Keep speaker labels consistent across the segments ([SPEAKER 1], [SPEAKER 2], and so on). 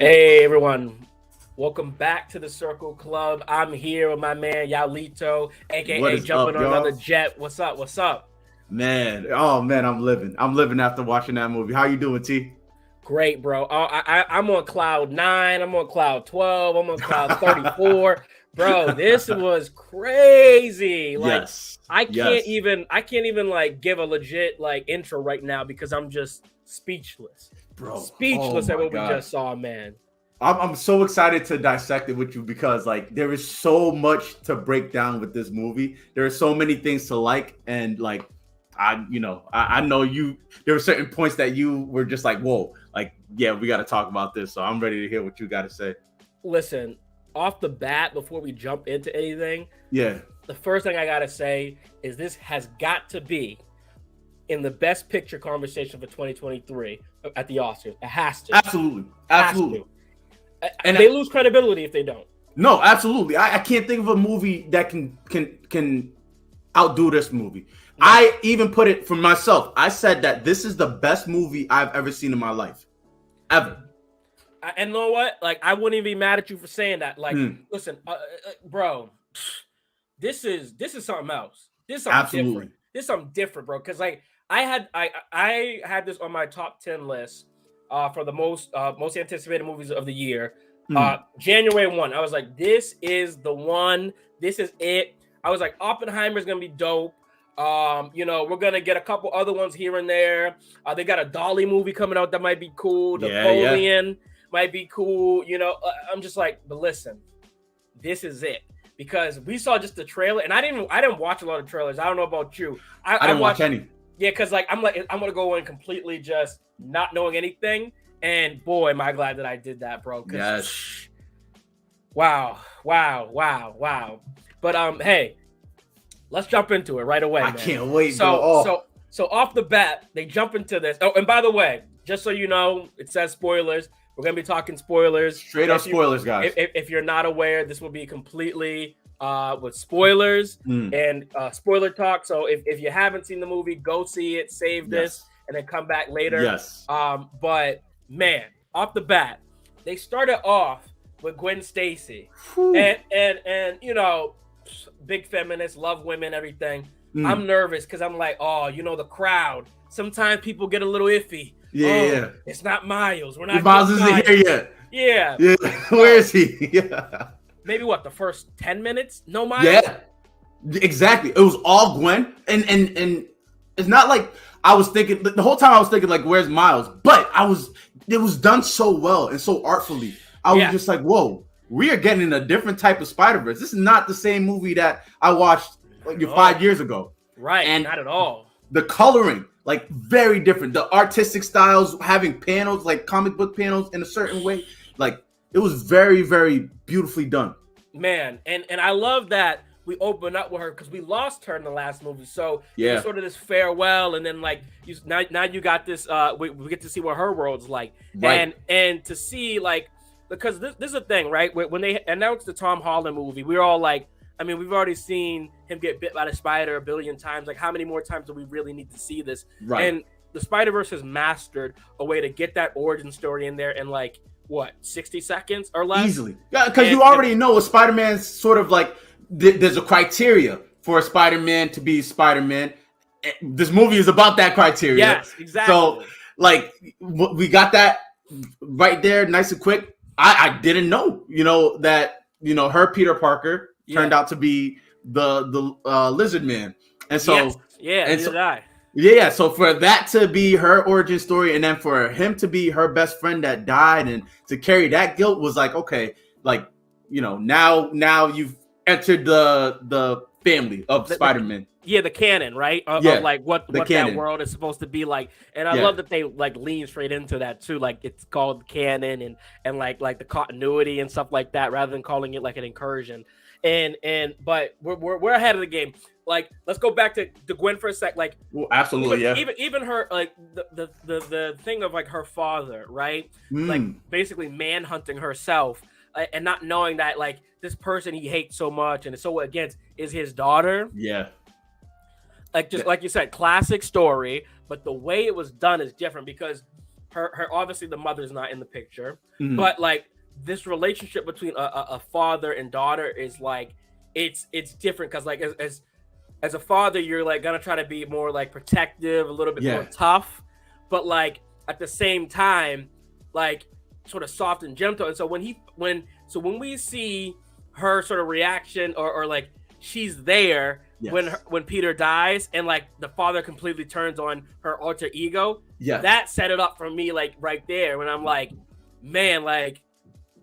[SPEAKER 1] Hey everyone, welcome back to the Circle Club. I'm here with my man Yalito,
[SPEAKER 2] What
[SPEAKER 1] aka
[SPEAKER 2] is
[SPEAKER 1] jumping
[SPEAKER 2] up,
[SPEAKER 1] on another
[SPEAKER 2] y'all?
[SPEAKER 1] jet. What's up? What's up?
[SPEAKER 2] Man, oh man, I'm living. I'm living after watching that movie. How you doing, T?
[SPEAKER 1] Great, bro. I'm on cloud 9. I'm on cloud 12. I'm on cloud 34. Bro, this was crazy. Like
[SPEAKER 2] Yes,
[SPEAKER 1] I can't
[SPEAKER 2] yes,
[SPEAKER 1] even I can't even like give a legit like intro right now because I'm just speechless.
[SPEAKER 2] bro. Oh
[SPEAKER 1] Speechless at
[SPEAKER 2] my
[SPEAKER 1] what we
[SPEAKER 2] god,
[SPEAKER 1] just saw, man.
[SPEAKER 2] I'm so excited to dissect it with you because like there is so much to break down with this movie. There are so many things to like, and like I know you. There were certain points that you were just like, whoa, like yeah, we got to talk about this. So I'm ready to hear what you got to say.
[SPEAKER 1] Listen, off the bat, before we jump into anything,
[SPEAKER 2] Yeah,
[SPEAKER 1] the first thing I gotta say is this has got to be in the best picture conversation for 2023 at the Oscars. It has to.
[SPEAKER 2] absolutely,
[SPEAKER 1] Has
[SPEAKER 2] absolutely.
[SPEAKER 1] to.
[SPEAKER 2] And
[SPEAKER 1] They lose credibility if they don't.
[SPEAKER 2] no, absolutely. I can't think of a movie that can outdo this movie.
[SPEAKER 1] No.
[SPEAKER 2] I even put it for myself. I said that this is the best movie I've ever seen in my life. Ever.
[SPEAKER 1] And you know what? Like, I wouldn't even be mad at you for saying that. Like, listen, bro, this is something else. This is something
[SPEAKER 2] Absolutely.
[SPEAKER 1] different. This is something different, bro. Because like I had this on my top 10 list for the most anticipated movies of the year. January 1. I was like, this is the one. This is it. I was like, Oppenheimer's gonna be dope. We're gonna get a couple other ones here and there. They got a Dolly movie coming out that might be cool.
[SPEAKER 2] Yeah.
[SPEAKER 1] Napoleon might be cool. I'm just like, but listen, this is it because we saw just the trailer, and I didn't watch a lot of trailers. I don't know about you.
[SPEAKER 2] I didn't watch any.
[SPEAKER 1] Yeah, because like I'm gonna go in completely just not knowing anything, and boy, am I glad that I did that, bro.
[SPEAKER 2] Yes.
[SPEAKER 1] Wow. But hey, let's jump into it right away.
[SPEAKER 2] I
[SPEAKER 1] man.
[SPEAKER 2] can't wait,
[SPEAKER 1] So
[SPEAKER 2] bro. Oh.
[SPEAKER 1] so off the bat, they jump into this. Oh, and by the way, just so you know, it says spoilers. We're gonna be talking spoilers.
[SPEAKER 2] Straight up spoilers, guys.
[SPEAKER 1] If you're not aware, this will be completely with spoilers and spoiler talk. So if you haven't seen the movie, go see it, save this, and then come back later.
[SPEAKER 2] Yes.
[SPEAKER 1] But man, off the bat, they started off with Gwen Stacy, and big feminist, love women, everything. I'm nervous because I'm like, the crowd. Sometimes people get a little iffy.
[SPEAKER 2] Yeah.
[SPEAKER 1] It's not Miles. We're not.
[SPEAKER 2] Miles isn't here
[SPEAKER 1] yet.
[SPEAKER 2] Yeah. Where is he? Yeah.
[SPEAKER 1] Maybe what, the first 10 minutes? No Miles?
[SPEAKER 2] Yeah. Exactly. It was all Gwen. And it's not like I was thinking the whole time I was thinking like, where's Miles? But it was done so well and so artfully. I was just like, whoa, we are getting a different type of Spider-Verse. This is not the same movie that I watched 5 years ago.
[SPEAKER 1] Right.
[SPEAKER 2] And
[SPEAKER 1] not at all.
[SPEAKER 2] The coloring, like very different. The artistic styles, having panels, like comic book panels in a certain way. Like it was very, very beautifully done.
[SPEAKER 1] Man, and I love that we open up with her because we lost her in the last movie. So it's sort of this farewell, and then like now you got this. We get to see what her world's like,
[SPEAKER 2] right.
[SPEAKER 1] and to see like because this is a thing, right? When they announced the Tom Holland movie, we were all like, I mean, we've already seen him get bit by the spider a billion times. Like, how many more times do we really need to see this?
[SPEAKER 2] Right.
[SPEAKER 1] And the Spider-Verse has mastered a way to get that origin story in there in like what 60 seconds or less,
[SPEAKER 2] easily. Yeah, because you already know a Spider-Man's sort of like there's a criteria for a Spider-Man to be Spider-Man. This movie is about that criteria.
[SPEAKER 1] Yes, exactly.
[SPEAKER 2] So like we got that right there, nice and quick. I didn't know, that her Peter Parker turned out to be the Lizard Man, and so
[SPEAKER 1] did I.
[SPEAKER 2] So for that to be her origin story, and then for him to be her best friend that died, and to carry that guilt was like, okay, like now you've entered the family of Spider-Man.
[SPEAKER 1] The canon, right? Of like what that world is supposed to be like. And I love that they like lean straight into that too. Like it's called canon and like the continuity and stuff like that, rather than calling it like an incursion. But we're ahead of the game. Like, let's go back to Gwen for a sec. Like,
[SPEAKER 2] absolutely,
[SPEAKER 1] even her, like the thing of like her father, right? Like basically manhunting herself and not knowing that like this person he hates so much and is so against is his daughter.
[SPEAKER 2] Yeah.
[SPEAKER 1] Like just like you said, classic story, but the way it was done is different because her obviously the mother's not in the picture,
[SPEAKER 2] Mhm.
[SPEAKER 1] but like this relationship between a father and daughter is like it's different because like as a father, you're like gonna try to be more like protective, a little bit more tough, but like at the same time, like sort of soft and gentle. And so when we see her sort of reaction or like she's there when Peter dies and like the father completely turns on her alter ego, that set it up for me like right there when I'm like, man, like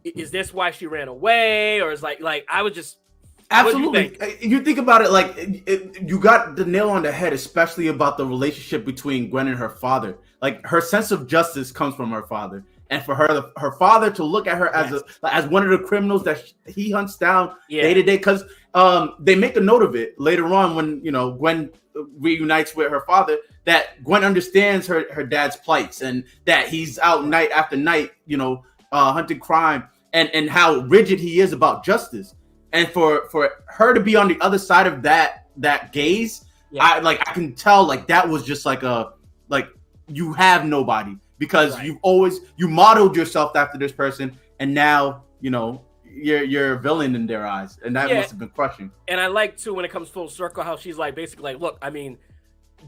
[SPEAKER 1] is this why she ran away, or is like I was just
[SPEAKER 2] absolutely. You think about it, like you got the nail on the head, especially about the relationship between Gwen and her father. Like her sense of justice comes from her father, and for her father to look at her as one of the criminals that he hunts down day to day. Because they make a note of it later on when Gwen reunites with her father, that Gwen understands her dad's plights and that he's out night after night, hunting crime, and how rigid he is about justice. And for her to be on the other side of that gaze, I can tell like that was just like you have nobody, because you modeled yourself after this person, and now you're a villain in their eyes, and that must have been crushing. And
[SPEAKER 1] I like too when it comes full circle how she's like basically like, look, I mean,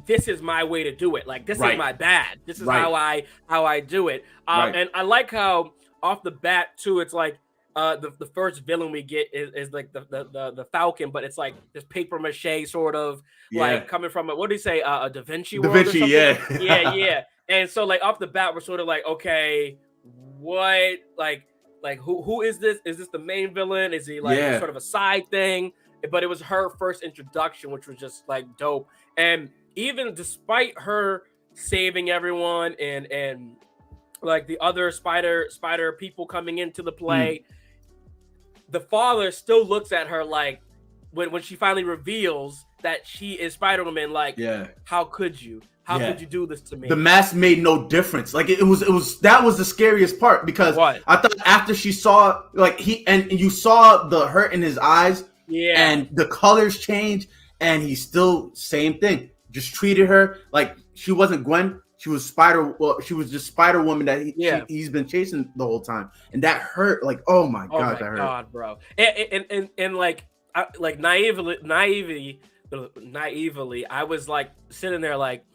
[SPEAKER 1] this is my way to do it. Like this is my bad. This is how I do it. And I like how off the bat too, it's like the first villain we get is like the Falcon, but it's like this paper mache sort of like coming from what did he say, a Da Vinci world or something? Yeah. And so like off the bat we're sort of like, okay, what like who is this? Is this the main villain? Is he like sort of a side thing? But it was her first introduction, which was just like dope. And even despite her saving everyone and like the other spider people coming into the play, the father still looks at her like when she finally reveals that she is Spider-Woman, like, how could you? How could you do this to me?
[SPEAKER 2] The mask made no difference. Like it was that was the scariest part, because I thought after she saw like you saw the hurt in his eyes, and the colors change, and he's still same thing. Just treated her like she wasn't Gwen. She was she was just Spider-Woman that he's been chasing the whole time, and that hurt. Like, oh my gosh, that hurt.
[SPEAKER 1] God, bro. And like naively, I was like sitting there like,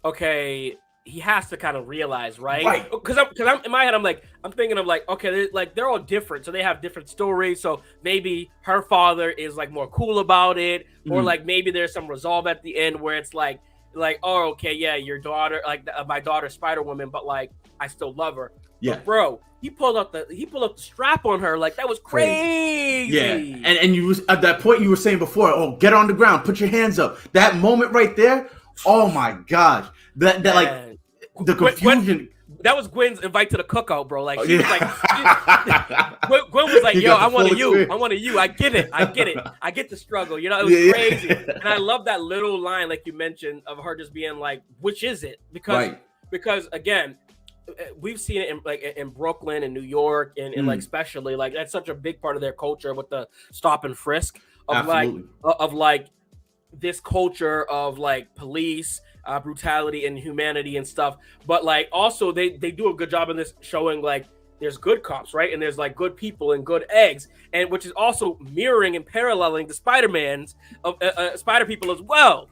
[SPEAKER 1] okay, he has to kind of realize, right? Because I'm in my head, I'm thinking of like, okay, they're all different, so they have different stories. So maybe her father is like more cool about it, or like maybe there's some resolve at the end where it's like, oh, okay, yeah, your daughter, like my daughter's Spider-Woman, but like I still love her. Yeah, but bro, he pulled up the strap on her, like that was crazy.
[SPEAKER 2] Yeah, and you was at that point you were saying before, oh, get on the ground, put your hands up. That moment right there, oh my gosh, that like the confusion.
[SPEAKER 1] That was Gwen's invite to the cookout, bro. Like she was like, Gwen was like, "Yo, I want you. I get it. I get the struggle. It was crazy." And I love that little line, like you mentioned, of her just being like, "Which is it?" Because again, we've seen it in Brooklyn and New York and like especially like that's such a big part of their culture with the stop and frisk of like this culture of like police. Brutality and humanity and stuff, but like also they do a good job in this showing like there's good cops, right, and there's like good people and good eggs, and which is also mirroring and paralleling the Spider-Mans of Spider people as well.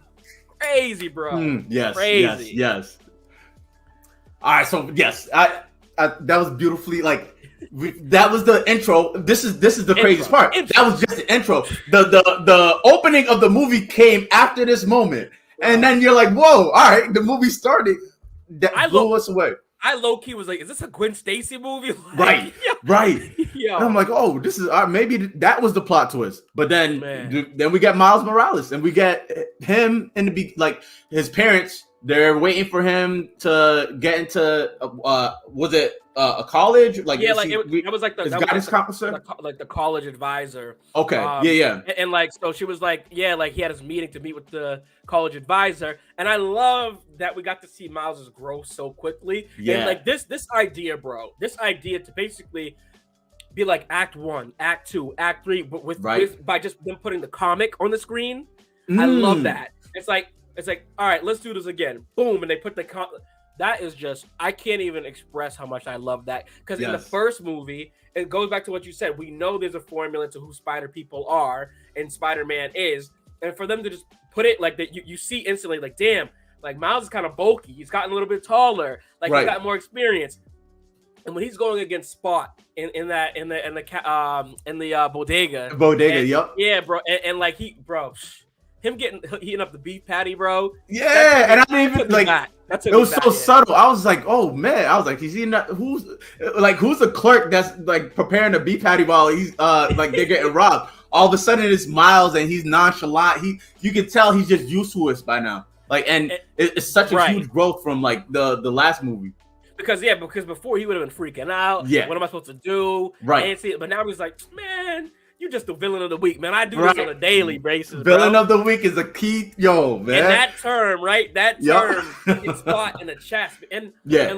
[SPEAKER 1] Crazy, bro.
[SPEAKER 2] Yes. All right, so yes, I that was beautifully like that was the intro. This is the craziest part. That was just the intro. The opening of the movie came after this moment. And then you're like, whoa, all right, the movie started. That blew us away.
[SPEAKER 1] I low-key was like, is this a Gwen Stacy movie?
[SPEAKER 2] Like, right. Yeah. And I'm like, oh, this is maybe that was the plot twist. But then we get Miles Morales, and we get him in the like his parents. They're waiting for him to get into was it a college? Like
[SPEAKER 1] it was like the
[SPEAKER 2] guidance counselor,
[SPEAKER 1] like the college advisor.
[SPEAKER 2] Okay,
[SPEAKER 1] and like so she was like, like he had his meeting to meet with the college advisor, and I love that we got to see Miles's growth so quickly. And like this idea, bro, this idea to basically be like Act 1, Act 2, Act 3, but with by just them putting the comic on the screen. I love that. It's like, all right, let's do this again. Boom, and they put that is just, I can't even express how much I love that. Because in the
[SPEAKER 2] Yes.
[SPEAKER 1] first movie, it goes back to what you said. We know there's a formula to who Spider people are and Spider-Man is. And for them to just put it like that, you see instantly, like, damn, like Miles is kind of bulky. He's gotten a little bit taller. Like
[SPEAKER 2] Right.
[SPEAKER 1] he's got more experience. And when he's going against Spot in the bodega,
[SPEAKER 2] Bodega,
[SPEAKER 1] and,
[SPEAKER 2] yep.
[SPEAKER 1] yeah, bro, and like him heating up the beef patty, bro.
[SPEAKER 2] Yeah, and I didn't even like. It was so subtle. I was like, oh man. I was like, is he not? Who's the clerk that's like preparing the beef patty while he's like they're getting robbed? All of a sudden it's Miles and he's nonchalant. You can tell he's just used to us by now. Like, and it's such a huge growth from like the last movie. Because
[SPEAKER 1] before he would have been freaking out.
[SPEAKER 2] Yeah.
[SPEAKER 1] What am I supposed to do?
[SPEAKER 2] Right.
[SPEAKER 1] But now he's like, man, you're just the villain of the week, man. I do this on a daily basis.
[SPEAKER 2] Villain of the week is a key, man.
[SPEAKER 1] And that term, right? That term, it's Spot in the chest. And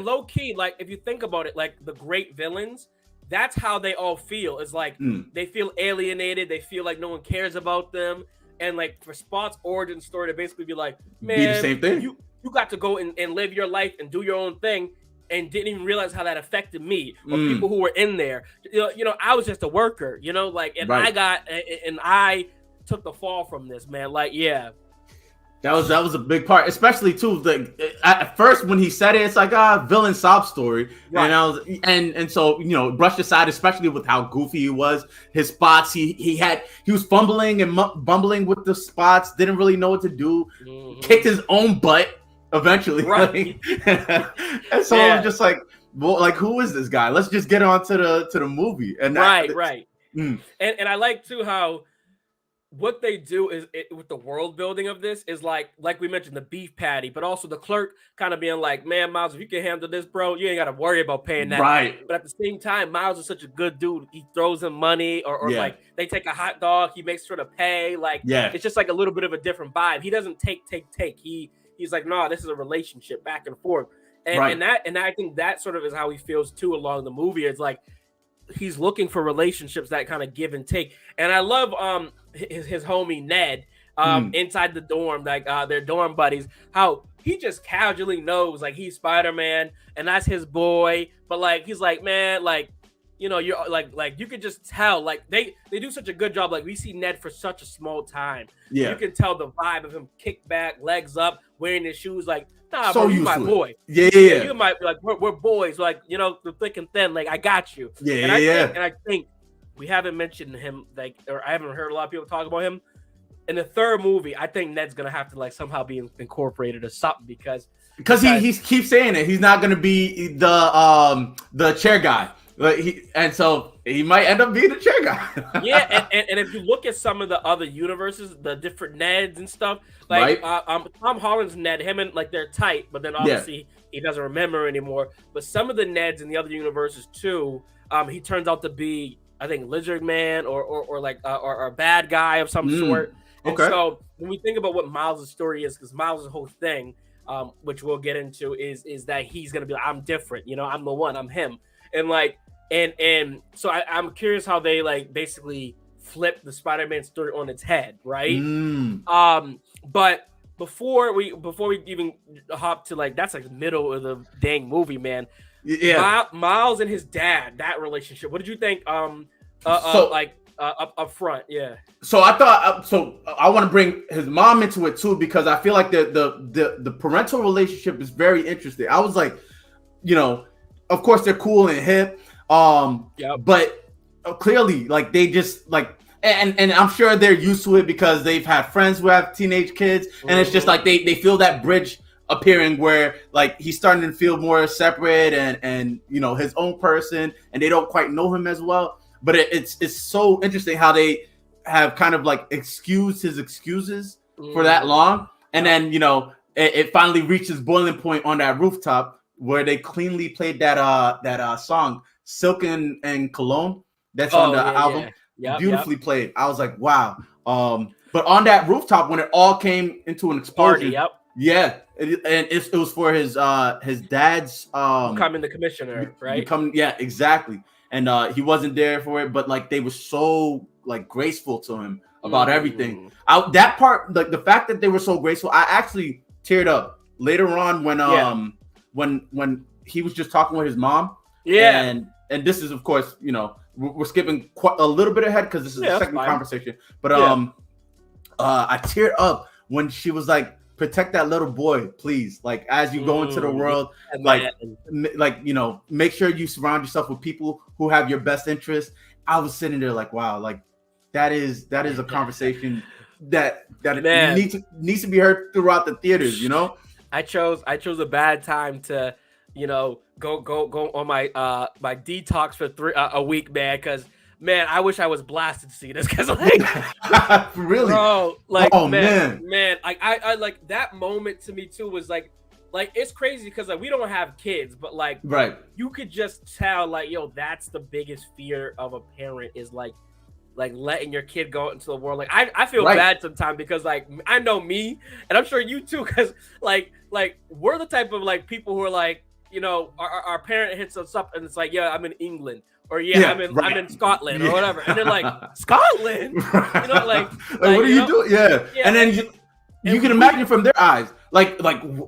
[SPEAKER 1] low key, like if you think about it, like the great villains, that's how they all feel. It's like they feel alienated. They feel like no one cares about them. And like for Spot's origin story to basically be like, man,
[SPEAKER 2] be the same thing.
[SPEAKER 1] You got to go and live your life and do your own thing. And didn't even realize how that affected me or people who were in there. You know, I was just a worker, like, and I took the fall from this, man. Like, yeah.
[SPEAKER 2] That was a big part, especially too. Like at first when he said it, it's like a villain sob story, right. And I was and so brushed aside, especially with how goofy he was. His spots, he was fumbling and bumbling with the spots, didn't really know what to do, kicked his own butt. Eventually,
[SPEAKER 1] right?
[SPEAKER 2] And so I'm just like, well, like, who is this guy? Let's just get on to the movie. And
[SPEAKER 1] right. And I like too how what they do is with the world building of this is like we mentioned the beef patty, but also the clerk kind of being like, man, Miles, if you can handle this, bro, you ain't got to worry about paying that.
[SPEAKER 2] Right.
[SPEAKER 1] But at the same time, Miles is such a good dude. He throws him money or like they take a hot dog, he makes sure to pay. Like, it's just like a little bit of a different vibe. He doesn't take. He's like, no, this is a relationship back and forth. And I think that sort of is how he feels too along the movie. It's like he's looking for relationships that kind of give and take. And I love his homie Ned inside the dorm, like their dorm buddies, how he just casually knows like he's Spider-Man and that's his boy. But like he's like, man, like, you're like you could just tell, like they do such a good job. Like we see Ned for such a small time.
[SPEAKER 2] Yeah,
[SPEAKER 1] you can tell the vibe of him, kick back, legs up, wearing his shoes. Like, nah,
[SPEAKER 2] so
[SPEAKER 1] bro, you my boy.
[SPEAKER 2] Yeah.
[SPEAKER 1] You might like we're boys. Like the thick and thin. Like I got you.
[SPEAKER 2] Yeah,
[SPEAKER 1] and I think we haven't mentioned him, like, or I haven't heard a lot of people talk about him. In the third movie, I think Ned's gonna have to like somehow be incorporated or something because
[SPEAKER 2] he keeps saying it. He's not gonna be the chair guy. And so he might end up being the chair guy.
[SPEAKER 1] Yeah, and if you look at some of the other universes, the different Neds and stuff, like Tom Holland's Ned, him and like they're tight, but then obviously he doesn't remember anymore. But some of the Neds in the other universes too, he turns out to be, I think, Lizard Man or like or a bad guy of some sort. And so when we think about what Miles' story is, because Miles' whole thing, which we'll get into, is that he's gonna be like, I'm different, I'm the one, I'm him, and like. And so I'm curious how they like basically flip the Spider-Man story on its head, right? But before we even hop to like that's like the middle of the dang movie, man.
[SPEAKER 2] Yeah,
[SPEAKER 1] Miles and his dad, that relationship. What did you think? Up front, yeah.
[SPEAKER 2] So I thought I want to bring his mom into it too because I feel like the parental relationship is very interesting. I was like, of course they're cool and hip. But clearly, like they just like, and I'm sure they're used to it because they've had friends who have teenage kids, and it's just like they feel that bridge appearing where like he's starting to feel more separate and his own person, and they don't quite know him as well. But it's so interesting how they have kind of like excused his excuses for that long, and then it finally reaches boiling point on that rooftop where they cleanly played that song. Silk and Cologne, that's on the album.
[SPEAKER 1] Yep,
[SPEAKER 2] beautifully played. I was like, wow. But on that rooftop, when it all came into an explosion, it was for his dad's
[SPEAKER 1] becoming the commissioner, right?
[SPEAKER 2] Exactly. And he wasn't there for it, but like they were so like graceful to him about everything. That part, like the fact that they were so graceful, I actually teared up later on when he was just talking with his mom.
[SPEAKER 1] Yeah.
[SPEAKER 2] And this is, of course, we're skipping quite a little bit ahead because this is the second conversation. But I teared up when she was like, protect that little boy, please. Like, as you go into the world, make sure you surround yourself with people who have your best interest. I was sitting there like, wow, like that is a conversation that needs to be heard throughout the theaters.
[SPEAKER 1] I chose a bad time to, go on my my detox for a week, man, because man, I wish I was blasted to see this, because like
[SPEAKER 2] really,
[SPEAKER 1] bro, like,
[SPEAKER 2] oh
[SPEAKER 1] man, I like that moment to me too was like it's crazy because like we don't have kids, but like
[SPEAKER 2] right,
[SPEAKER 1] you could just tell like, yo, that's the biggest fear of a parent is like letting your kid go out into the world. Like I feel bad sometimes because like I know me, and I'm sure you too, because like we're the type of like people who are like, our parent hits us up and it's like, yeah, I'm in England, or I'm in Scotland or whatever, and they're like, Scotland, like
[SPEAKER 2] what are you doing? Yeah, and then you can imagine from their eyes, like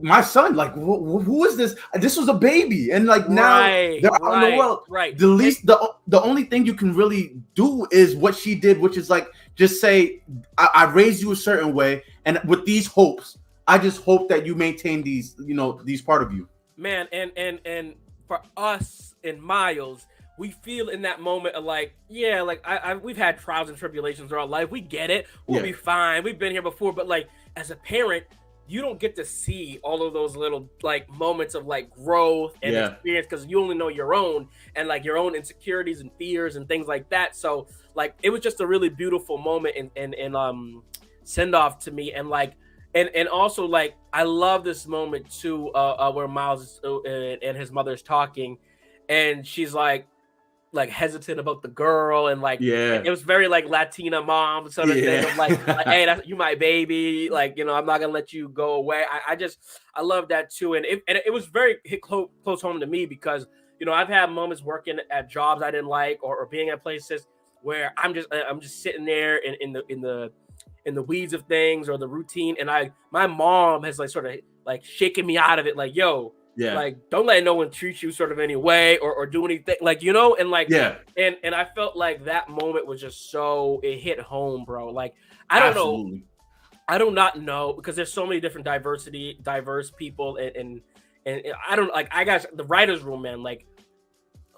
[SPEAKER 2] my son, like who is this? This was a baby, and like now they're out in the world.
[SPEAKER 1] Right.
[SPEAKER 2] The least, the only thing you can really do is what she did, which is like just say, I raised you a certain way, and with these hopes, I just hope that you maintain these, these part of you.
[SPEAKER 1] Man, and for us and Miles, we feel in that moment of like, yeah, like we've had trials and tribulations throughout life. We get it. We'll be fine. We've been here before. But like as a parent, you don't get to see all of those little like moments of like growth and experience because you only know your own and like your own insecurities and fears and things like that. So like it was just a really beautiful moment and send off to me, and like and also like I love this moment too where Miles and his mother's talking, and she's like hesitant about the girl, and like it was very like Latina mom sort of thing of like hey, that's you my baby, like I'm not gonna let you go away. I love that too, and it was very close home to me because I've had moments working at jobs I didn't like or being at places where I'm just sitting there in the weeds of things or the routine, and my mom has like sort of like shaking me out of it, like, yo, like don't let no one treat you sort of any way or do anything, like and like and I felt like that moment was just so, it hit home, bro. Like I don't know, I do not know, because there's so many different diverse people, and I don't like, I got the writer's room, man, like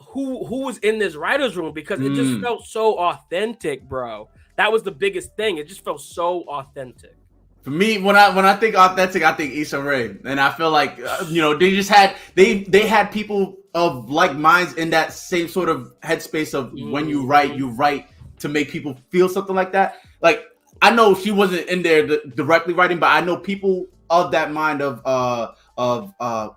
[SPEAKER 1] who was in this writer's room, because it just felt so authentic, bro. That was the biggest thing. It just felt so authentic.
[SPEAKER 2] For me, when I think authentic, I think Issa Rae, and I feel like they just had they had people of like minds in that same sort of headspace of when you write to make people feel something like that. Like I know she wasn't in there directly writing, but I know people of that mind of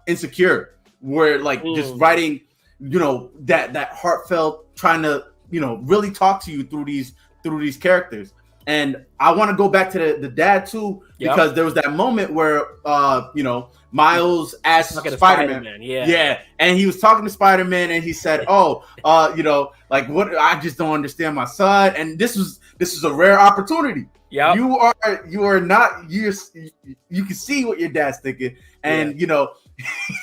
[SPEAKER 2] Insecure were like just writing, that heartfelt, trying to really talk to you through these characters. And I want to go back to the dad too, because there was that moment where Miles asked Spider-Man, and he was talking to Spider-Man, and he said, like what, I just don't understand my son, and this is a rare opportunity. Yeah, you are not, you can see what your dad's thinking, and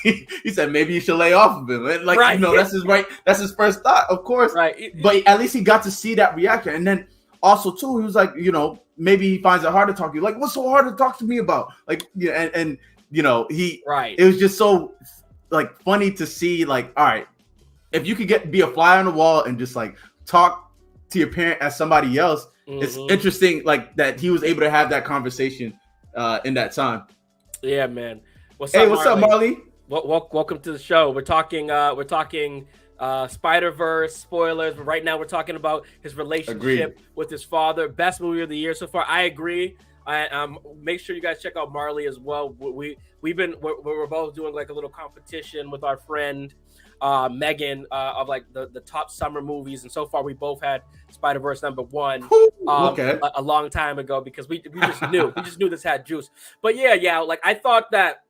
[SPEAKER 2] he said maybe you should lay off of him, and like that's his first thought, of course, but at least he got to see that reaction. And then also too, he was like, maybe he finds it hard to talk to you. Like, what's so hard to talk to me about? Like, and it was just so like funny to see, like, all right, if you could be a fly on the wall and just like talk to your parent as somebody else, it's interesting, like that he was able to have that conversation in that time.
[SPEAKER 1] Yeah, man.
[SPEAKER 2] What's up, Marley?
[SPEAKER 1] Welcome to the show. We're talking Spiderverse spoilers, but right now we're talking about his relationship with his father. Best movie of the year so far. I agree. Make sure you guys check out Marley as well. We're both doing like a little competition with our friend Megan of like the top summer movies, and so far we both had Spider-Verse #1 a long time ago, because we just knew this had juice. But yeah, like I thought that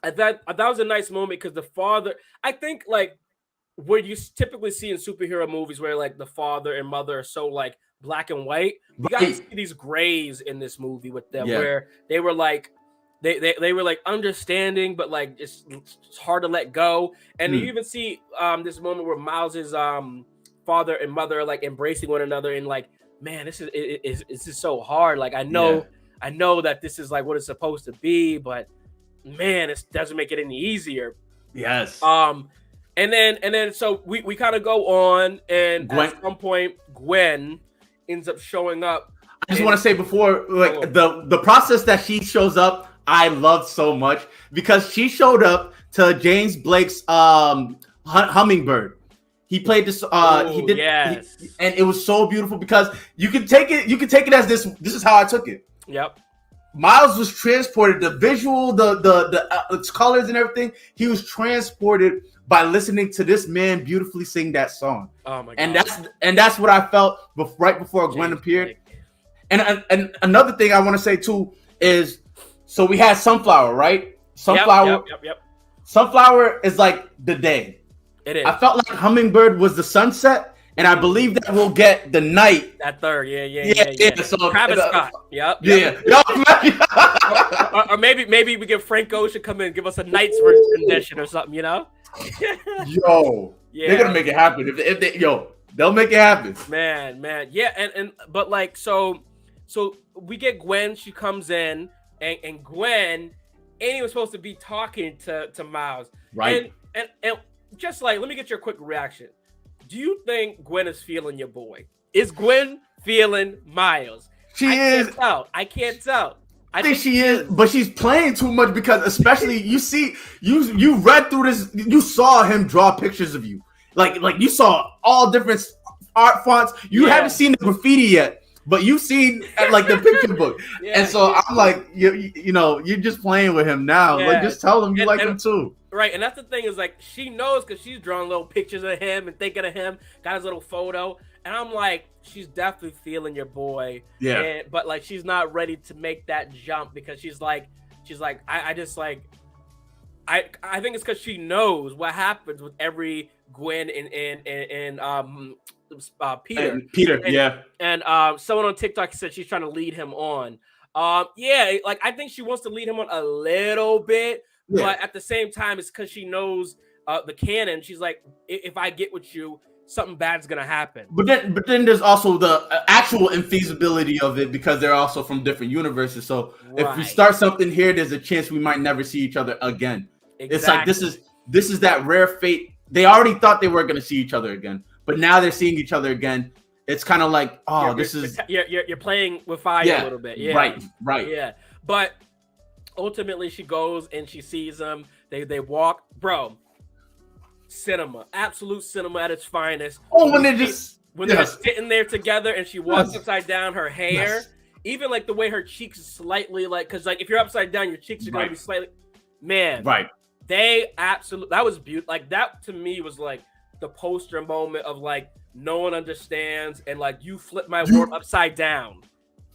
[SPEAKER 1] was a nice moment, because the father, I think like what you typically see in superhero movies where like the father and mother are so like black and white, you got to see these grays in this movie with them, where they were like they were like understanding, but like it's hard to let go. And you even see this moment where Miles's father and mother are like embracing one another and like, man, this is so hard. Like I know that this is like what it's supposed to be, but man, it doesn't make it any easier.
[SPEAKER 2] Yes.
[SPEAKER 1] And then so we kind of go on, and at some point Gwen ends up showing up.
[SPEAKER 2] I just want to say before, like the process that she shows up, I loved so much because she showed up to James Blake's Hummingbird. He played this. He did, and it was so beautiful because you can take it. You can take it as this. This is how I took it.
[SPEAKER 1] Yep.
[SPEAKER 2] Miles was transported. The visual, the colors and everything. He was transported by listening to this man beautifully sing that song.
[SPEAKER 1] Oh my god!
[SPEAKER 2] And that's what I felt right before Gwen appeared. And another thing I want to say too is, so we had Sunflower, right? Sunflower.
[SPEAKER 1] Yep. Sunflower
[SPEAKER 2] is like the day.
[SPEAKER 1] It is.
[SPEAKER 2] I felt like Hummingbird was the sunset, and I believe that we'll get the night.
[SPEAKER 1] That third, yeah.
[SPEAKER 2] So
[SPEAKER 1] Travis Scott. Yep. or maybe we get Frank Ocean come in and give us a night's rendition or something, you know?
[SPEAKER 2] Yo, they're gonna make it happen. If they they'll make it happen.
[SPEAKER 1] Man, yeah, and but like so we get Gwen. She comes in, and Gwen ain't even supposed to be talking to Miles,
[SPEAKER 2] right?
[SPEAKER 1] And just like, let me get your quick reaction. Do you think Gwen is feeling your boy? Is Gwen feeling Miles? I can't tell.
[SPEAKER 2] I think she is, but she's playing too much because, especially, you read through this, you saw him draw pictures of you, like you saw all different art fonts. You haven't seen the graffiti yet, but you've seen like the picture book, and so I'm like, you know, you're just playing with him now. Like, just tell him you like him too.
[SPEAKER 1] Right, and that's the thing is, like, she knows because she's drawing little pictures of him and thinking of him, got his little photo, and I'm like, she's definitely feeling your boy. Yeah. But like, she's not ready to make that jump because she's like, I just like, I think it's because she knows what happens with every Gwen and Peter. And someone on TikTok said she's trying to lead him on. Like, I think she wants to lead him on a little bit. Yeah. But at the same time, it's because she knows the canon. She's like, if I get with you, something bad's gonna happen. But
[SPEAKER 2] then there's also the actual infeasibility of it because they're also from different universes. So if we start something here, there's a chance we might never see each other again. Exactly. It's like this is that rare fate. They already thought they were gonna see each other again, but now they're seeing each other again. It's kind of like,
[SPEAKER 1] you're playing with fire a little bit. Yeah.
[SPEAKER 2] Right.
[SPEAKER 1] Yeah. But ultimately, she goes and she sees them. They walk, bro. Cinema, absolute cinema at its finest.
[SPEAKER 2] Oh, when they're
[SPEAKER 1] sitting there together and she walks upside down, her hair, even like the way her cheeks slightly like, because like if you're upside down, your cheeks are gonna be slightly, man.
[SPEAKER 2] Right.
[SPEAKER 1] They absolutely, that was beautiful. Like that to me was like the poster moment of like no one understands and like you flip my world upside down,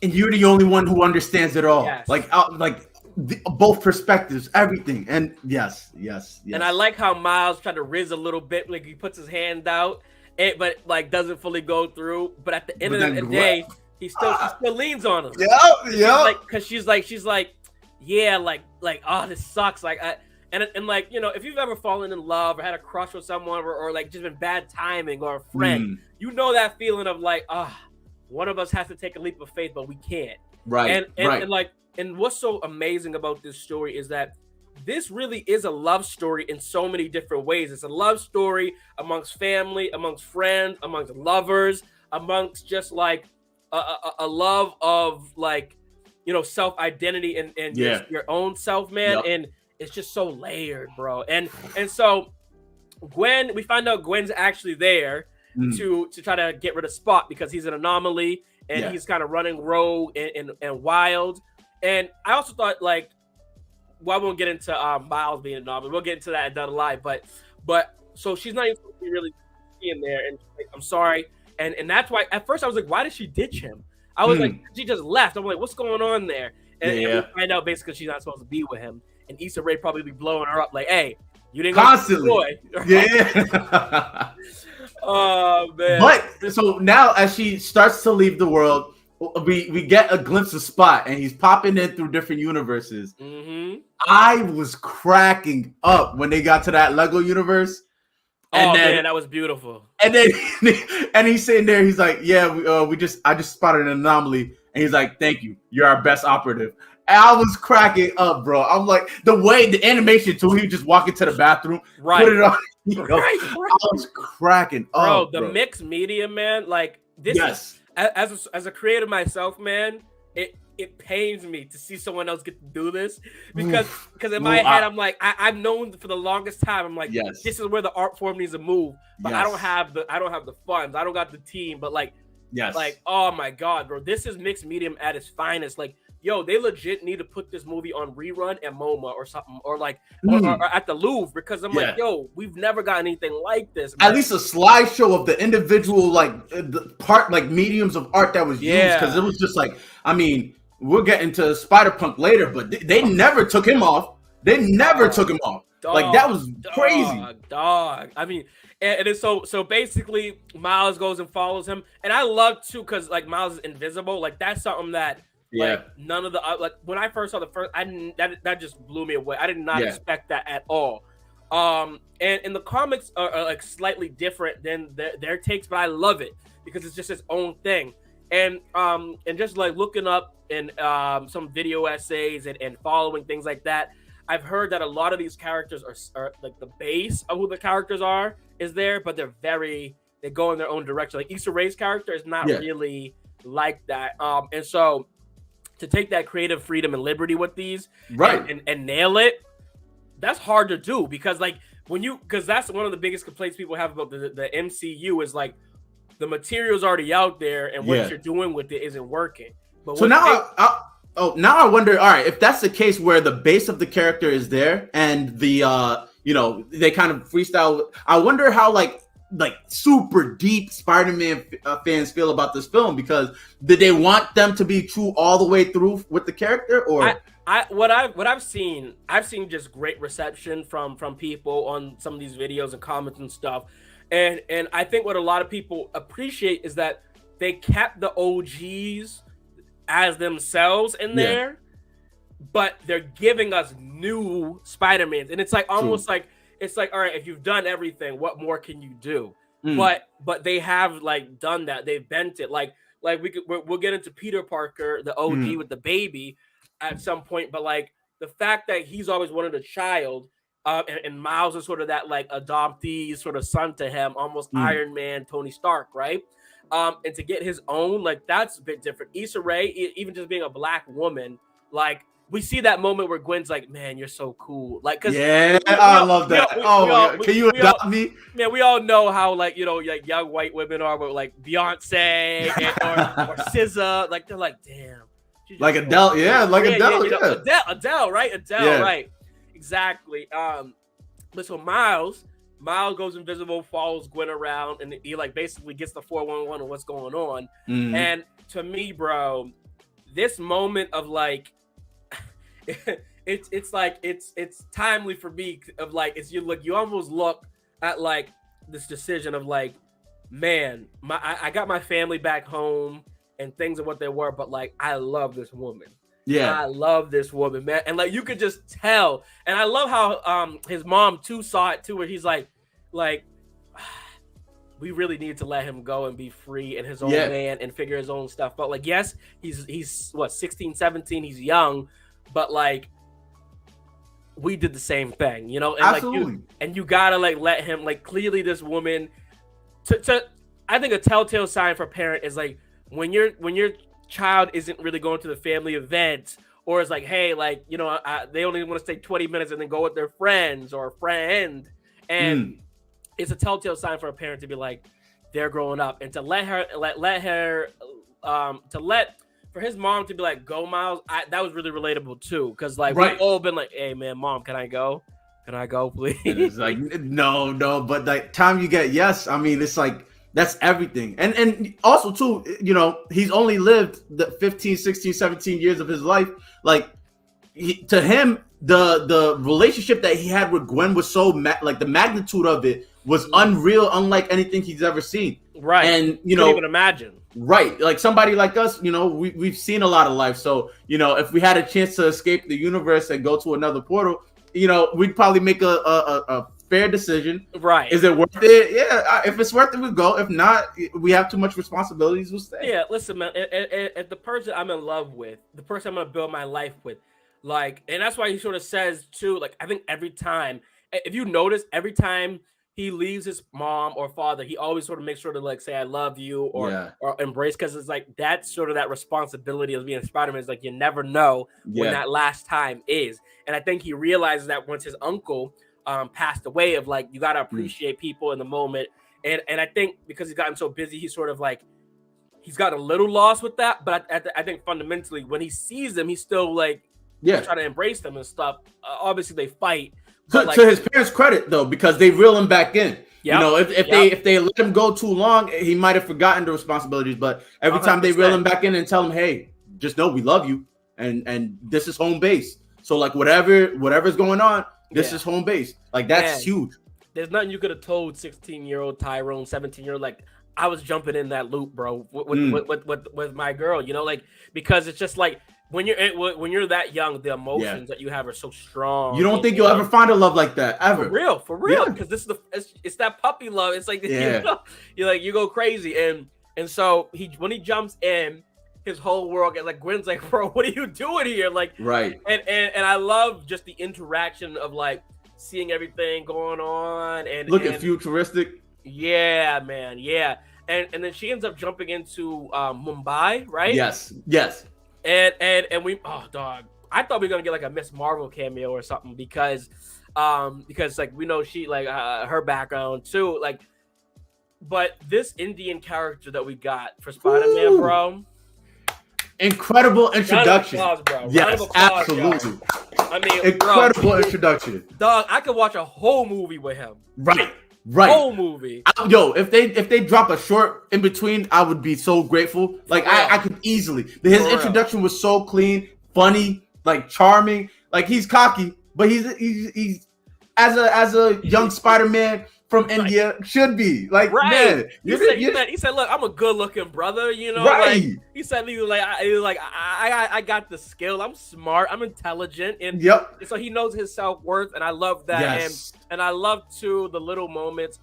[SPEAKER 2] and you're the only one who understands it all. Yes. Both perspectives, everything, and yes.
[SPEAKER 1] And I like how Miles tried to riz a little bit, like he puts his hand out, but like doesn't fully go through. But at the end of the day, he still leans on him.
[SPEAKER 2] Yeah.
[SPEAKER 1] Because she's like, oh, this sucks. Like, and like, you know, if you've ever fallen in love or had a crush with someone or like just been bad timing or a friend, you know that feeling of like, one of us has to take a leap of faith, but we can't.
[SPEAKER 2] Right.
[SPEAKER 1] And what's so amazing about this story is that this really is a love story in so many different ways. It's a love story amongst family, amongst friends, amongst lovers, amongst just like a love of like, you know, self-identity and just your own self, man. Yep. And it's just so layered, bro. And so Gwen, we find out Gwen's actually there to try to get rid of Spot because he's an anomaly and he's kind of running rogue and wild. And I also thought, like, well, I won't get into Miles being a novel. We'll get into that down the line. But so she's not even supposed to be really in there. And like, I'm sorry. And that's why at first I was like, why did she ditch him? I was like, she just left. I'm like, what's going on there? And we find out basically she's not supposed to be with him. And Issa Rae probably be blowing her up like, hey, you didn't
[SPEAKER 2] constantly.
[SPEAKER 1] Go to the boy.
[SPEAKER 2] Yeah.
[SPEAKER 1] Oh man.
[SPEAKER 2] But so now as she starts to leave the world, we get a glimpse of Spot, and he's popping in through different universes. I was cracking up when they got to that Lego universe.
[SPEAKER 1] And man, that was beautiful.
[SPEAKER 2] And then and he's sitting there. He's like, "Yeah, I just spotted an anomaly." And he's like, "Thank you. You're our best operative." And I was cracking up, bro. I'm like, the animation too. He just walk into the bathroom, put it on. Right. I was cracking up,
[SPEAKER 1] bro. The mixed media, man. Like this. Yes. As a creator myself, man, it pains me to see someone else get to do this because in my head I'm like I've known for the longest time I'm like this is where the art form needs to move, but I don't have the funds, I don't got the team, but like oh my god, bro, this is mixed medium at its finest. Like, yo, they legit need to put this movie on rerun at MoMA or something, or like or at the Louvre, because I'm like, yo, we've never got anything like this, man.
[SPEAKER 2] At least a slideshow of the individual like the part like mediums of art that was used, because it was just like, I mean, we'll get into Spider-Punk later, but they never took him off. They never took him off. Like, that was crazy.
[SPEAKER 1] I mean, and it's so basically Miles goes and follows him. And I love too, because like Miles is invisible. Like, that's something that like none of the like when I first saw the first, that just blew me away. I did not expect that at all. And the comics are like slightly different than their takes, but I love it because it's just its own thing. And just like looking up in some video essays and following things like that, I've heard that a lot of these characters are like the base of who the characters are is there, but they go in their own direction. Like Issa Rae's character is not really like that. And so to take that creative freedom and liberty with these and nail it, that's hard to do, because like because that's one of the biggest complaints people have about the MCU is like the material's already out there and what you're doing with it isn't working. But
[SPEAKER 2] so now I wonder, all right, if that's the case where the base of the character is there and the they kind of freestyle, I wonder how like super deep Spider-Man fans feel about this film, because did they want them to be true all the way through with the character, or
[SPEAKER 1] what I've seen just great reception from people on some of these videos and comments and stuff. And I think what a lot of people appreciate is that they kept the OGs as themselves in there, but they're giving us new Spider-Mans. And it's like almost like, it's like, all right, if you've done everything, what more can you do? But they have like done that. They've bent it. Like we'll get into Peter Parker, the OG with the baby at some point. But like the fact that he's always wanted a child, and Miles is sort of that like adoptee sort of son to him, almost Iron Man, Tony Stark, right? And to get his own, like, that's a bit different. Issa Rae, even just being a black woman, like, we see that moment where Gwen's like, "Man, you're so cool." Like, cause
[SPEAKER 2] I love that. Can you adopt me?
[SPEAKER 1] Man, we all know how like like young white women are with like Beyonce or SZA. Like, they're like, "Damn."
[SPEAKER 2] Like Adele,
[SPEAKER 1] Adele, right? Adele, right? Exactly. But so Miles goes invisible, follows Gwen around, and he like basically gets the 411 of what's going on. And to me, bro, this moment of like, it's timely for me of like, it's you almost look at like this decision of like, man, I got my family back home and things are what they were, but like, I love this woman. I love this woman, man. And like, you could just tell. And I love how his mom too saw it too, where he's like we really need to let him go and be free and his own man and figure his own stuff. But like, yes, he's what, 16, 17, he's young, but like, we did the same thing, you know? And
[SPEAKER 2] absolutely.
[SPEAKER 1] Like you gotta like let him, like, clearly this woman I think a telltale sign for a parent is like when your child isn't really going to the family event, or it's like, hey, like, you know, they only want to stay 20 minutes and then go with their friends or a friend, and it's a telltale sign for a parent to be like, they're growing up, and to let for his mom to be like, go Miles, that was really relatable too, because like we've all been like, hey man, mom, can I go please?
[SPEAKER 2] It's like no, but like time you get I mean, it's like, that's everything. And also too, you know, he's only lived the 15, 16, 17 years of his life. Like, to him, the relationship that he had with Gwen was so like the magnitude of it was unreal, unlike anything he's ever seen.
[SPEAKER 1] Right.
[SPEAKER 2] And you
[SPEAKER 1] couldn't
[SPEAKER 2] know,
[SPEAKER 1] even imagine.
[SPEAKER 2] Right. Like somebody like us, we've seen a lot of life. So, if we had a chance to escape the universe and go to another portal, we'd probably make a fair decision.
[SPEAKER 1] Right.
[SPEAKER 2] Is it worth it? Yeah. If it's worth it, we'll go. If not, we have too much responsibilities, we'll stay.
[SPEAKER 1] Yeah, listen, man. If the person I'm in love with, the person I'm gonna build my life with, like, and that's why he sort of says too, like, I think every time, if you notice, every time he leaves his mom or father, he always sort of makes sure to like say I love you or embrace, because it's like that's sort of that responsibility of being a Spider-Man. Is like you never know when that last time is, and I think he realizes that once his uncle passed away, of like you gotta appreciate people in the moment, and I think because he's gotten so busy, he's sort of like he's got a little lost with that, but I think fundamentally when he sees them, he's still like trying to embrace them and stuff. Obviously they fight.
[SPEAKER 2] To his parents' credit, though, because they reel him back in. Yep. If they let him go too long, he might have forgotten the responsibilities. But every 100%. Time they reel him back in and tell him, "Hey, just know we love you, and this is home base. So like whatever's going on, this is home base. Like that's huge."
[SPEAKER 1] There's nothing you could have told 16-year-old Tyrone, 17-year-old, like I was jumping in that loop, bro, with my girl. Like because it's just like. When you're that young, the emotions that you have are so strong.
[SPEAKER 2] You don't think you'll ever find a love like that ever?
[SPEAKER 1] For real, because this is it's that puppy love. It's like you go crazy, and so when he jumps in, his whole world gets like Gwen's like, bro, what are you doing here? Like and I love just the interaction of like seeing everything going on and
[SPEAKER 2] looking futuristic.
[SPEAKER 1] Yeah, man, yeah, and then she ends up jumping into Mumbai, right?
[SPEAKER 2] Yes.
[SPEAKER 1] And we dog. I thought we were gonna get like a Miss Marvel cameo or something because like we know she like her background too, like. But this Indian character that we got for Spider-Man, bro,
[SPEAKER 2] incredible introduction.
[SPEAKER 1] Round of applause, bro.
[SPEAKER 2] Yes, absolutely.
[SPEAKER 1] Bro. I mean,
[SPEAKER 2] incredible introduction.
[SPEAKER 1] Dog, I could watch a whole movie with him.
[SPEAKER 2] Right.
[SPEAKER 1] Whole movie.
[SPEAKER 2] If they drop a short in between, I would be so grateful. Like I could easily. His introduction was so clean, funny, like charming. Like he's cocky, but he's as a young Spider-Man from India should be. Like man,
[SPEAKER 1] he said, look, I'm a good looking brother,
[SPEAKER 2] Right.
[SPEAKER 1] Like, he said he was like I got the skill, I'm smart, I'm intelligent, and so he knows his self-worth, and I love that.
[SPEAKER 2] Yes.
[SPEAKER 1] And I love too the little moments.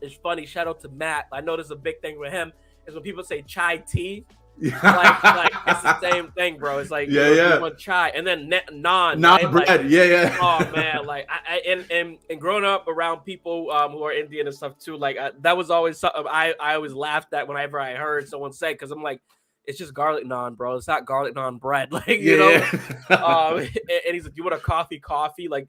[SPEAKER 1] It's funny, shout out to Matt. I know there's a big thing with him is when people say chai tea. like it's the same thing, bro. It's like you want chai and then naan
[SPEAKER 2] bread.
[SPEAKER 1] Like, oh man, like I and growing up around people who are Indian and stuff too, like that was always something I always laughed at whenever I heard someone say, because I'm like, it's just garlic naan, bro. It's not garlic naan bread, like and he's like, you want a coffee, like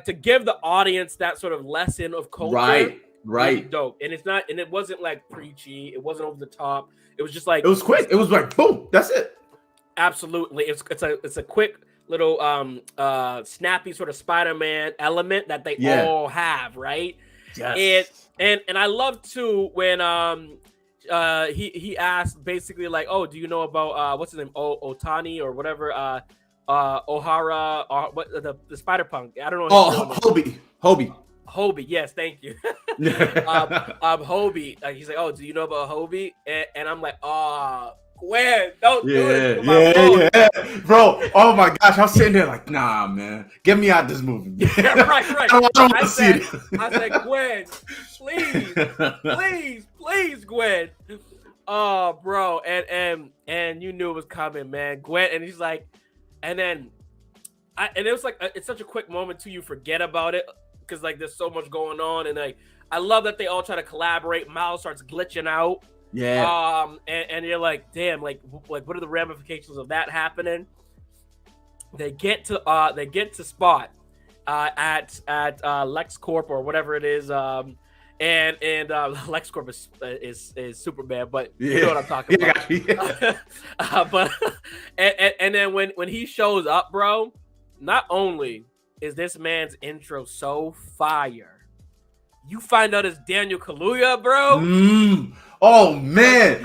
[SPEAKER 1] to give the audience that sort of lesson of culture,
[SPEAKER 2] right,
[SPEAKER 1] really dope. And it wasn't like preachy, it wasn't over the top. It was just like,
[SPEAKER 2] it was quick. It was like boom, that's it.
[SPEAKER 1] Absolutely, it's a quick little snappy sort of Spider-Man element that they all have, right?
[SPEAKER 2] Yes.
[SPEAKER 1] And I love too when he asked basically like, oh, do you know about what's his name, Otani or whatever, O'Hara, or what the Spider Punk? I don't know. Hobie, yes, thank you. Hobie, he's like, oh, do you know about Hobie? And I'm like, oh, Gwen, don't do it.
[SPEAKER 2] Yeah, bro. Oh my gosh, I'm sitting there like, nah, man, get me out this movie.
[SPEAKER 1] Right.
[SPEAKER 2] I said,
[SPEAKER 1] Gwen, please, Gwen. Oh, bro, and you knew it was coming, man, Gwen, and he's like, and then, and it was like, it's such a quick moment too, you forget about it. Because like there's so much going on, and like I love that they all try to collaborate. Miles starts glitching out, and you're like, damn, like what are the ramifications of that happening? They get to Spot at LexCorp or whatever it is, and LexCorp is Superman, but you know what I'm talking about. But and then when he shows up, bro, not only is this man's intro so fire, you find out it's Daniel Kaluuya, bro.
[SPEAKER 2] Oh man,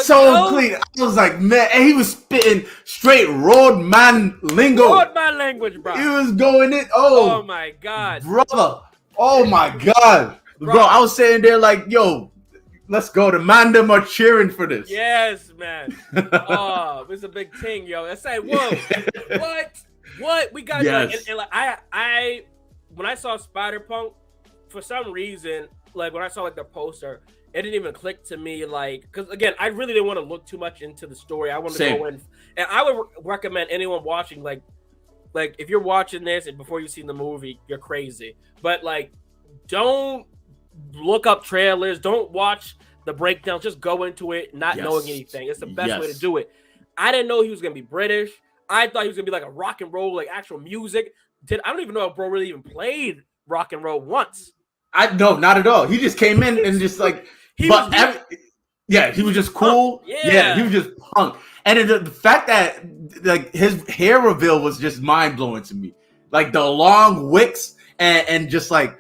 [SPEAKER 2] so clean. I was like, man, and he was spitting straight roadman lingo.
[SPEAKER 1] Roadman language, bro.
[SPEAKER 2] He was going in.
[SPEAKER 1] Oh my god,
[SPEAKER 2] brother. Oh my god, bro. I was sitting there like, yo, Let's go. The man them are cheering for this.
[SPEAKER 1] Yes, man. Oh, it's a big thing, yo. I say, whoa, what? We got and like I when I saw Spider-Punk, for some reason, like when I saw like the poster, it didn't even click to me, like, because again, I really didn't want to look too much into the story. I wanted to go in, and I would recommend anyone watching, like if you're watching this and before you've seen the movie, you're crazy. But like, don't look up trailers, don't watch the breakdown, just go into it not knowing anything. It's the best way to do it. I didn't know he was gonna be British. I thought he was gonna be like a rock and roll, like actual music. I don't even know if bro really even played rock and roll once.
[SPEAKER 2] No, not at all. He just came in and just like he was just cool. Yeah, he was just punk. And the fact that like his hair reveal was just mind blowing to me. Like the long wicks and just like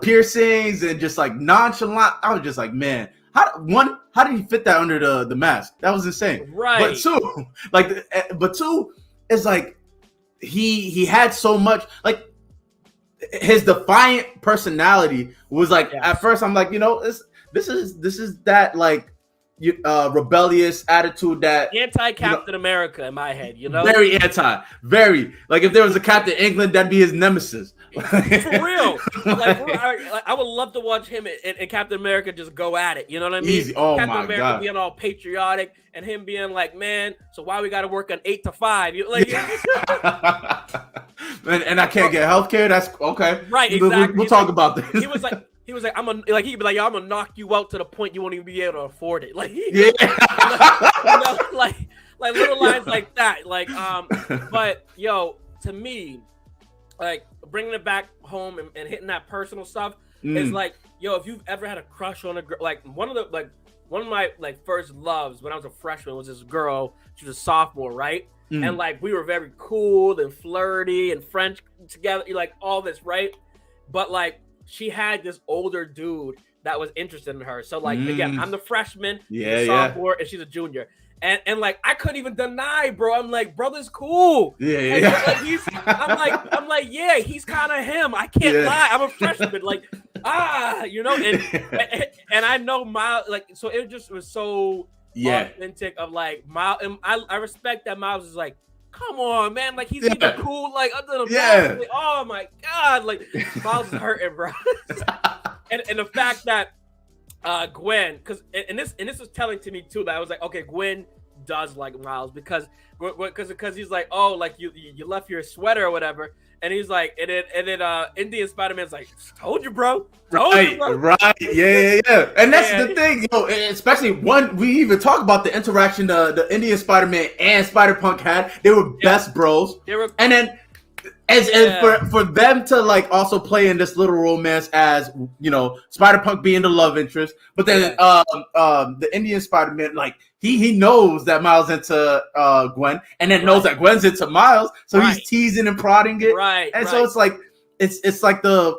[SPEAKER 2] piercings and just like nonchalant. I was just like, man, how did he fit that under the mask? That was insane.
[SPEAKER 1] Right.
[SPEAKER 2] But two is like he had so much, like his defiant personality was like at first I'm like, this is that like rebellious attitude that
[SPEAKER 1] anti-Captain America in my head,
[SPEAKER 2] very like if there was a Captain England, that'd be his nemesis.
[SPEAKER 1] For real. I would love to watch him and Captain America just go at it. You know what I mean?
[SPEAKER 2] Easy. Oh
[SPEAKER 1] Captain
[SPEAKER 2] my
[SPEAKER 1] America
[SPEAKER 2] God.
[SPEAKER 1] being all patriotic and him being like, man, so why we got to work on 8 to 5?
[SPEAKER 2] And I can't get healthcare. That's okay.
[SPEAKER 1] Right. Exactly.
[SPEAKER 2] We'll talk about this.
[SPEAKER 1] He was like, he'd be like, yo, I'm gonna knock you out to the point you won't even be able to afford it. Like, like little lines like that. Like, but yo, to me, like bringing it back home and hitting that personal stuff is like, yo, if you've ever had a crush on a girl, like one of my like first loves when I was a freshman was this girl. She was a sophomore, right? And like we were very cool and flirty and French together, like all this, right? But like she had this older dude that was interested in her. So like again, I'm the freshman, she's a sophomore, and she's a junior. And like I couldn't even deny, bro. I'm like, brother's cool. Like, I'm like, yeah, he's kind of him. I can't lie. I'm a freshman. Like, and I know Miles. Like, so it just was so authentic of like Miles. And I respect that Miles is like, come on, man. Like he's even cool. Like other than like, oh my God. Like Miles is hurting, bro. and the fact that Gwen, and this was telling to me too that I was like, okay, Gwen does like Miles because he's like, oh, like you left your sweater or whatever, and he's like, and then Indian Spider-Man's like, told you, bro.
[SPEAKER 2] Right, yeah. And that's the thing, especially when we even talk about the interaction the Indian Spider-Man and Spider-Punk had. They were best bros. And then as for them to like also play in this little romance as Spider-Punk being the love interest, but then the Indian Spider-Man, like he knows that Miles into Gwen, and then knows that Gwen's into Miles, so he's teasing and prodding it, and so it's like it's like the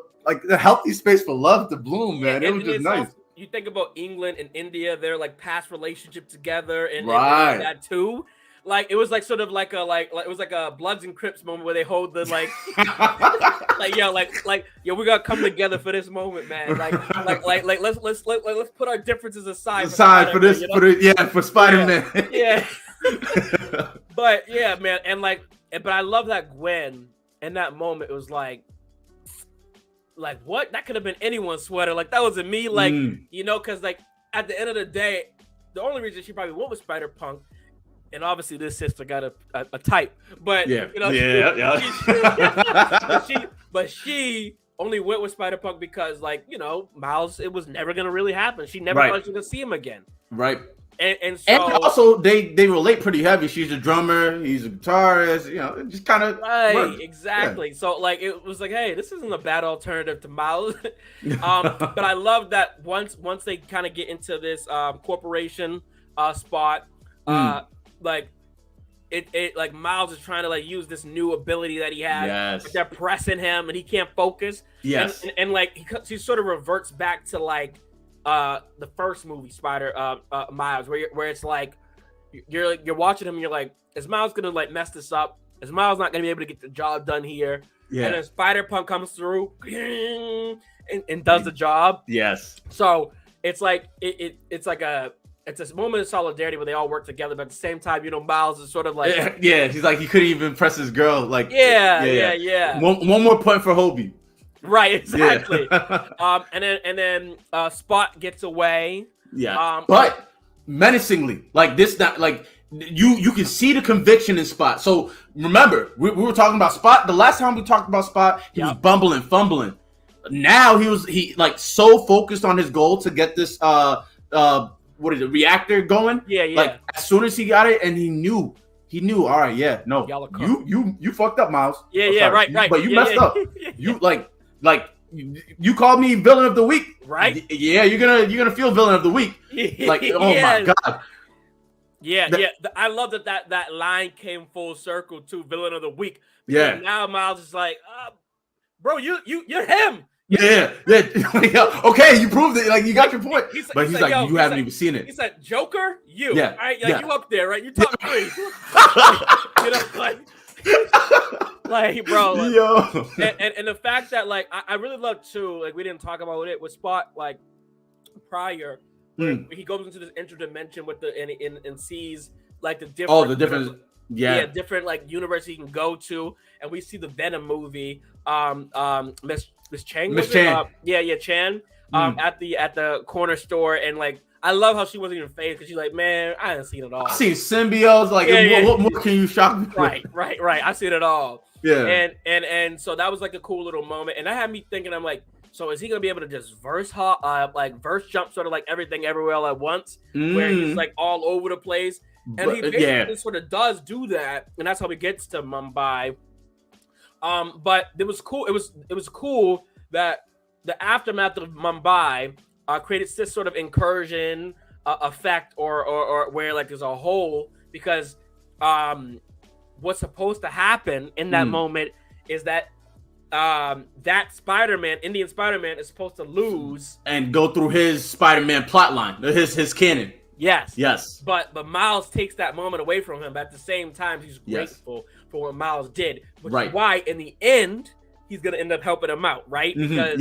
[SPEAKER 2] healthy space for love to bloom, man. It was just nice.
[SPEAKER 1] You think about England and India, they're like past relationship together, and that too. Like it was like sort of like it was like a Bloods and Crips moment where they hold the like we gotta come together for this moment, man. Like let's put our differences aside
[SPEAKER 2] for this, for Spider-Man.
[SPEAKER 1] Yeah. But yeah, man, but I love that Gwen in that moment. It was like what? That could have been anyone's sweater. Like that wasn't me. Like because like at the end of the day, the only reason she probably went with Spider-Punk. And obviously, this sister got a type, but she only went with Spider-Punk because, Miles, it was never gonna really happen. She never thought she was gonna see him again.
[SPEAKER 2] Right.
[SPEAKER 1] And
[SPEAKER 2] also they relate pretty heavy. She's a drummer, he's a guitarist. It just kind of
[SPEAKER 1] exactly. Yeah. So it was like, hey, this isn't a bad alternative to Miles. But I love that once they kind of get into this corporation spot. Like Miles is trying to use this new ability that he has. But they're pressing him and he can't focus.
[SPEAKER 2] Yes.
[SPEAKER 1] And he sort of reverts back to the first movie Miles, where it's like you're watching him and you're like, is Miles gonna mess this up? Is Miles not gonna be able to get the job done here? Yeah. And then Spider-Punk comes through and does the job.
[SPEAKER 2] Yes.
[SPEAKER 1] So it's like it's like it's a moment of solidarity where they all work together, but at the same time, you know, Miles is sort of like
[SPEAKER 2] yeah, he's like he couldn't even impress his girl. Like
[SPEAKER 1] yeah.
[SPEAKER 2] One more point for Hobie.
[SPEAKER 1] Right, exactly.
[SPEAKER 2] Yeah.
[SPEAKER 1] And then Spot gets away.
[SPEAKER 2] Yeah, but menacingly, like this, not like you can see the conviction in Spot. So remember, we were talking about Spot. The last time we talked about Spot, he was bumbling, fumbling. Now he like so focused on his goal to get this what is it, reactor going?
[SPEAKER 1] Yeah.
[SPEAKER 2] Like as soon as he got it, and he knew. All right, yeah, no, you fucked up, Miles.
[SPEAKER 1] Yeah, right.
[SPEAKER 2] But you messed up. You like you called me villain of the week,
[SPEAKER 1] right?
[SPEAKER 2] Yeah, you're gonna feel villain of the week. Like, oh my god.
[SPEAKER 1] Yeah. I love that line came full circle to villain of the week.
[SPEAKER 2] Yeah.
[SPEAKER 1] Now Miles is like, bro, you're him.
[SPEAKER 2] Yeah. Okay, you proved it. Like, you got your point. He's like, you haven't even seen it.
[SPEAKER 1] He said, Joker, you.
[SPEAKER 2] Yeah.
[SPEAKER 1] All right, you up there, right? You top 3. You know, like bro. Like,
[SPEAKER 2] yo.
[SPEAKER 1] And the fact that like I really love too. Like we didn't talk about it with Spot like prior. He goes into this interdimension with and sees like the different. Different like universe he can go to, and we see the Venom movie. Miss Chang. Chan. At the corner store, and like I love how she wasn't even phased because she's like, man, I haven't seen it all.
[SPEAKER 2] I've seen symbiotes. Like, what more can you shock me?
[SPEAKER 1] Right. I seen it all.
[SPEAKER 2] Yeah.
[SPEAKER 1] And so that was like a cool little moment, and that had me thinking. I'm like, so is he gonna be able to just verse jump sort of like everything everywhere all at once, where he's like all over the place? And he basically sort of does do that, and that's how he gets to Mumbai. But it was cool. It was cool that the aftermath of Mumbai created this sort of incursion effect, or where like there's a hole, because what's supposed to happen in that moment is that that Spider-Man, Indian Spider-Man, is supposed to lose
[SPEAKER 2] and go through his Spider-Man plotline, his canon.
[SPEAKER 1] Yes. But Miles takes that moment away from him. But at the same time, he's grateful for what Miles did, which is why in the end he's gonna end up helping him out, right? Because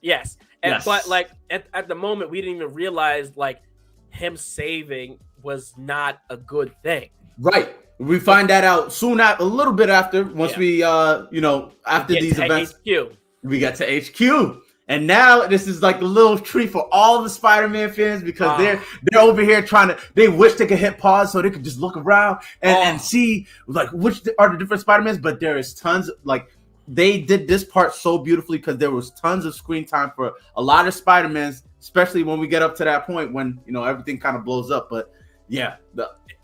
[SPEAKER 1] yes. But like at the moment, we didn't even realize like him saving was not a good thing.
[SPEAKER 2] Right. We find that out a little bit after, once we after these events,
[SPEAKER 1] HQ.
[SPEAKER 2] We got to HQ. And now this is like a little treat for all the Spider-Man fans, because they're over here they wish they could hit pause so they could just look around and see like which are the different Spider-Mans. But there is tons, like they did this part so beautifully because there was tons of screen time for a lot of Spider-Mans, especially when we get up to that point when everything kind of blows up. But yeah,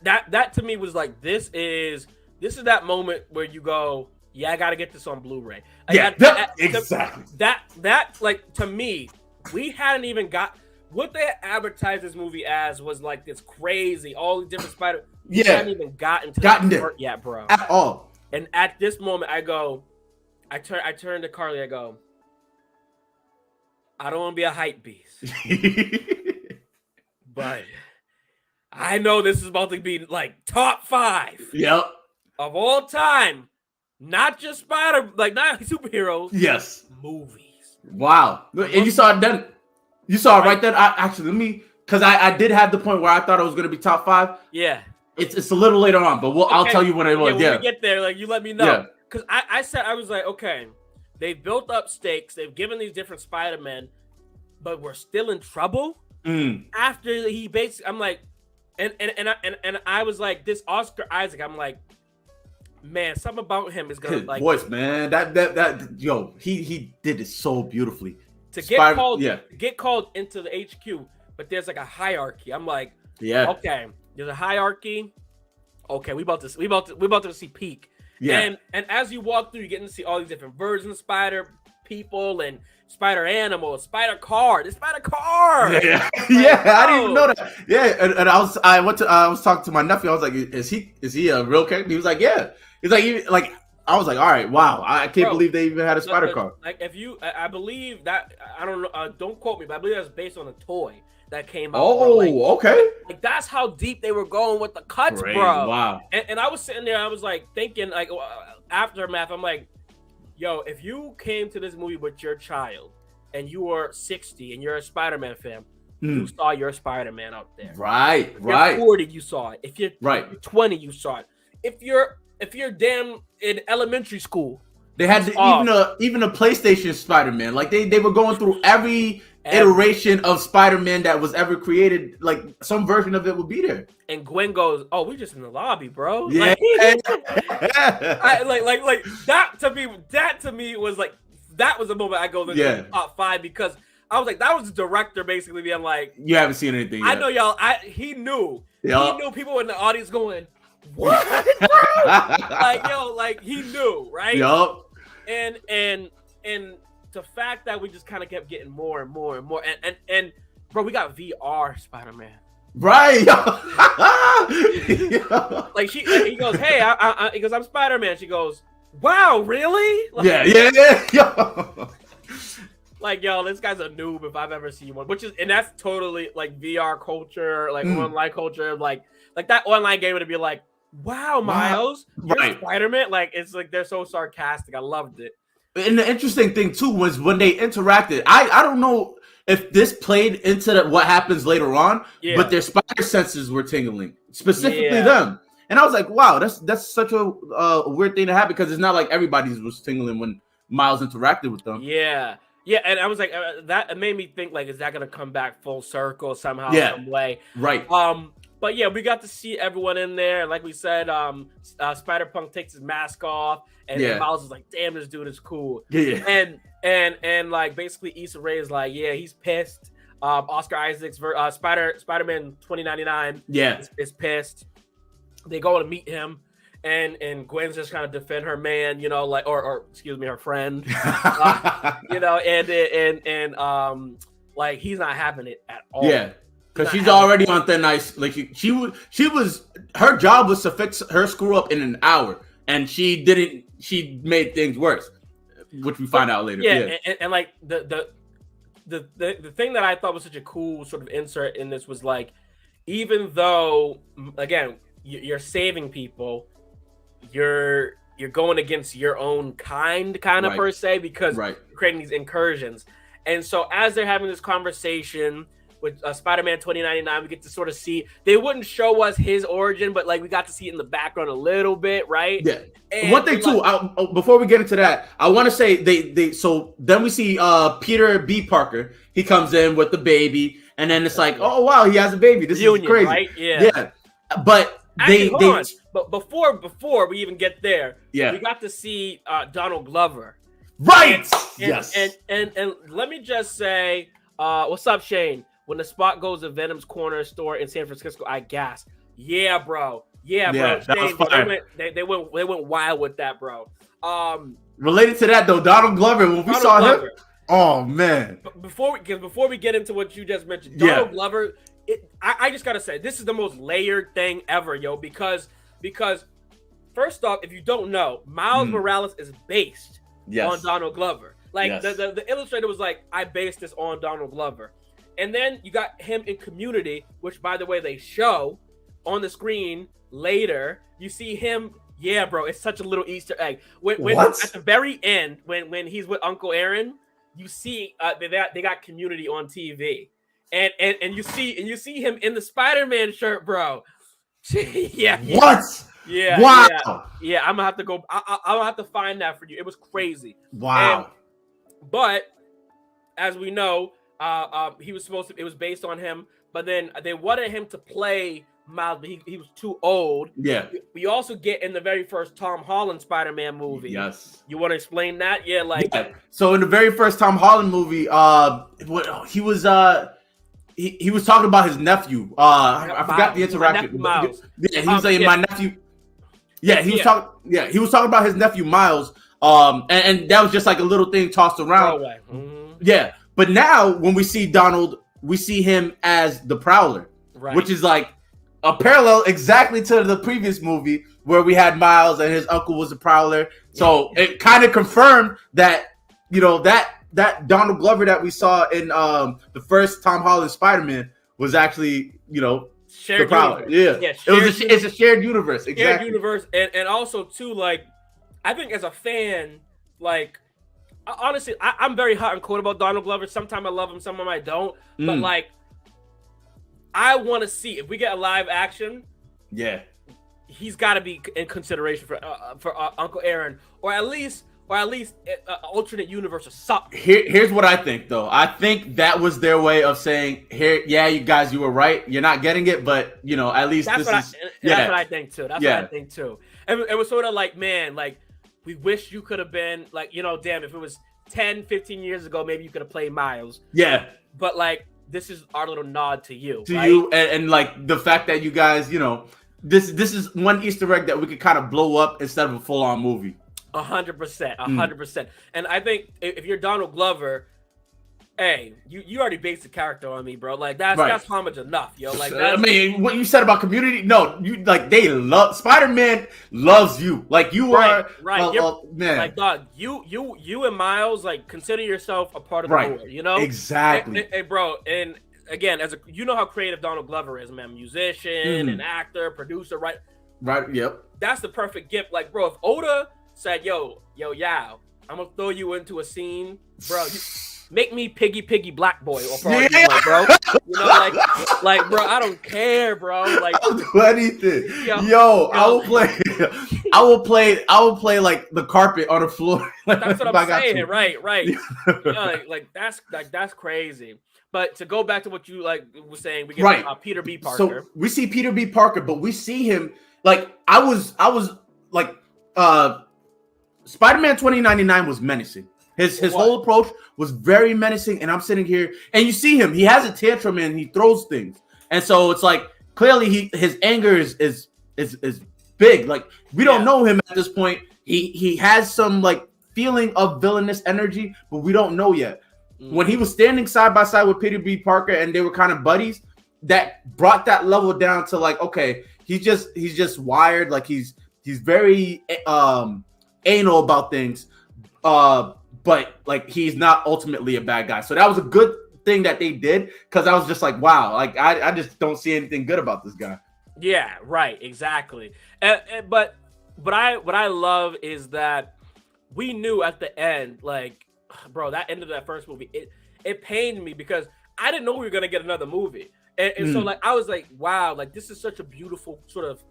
[SPEAKER 1] that to me was like this is that moment where you go, yeah, I got to get this on Blu-ray.
[SPEAKER 2] Exactly.
[SPEAKER 1] That like to me, we hadn't even got what they advertised this movie as was like this crazy, all the different Spider. We hadn't even gotten that part yet, bro.
[SPEAKER 2] At all.
[SPEAKER 1] And at this moment, I turn to Carly. I go, I don't want to be a hype beast, but I know this is about to be like top 5.
[SPEAKER 2] Yep.
[SPEAKER 1] Of all time. Not just not superheroes.
[SPEAKER 2] Yes.
[SPEAKER 1] Movies.
[SPEAKER 2] Wow. And you saw it then. You saw it right then. Because I did have the point where I thought it was going to be top 5.
[SPEAKER 1] Yeah.
[SPEAKER 2] It's a little later on, but I'll tell you when it was.
[SPEAKER 1] When we get there, like you let me know. Because I was like, okay, they've built up stakes. They've given these different Spider-Men, but we're still in trouble. After he basically, I'm like, and I was like, this Oscar Isaac, I'm like, man, something about him is gonna
[SPEAKER 2] his voice, man. He did it so beautifully.
[SPEAKER 1] To get called into the HQ, but there's like a hierarchy. I'm like, okay, there's a hierarchy. Okay, we about to see peak. Yeah. And as you walk through, you're getting to see all these different versions of Spider people and Spider Animal, Spider Car. The Spider Car.
[SPEAKER 2] Yeah, I didn't even know that. Yeah, and I was talking to my nephew. I was like, is he a real character? He was like, yeah. He's like I was like, all right, wow. I can't believe they even had a Spider Car.
[SPEAKER 1] Like I believe that, I don't know, don't quote me, but I believe that's based on a toy that came out.
[SPEAKER 2] Oh, okay.
[SPEAKER 1] Like that's how deep they were going with the cuts, bro.
[SPEAKER 2] Wow.
[SPEAKER 1] And I was sitting there, I was like thinking, like, aftermath. I'm like, yo, if you came to this movie with your child and you are 60 and you're a Spider-Man fan, you saw your Spider-Man out there.
[SPEAKER 2] Right,
[SPEAKER 1] If you're 40, you saw it. If you're 20, you saw it. If you're damn in elementary school,
[SPEAKER 2] they had even a PlayStation Spider-Man. Like they were going through every iteration of Spider-Man that was ever created. Like some version of it would be there.
[SPEAKER 1] And Gwen goes, "Oh, we're just in the lobby, bro."
[SPEAKER 2] Yeah.
[SPEAKER 1] Like that to me was like that was the moment I go to the top 5 because I was like, that was the director basically being like,
[SPEAKER 2] "You haven't seen anything yet."
[SPEAKER 1] I know y'all. He knew. Yep. He knew people in the audience going, "What?" like he knew, right?
[SPEAKER 2] Yup.
[SPEAKER 1] And the fact that we just kind of kept getting more and more and more, and bro, we got VR Spider-Man.
[SPEAKER 2] Right.
[SPEAKER 1] Like he goes, "Hey, he goes, I'm Spider-Man." She goes, "Wow, really?" Like,
[SPEAKER 2] yeah.
[SPEAKER 1] Like, yo, this guy's a noob if I've ever seen one. And that's totally like VR culture, like online culture, like that online game would be like, "Wow, Miles, you're Spider-Man." Like it's like they're so sarcastic. I loved it.
[SPEAKER 2] And the interesting thing too was when they interacted. I don't know if this played into what happens later on, but their spider senses were tingling, specifically them. And I was like, wow, that's such a weird thing to happen because it's not like everybody's was tingling when Miles interacted with them.
[SPEAKER 1] Yeah, and I was like, that made me think like, is that gonna come back full circle somehow, some way?
[SPEAKER 2] Right.
[SPEAKER 1] But yeah, we got to see everyone in there. Like we said, Spider-Punk takes his mask off, and Miles is like, "Damn, this dude is cool."
[SPEAKER 2] Yeah.
[SPEAKER 1] And like basically, Issa Rae is like, "Yeah, he's pissed." Oscar Isaac's Spider-Man 2099, is pissed. They go to meet him, and Gwen's just kind of defend her man, you know, like or excuse me, her friend, you know, and like he's not having it at all.
[SPEAKER 2] Yeah. Because she's already on thin ice. Like she was her job was to fix her screw up in an hour, and she didn't. She made things worse, which we find out later.
[SPEAKER 1] Yeah. And like the thing that I thought was such a cool sort of insert in this was like, even though again you're saving people, you're going against your own kind of per se, because you're creating these incursions. And so as they're having this conversation with Spider-Man 2099, we get to sort of see, they wouldn't show us his origin, but like we got to see it in the background a little bit, right?
[SPEAKER 2] Yeah.
[SPEAKER 1] And
[SPEAKER 2] one thing too, before we get into that, I want to say they so then we see Peter B. Parker. He comes in with the baby, and then it's like, oh wow, he has a baby. This is crazy,
[SPEAKER 1] right?
[SPEAKER 2] Yeah. But
[SPEAKER 1] but before we even get there, we got to see Donald Glover.
[SPEAKER 2] Right.
[SPEAKER 1] And let me just say, what's up, Shane? When the spot goes to Venom's corner store in San Francisco, I gasped. Yeah, bro. Shane, they went wild with that, bro.
[SPEAKER 2] Related to that though, Donald Glover, when we saw him, oh man.
[SPEAKER 1] Before we get into what you just mentioned, Donald Glover, I just gotta say, this is the most layered thing ever, yo. Because first off, if you don't know, Miles Morales is based on Donald Glover. Like the illustrator was like, I based this on Donald Glover. And then you got him in Community, which, by the way, they show on the screen later. You see him. Yeah, bro, it's such a little Easter egg. When at the very end, when he's with Uncle Aaron, you see they got Community on TV, and you see him in the Spider-Man shirt, bro.
[SPEAKER 2] What?
[SPEAKER 1] Yeah.
[SPEAKER 2] Wow.
[SPEAKER 1] Yeah, I'm gonna have to go. I'll have to find that for you. It was crazy.
[SPEAKER 2] Wow.
[SPEAKER 1] But as we know, he was supposed to. It was based on him, but then they wanted him to play Miles, but he was too old.
[SPEAKER 2] Yeah.
[SPEAKER 1] We also get in the very first Tom Holland Spider-Man movie.
[SPEAKER 2] Yes.
[SPEAKER 1] You want to explain that? Yeah, like.
[SPEAKER 2] Yeah. So in the very first Tom Holland movie, he was talking about his nephew. I forgot the interaction.
[SPEAKER 1] Miles.
[SPEAKER 2] Yeah, he was saying my nephew. Yeah, he was talking. Yeah, he was talking about his nephew Miles. And that was just like a little thing tossed around. Yeah. But now, when we see Donald, we see him as the Prowler, which is like a parallel exactly to the previous movie where we had Miles and his uncle was the Prowler. So it kind of confirmed that, you know, that Donald Glover that we saw in the first Tom Holland Spider-Man was actually, you know,
[SPEAKER 1] shared
[SPEAKER 2] the Prowler.
[SPEAKER 1] Universe.
[SPEAKER 2] It's a shared universe. Exactly.
[SPEAKER 1] Shared universe, and also too, like, I think as a fan, like, honestly, I'm very hot and cold about Donald Glover. Sometimes I love him, sometimes I don't. But like, I want to see if we get a live action.
[SPEAKER 2] Yeah,
[SPEAKER 1] he's got to be in consideration for Uncle Aaron, or at least alternate universe or something.
[SPEAKER 2] Here's what I think, though. I think that was their way of saying, "Here, yeah, you guys, you were right. You're not getting it, but you know, at least
[SPEAKER 1] that's
[SPEAKER 2] this is."
[SPEAKER 1] That's what I think too. That's what I think too. And it was sort of like, man, like we wish you could have been like, you know, damn, if it was 10, 15 years ago, maybe you could have played Miles.
[SPEAKER 2] Yeah,
[SPEAKER 1] but like, this is our little nod to you,
[SPEAKER 2] to
[SPEAKER 1] right?
[SPEAKER 2] you, and like the fact that you guys, you know, this is one Easter egg that we could kind of blow up instead of a full on movie.
[SPEAKER 1] 100%, 100%. And I think if you're Donald Glover, hey, you already based the character on me, bro. Like that's homage enough, yo. Like
[SPEAKER 2] I mean, what you said about Community, no, you like they love Spider-Man loves you, like you are
[SPEAKER 1] right.
[SPEAKER 2] Man.
[SPEAKER 1] Like dog, you and Miles, like consider yourself a part of the lore, you know?
[SPEAKER 2] Exactly.
[SPEAKER 1] Hey, bro, and again, you know how creative Donald Glover is, man. Musician, an actor, producer, right?
[SPEAKER 2] Right. Yep.
[SPEAKER 1] That's the perfect gift. Like, bro, if Oda said, yo, I'm gonna throw you into a scene, bro. Make me Piggy Black Boy or bro. You know, like, bro, I don't care, bro. Like,
[SPEAKER 2] I'll do anything. Yo, I will play like the carpet on the floor.
[SPEAKER 1] That's what I'm saying. Right. Like that's crazy. But to go back to what you like was saying, we get Peter B. Parker.
[SPEAKER 2] So we see Peter B. Parker, but we see him like I was like Spider-Man 2099 was menacing. His whole approach was very menacing, and I'm sitting here, and you see him. He has a tantrum and he throws things, and so it's like clearly his anger is big. Like we don't know him at this point. He has some like feeling of villainous energy, but we don't know yet. When he was standing side by side with Peter B. Parker and they were kind of buddies, that brought that level down to like, okay, he's just wired, like he's very anal about things. But like he's not ultimately a bad guy. So that was a good thing that they did, because I was just like, wow, like I just don't see anything good about this guy.
[SPEAKER 1] Yeah, right, exactly. But what I love is that we knew at the end, like, bro, that end of that first movie, it pained me because I didn't know we were gonna get another movie. And so like I was like, wow, like this is such a beautiful sort of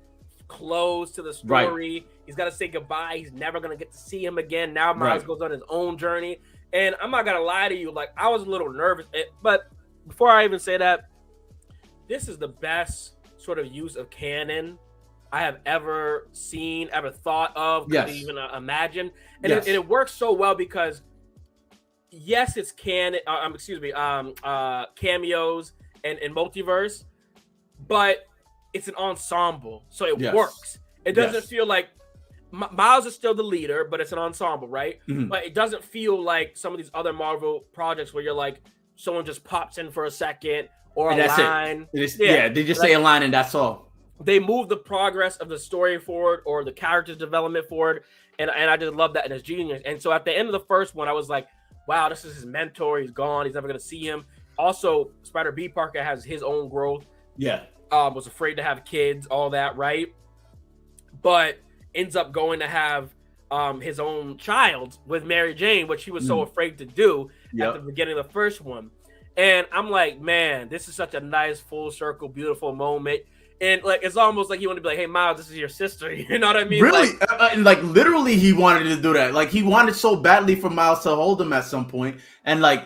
[SPEAKER 1] close to the story. Right. He's got to say goodbye. He's never gonna get to see him again. Now Miles goes on his own journey, and I'm not gonna lie to you, like I was a little nervous. But before I even say that, this is the best sort of use of canon I have ever seen, ever thought of, could even imagine, and it works so well because yes, it's canon. Cameos and multiverse, but it's an ensemble, so it works. It doesn't feel like Miles is still the leader, but it's an ensemble, right? But it doesn't feel like some of these other Marvel projects where you're like, someone just pops in for a second or a line.
[SPEAKER 2] They just say a line and that's all.
[SPEAKER 1] They move the progress of the story forward or the character's development forward, and I just love that, and it's genius. And so at the end of the first one, I was like, wow, this is his mentor. He's gone. He's never going to see him. Also, Spider B. Parker has his own growth.
[SPEAKER 2] Yeah.
[SPEAKER 1] Was afraid to have kids, all that, right? But ends up going to have his own child with Mary Jane, which he was so afraid to do at the beginning of the first one. And I'm like, man, this is such a nice, full circle, beautiful moment. And like, it's almost like he wanted to be like, hey, Miles, this is your sister. You know what I mean?
[SPEAKER 2] Really? Like literally, he wanted to do that. Like, he wanted so badly for Miles to hold him at some point. And like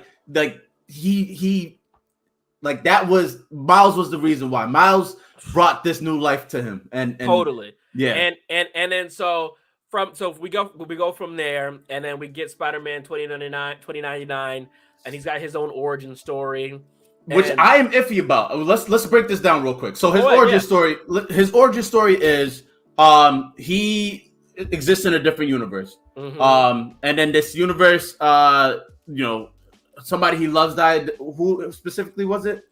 [SPEAKER 2] he like that was Miles was the reason why Miles brought this new life to him. And
[SPEAKER 1] totally.
[SPEAKER 2] Yeah.
[SPEAKER 1] And then so we go from there, and then we get Spider-Man 2099, and he's got his own origin story.
[SPEAKER 2] Which I am iffy about. Let's break this down real quick. So his origin story is he exists in a different universe. And then this universe, somebody he loves died. Who specifically was it?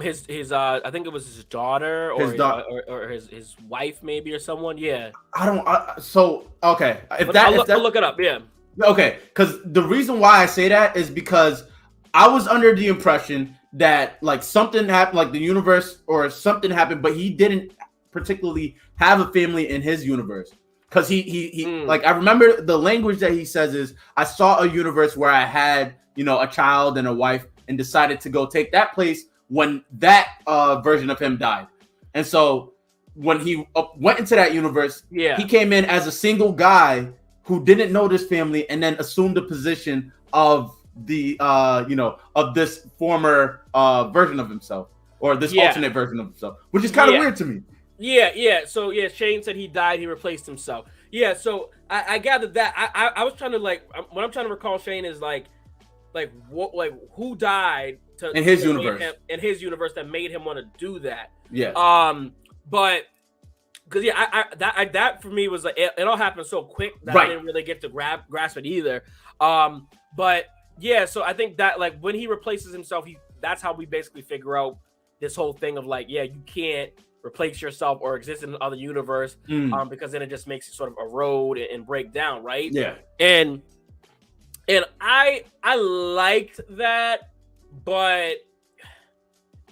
[SPEAKER 1] His I think it was his daughter or his wife maybe, or someone. Yeah.
[SPEAKER 2] Okay.
[SPEAKER 1] I'll look it up. Yeah.
[SPEAKER 2] Okay, because the reason why I say that is because I was under the impression that like something happened, like the universe or something happened, but he didn't particularly have a family in his universe. because he like I remember the language that he says is, I saw a universe where I had, you know, a child and a wife and decided to go take that place when that version of him died. And so when he went into that universe, he came in as a single guy who didn't know this family and then assumed the position of the you know, of this former version of himself, or this alternate version of himself, which is kind of weird to me.
[SPEAKER 1] So Shane said he died, he replaced himself. So I gathered that. I was trying to, like, what I'm trying to recall, Shane, is like what, like, who died
[SPEAKER 2] in his universe,
[SPEAKER 1] that made him want to do that. But because that for me was like, it all happened so quick that I didn't really get to grasp it either. But so I think that, like, when he replaces himself, that's how we basically figure out this whole thing of, like, you can't replace yourself or exist in another universe, because then it just makes it sort of erode and break down, right? And I liked that, but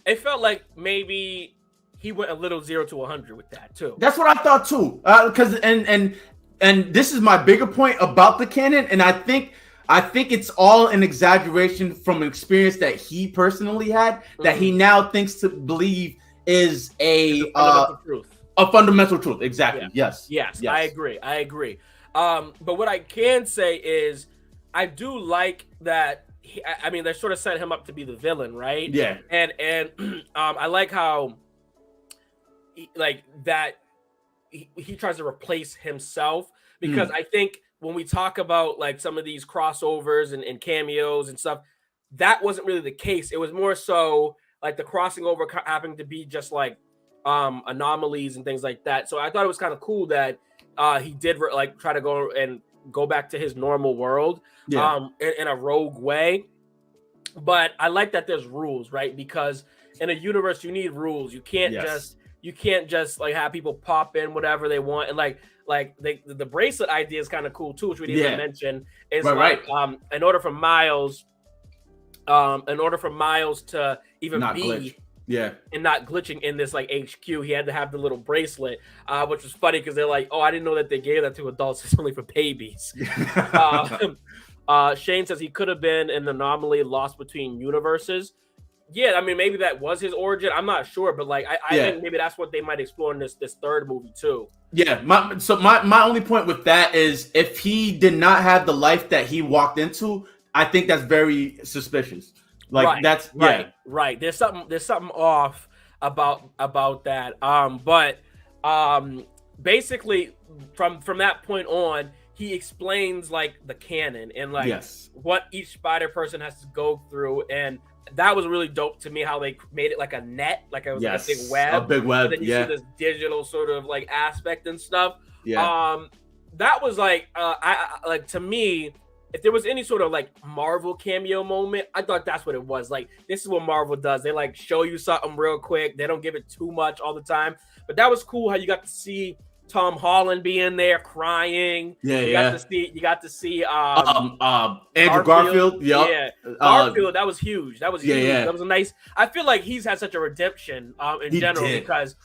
[SPEAKER 1] it felt like maybe he went a little 0 to 100 with that too.
[SPEAKER 2] That's what I thought too. Because and this is my bigger point about the canon, and I think it's all an exaggeration from an experience that he personally had, that he now thinks to believe is a fundamental truth. Exactly. Yes.
[SPEAKER 1] I agree. But what I can say is, I do like that. I mean, they sort of set him up to be the villain, right? And I like how he tries to replace himself, because I think when we talk about, like, some of these crossovers and cameos and stuff, that wasn't really the case. It was more so like the crossing over happened to be just like anomalies and things like that. So I thought it was kind of cool that he did try to go back to his normal world in a rogue way. But I like that there's rules, right? Because in a universe you need rules. You can't just like have people pop in whatever they want. And like the bracelet idea is kind of cool too, which we didn't even mention. Is in order for Miles to even
[SPEAKER 2] not
[SPEAKER 1] be
[SPEAKER 2] glitch.
[SPEAKER 1] And not glitching in this, like, HQ, he had to have the little bracelet, which was funny because they're like, oh, I didn't know that they gave that to adults. It's only for babies. Shane says he could have been an anomaly lost between universes. I mean, maybe that was his origin. I'm not sure, but like I think maybe that's what they might explore in this third movie too.
[SPEAKER 2] My only point with that is, if he did not have the life that he walked into, I think that's very suspicious. Like, that's
[SPEAKER 1] right. There's something off about that. But basically from that point on, he explains, like, the canon and, like, what each spider person has to go through, and that was really dope to me, how they made it like a net, like it was like a big web.
[SPEAKER 2] A big web.
[SPEAKER 1] And then you see this digital sort of, like, aspect and stuff. That was like I like, to me, if there was any sort of, like, Marvel cameo moment, I thought that's what it was. Like, this is what Marvel does. They, like, show you something real quick. They don't give it too much all the time. But that was cool how you got to see Tom Holland be in there crying. You got to see
[SPEAKER 2] Andrew Garfield.
[SPEAKER 1] Garfield, that was huge. That was huge. That was a nice. I feel like he's had such a redemption in general because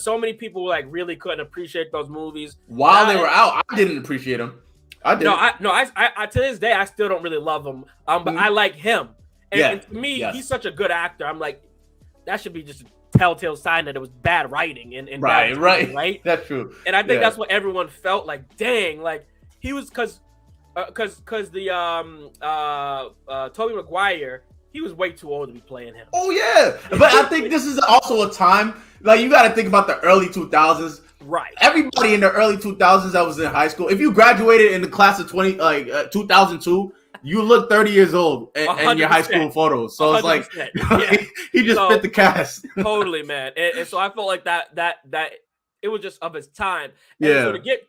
[SPEAKER 1] so many people, like, really couldn't appreciate those movies
[SPEAKER 2] while they were out. I didn't appreciate them. I did.
[SPEAKER 1] I to this day I still don't really love him. But I like him. And to me, he's such a good actor. I'm like, that should be just a telltale sign that it was bad writing and right.
[SPEAKER 2] That's true.
[SPEAKER 1] And I think that's what everyone felt like. Dang, like, he was because the Tobey Maguire, he was way too old to be playing him.
[SPEAKER 2] Oh yeah, but I think this is also a time, like, you got to think about the early 2000s.
[SPEAKER 1] Right.
[SPEAKER 2] Everybody in the early 2000s that was in high school, if you graduated in the class of 2002, you look 30 years old in your high school photos. So it's like, he just fit the cast.
[SPEAKER 1] Totally, man. And so I felt like that it was just of his time. And so to get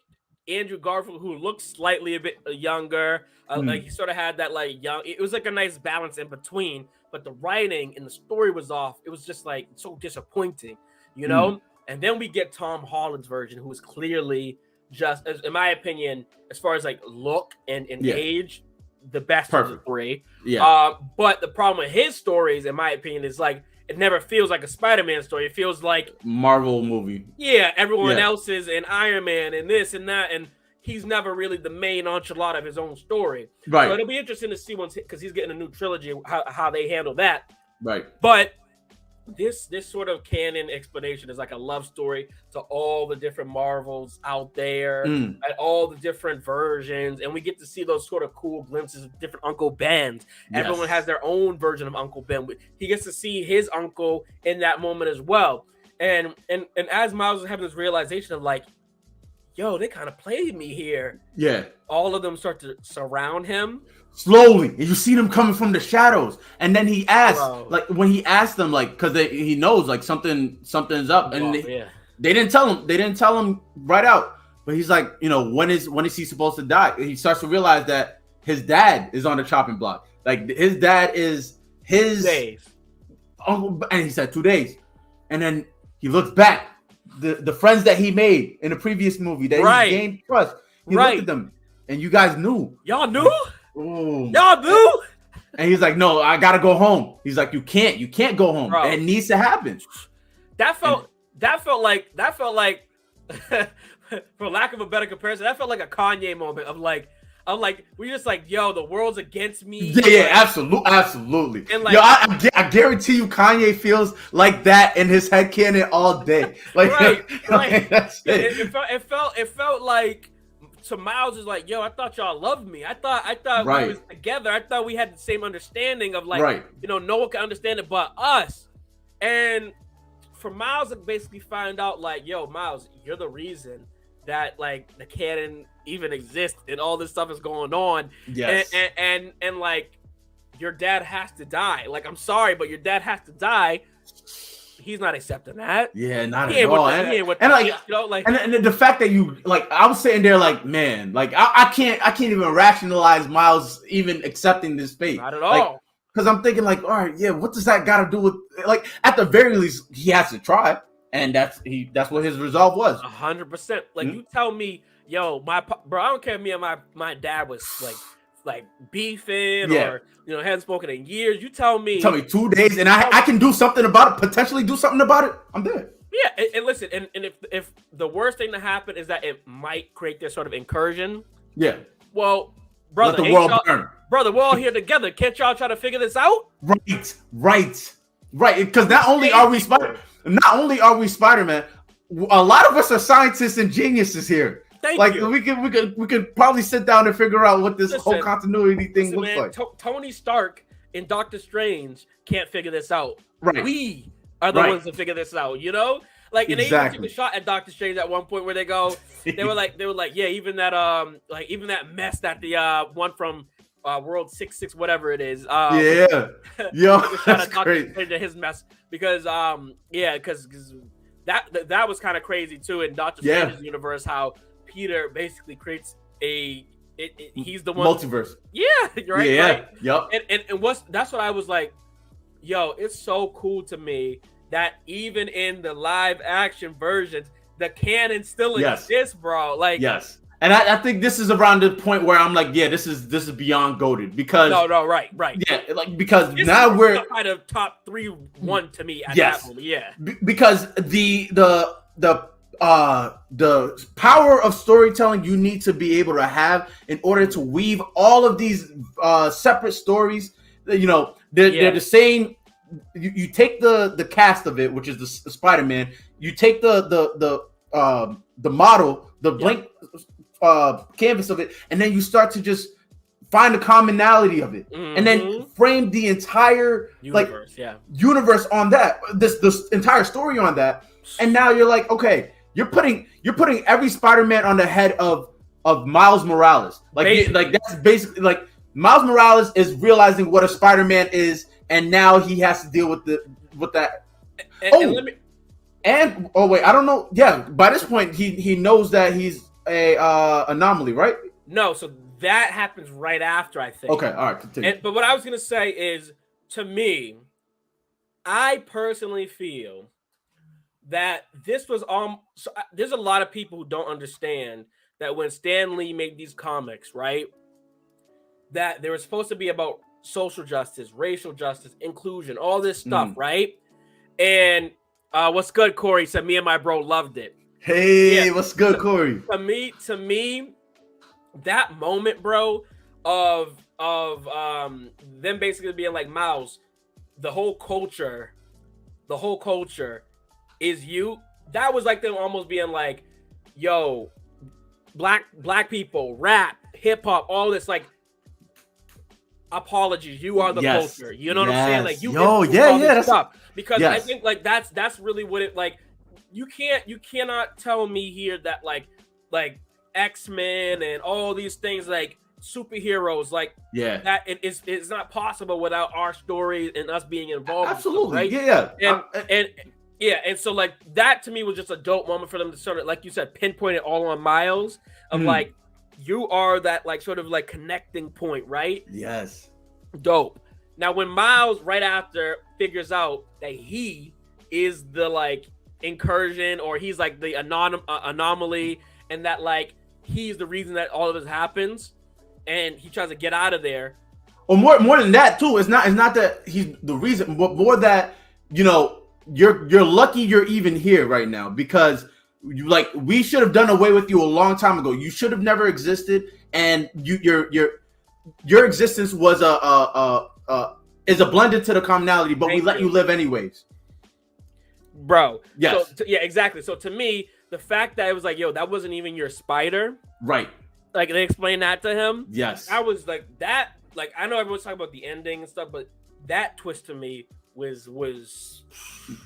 [SPEAKER 1] Andrew Garfield, who looks slightly a bit younger, like, he sort of had that, like, young. It was like a nice balance in between, but the writing and the story was off. It was just, like, so disappointing, you know. And then we get Tom Holland's version, who is clearly just, in my opinion, as far as, like, look and age, the best of the three. But the problem with his stories, in my opinion, is, like, it never feels like a Spider-Man story. It feels like
[SPEAKER 2] Marvel movie.
[SPEAKER 1] Yeah, everyone else is and Iron Man and this and that, and he's never really the main enchilada of his own story.
[SPEAKER 2] Right.
[SPEAKER 1] So it'll be interesting to see once because he's getting a new trilogy how they handle that.
[SPEAKER 2] Right.
[SPEAKER 1] But this sort of canon explanation is like a love story to all the different Marvels out there and all the different versions, and we get to see those sort of cool glimpses of different Uncle Bens. Yes. Everyone has their own version of Uncle Ben. He gets to see his uncle in that moment as well. And as Miles is having this realization of like, yo, they kind of played me here.
[SPEAKER 2] Yeah.
[SPEAKER 1] All of them start to surround him.
[SPEAKER 2] Slowly, and you see them coming from the shadows, and then he asks, like when he asked them, like because he knows like something's up, and they didn't tell him. They didn't tell him right out, but he's like, you know, when is he supposed to die? He starts to realize that his dad is on the chopping block. Like his dad is his
[SPEAKER 1] 2 days.
[SPEAKER 2] Uncle, and he said 2 days, and then he looks back, the friends that he made in the previous movie that he gained trust. He looked at them, and you guys knew.
[SPEAKER 1] Y'all knew.
[SPEAKER 2] Ooh.
[SPEAKER 1] Y'all knew.
[SPEAKER 2] And he's like, no, I gotta go home. He's like, you can't go home. Bro. It needs to happen.
[SPEAKER 1] That felt like for lack of a better comparison, that felt like a Kanye moment of like we're just like, yo, the world's against me.
[SPEAKER 2] Yeah, absolutely. And like, yo, I guarantee you, Kanye feels like that in his head canon all day. Like,
[SPEAKER 1] right.
[SPEAKER 2] That's it.
[SPEAKER 1] It felt like. So Miles is like, yo, I thought y'all loved me. I thought we was together. I thought we had the same understanding of like, you know, no one can understand it but us. And for Miles to basically find out like, yo, Miles, you're the reason that like the canon even exists and all this stuff is going on.
[SPEAKER 2] Yes.
[SPEAKER 1] And like your dad has to die. Like, I'm sorry, but your dad has to die. He's not accepting that.
[SPEAKER 2] Yeah, not at all. And the fact that you like, I was sitting there like, man, like I can't even rationalize Miles even accepting this fate.
[SPEAKER 1] Not at all.
[SPEAKER 2] Because I'm thinking like, all right, yeah, what does that got to do with like? At the very least, he has to try, and that's what his resolve was.
[SPEAKER 1] 100%. Like you tell me, yo, bro, I don't care if me and my dad was like beefing or you know hadn't spoken in years. You tell me
[SPEAKER 2] 2 days and I can do something about it, potentially do something about it, I'm there.
[SPEAKER 1] Yeah, and listen, and if the worst thing to happen is that it might create this sort of incursion, well, brother,
[SPEAKER 2] let the world burn.
[SPEAKER 1] Brother, we're all here together. Can't y'all try to figure this out?
[SPEAKER 2] Right. Because not only are we Spider-Man, a lot of us are scientists and geniuses here.
[SPEAKER 1] Thank you.
[SPEAKER 2] We could probably sit down and figure out what this whole continuity thing looks like.
[SPEAKER 1] Tony Stark in Doctor Strange can't figure this out.
[SPEAKER 2] Right.
[SPEAKER 1] We are the ones that figure this out, you know? Like, and they even took a shot at Doctor Strange at one point where they were like, yeah, even that mess that the one from World 66, whatever it is.
[SPEAKER 2] That's great.
[SPEAKER 1] To his mess because because that was kind of crazy too in Doctor Strange's universe, how Peter basically creates he's the one
[SPEAKER 2] multiverse.
[SPEAKER 1] Yeah, you're right.
[SPEAKER 2] Yeah,
[SPEAKER 1] right?
[SPEAKER 2] Yep.
[SPEAKER 1] And that's what I was like, yo, it's so cool to me that even in the live action versions, the canon still exists, bro. Like,
[SPEAKER 2] yes. And I think this is around the point where I'm like, yeah, this is beyond goated because
[SPEAKER 1] right.
[SPEAKER 2] Yeah, like because
[SPEAKER 1] this
[SPEAKER 2] now we're
[SPEAKER 1] kind of top 3-1 to me at that moment. Yeah.
[SPEAKER 2] Because the power of storytelling you need to be able to have in order to weave all of these separate stories. You know, they're the same. You take the cast of it, which is the Spider-Man. You take the model, the blank canvas of it, and then you start to just find the commonality of it, and then frame the entire universe on that. This entire story on that, and now you're like, okay. You're putting every Spider-Man on the head of Miles Morales. Like that's basically like Miles Morales is realizing what a Spider-Man is, and now he has to deal with that. I don't know. Yeah, by this point he knows that he's a anomaly, right?
[SPEAKER 1] No, so that happens right after, I think.
[SPEAKER 2] Okay, all right, continue.
[SPEAKER 1] But what I was gonna say is, to me, I personally feel that this was so there's a lot of people who don't understand that when Stan Lee made these comics, right, that they were supposed to be about social justice, racial justice, inclusion, all this stuff, right? And what's good, Corey said, me and my bro loved it.
[SPEAKER 2] Hey, what's good, Corey?
[SPEAKER 1] To me, that moment, bro, of them basically being like, Miles, the whole culture is you. That was like them almost being like, yo, black people, rap, hip hop, all this, like, apologies, you are the culture. You know what I'm saying? Like, you that's stuff. Because I think like that's really what it, like, you cannot tell me here that like X-Men and all these things, like superheroes, like that it's not possible without our story and us being involved.
[SPEAKER 2] Absolutely,
[SPEAKER 1] with them, right? And so like that to me was just a dope moment for them to sort of, like you said, pinpoint it all on Miles of like, you are that like sort of like connecting point, right?
[SPEAKER 2] Yes.
[SPEAKER 1] Dope. Now when Miles right after figures out that he is the like incursion, or he's like the anomaly, and that like he's the reason that all of this happens, and he tries to get out of there.
[SPEAKER 2] Or more than that too. It's not that he's the reason, but more that, you know, you're lucky you're even here right now, because we should have done away with you a long time ago. You should have never existed, and your existence was is a blend into the commonality, but we let you live anyways,
[SPEAKER 1] bro.
[SPEAKER 2] Yes.
[SPEAKER 1] So, yeah, exactly. So to me, the fact that it was like, yo, that wasn't even your spider,
[SPEAKER 2] right?
[SPEAKER 1] Like they explained that to him.
[SPEAKER 2] Yes.
[SPEAKER 1] I was like that. Like, I know everyone's talking about the ending and stuff, but that twist to me was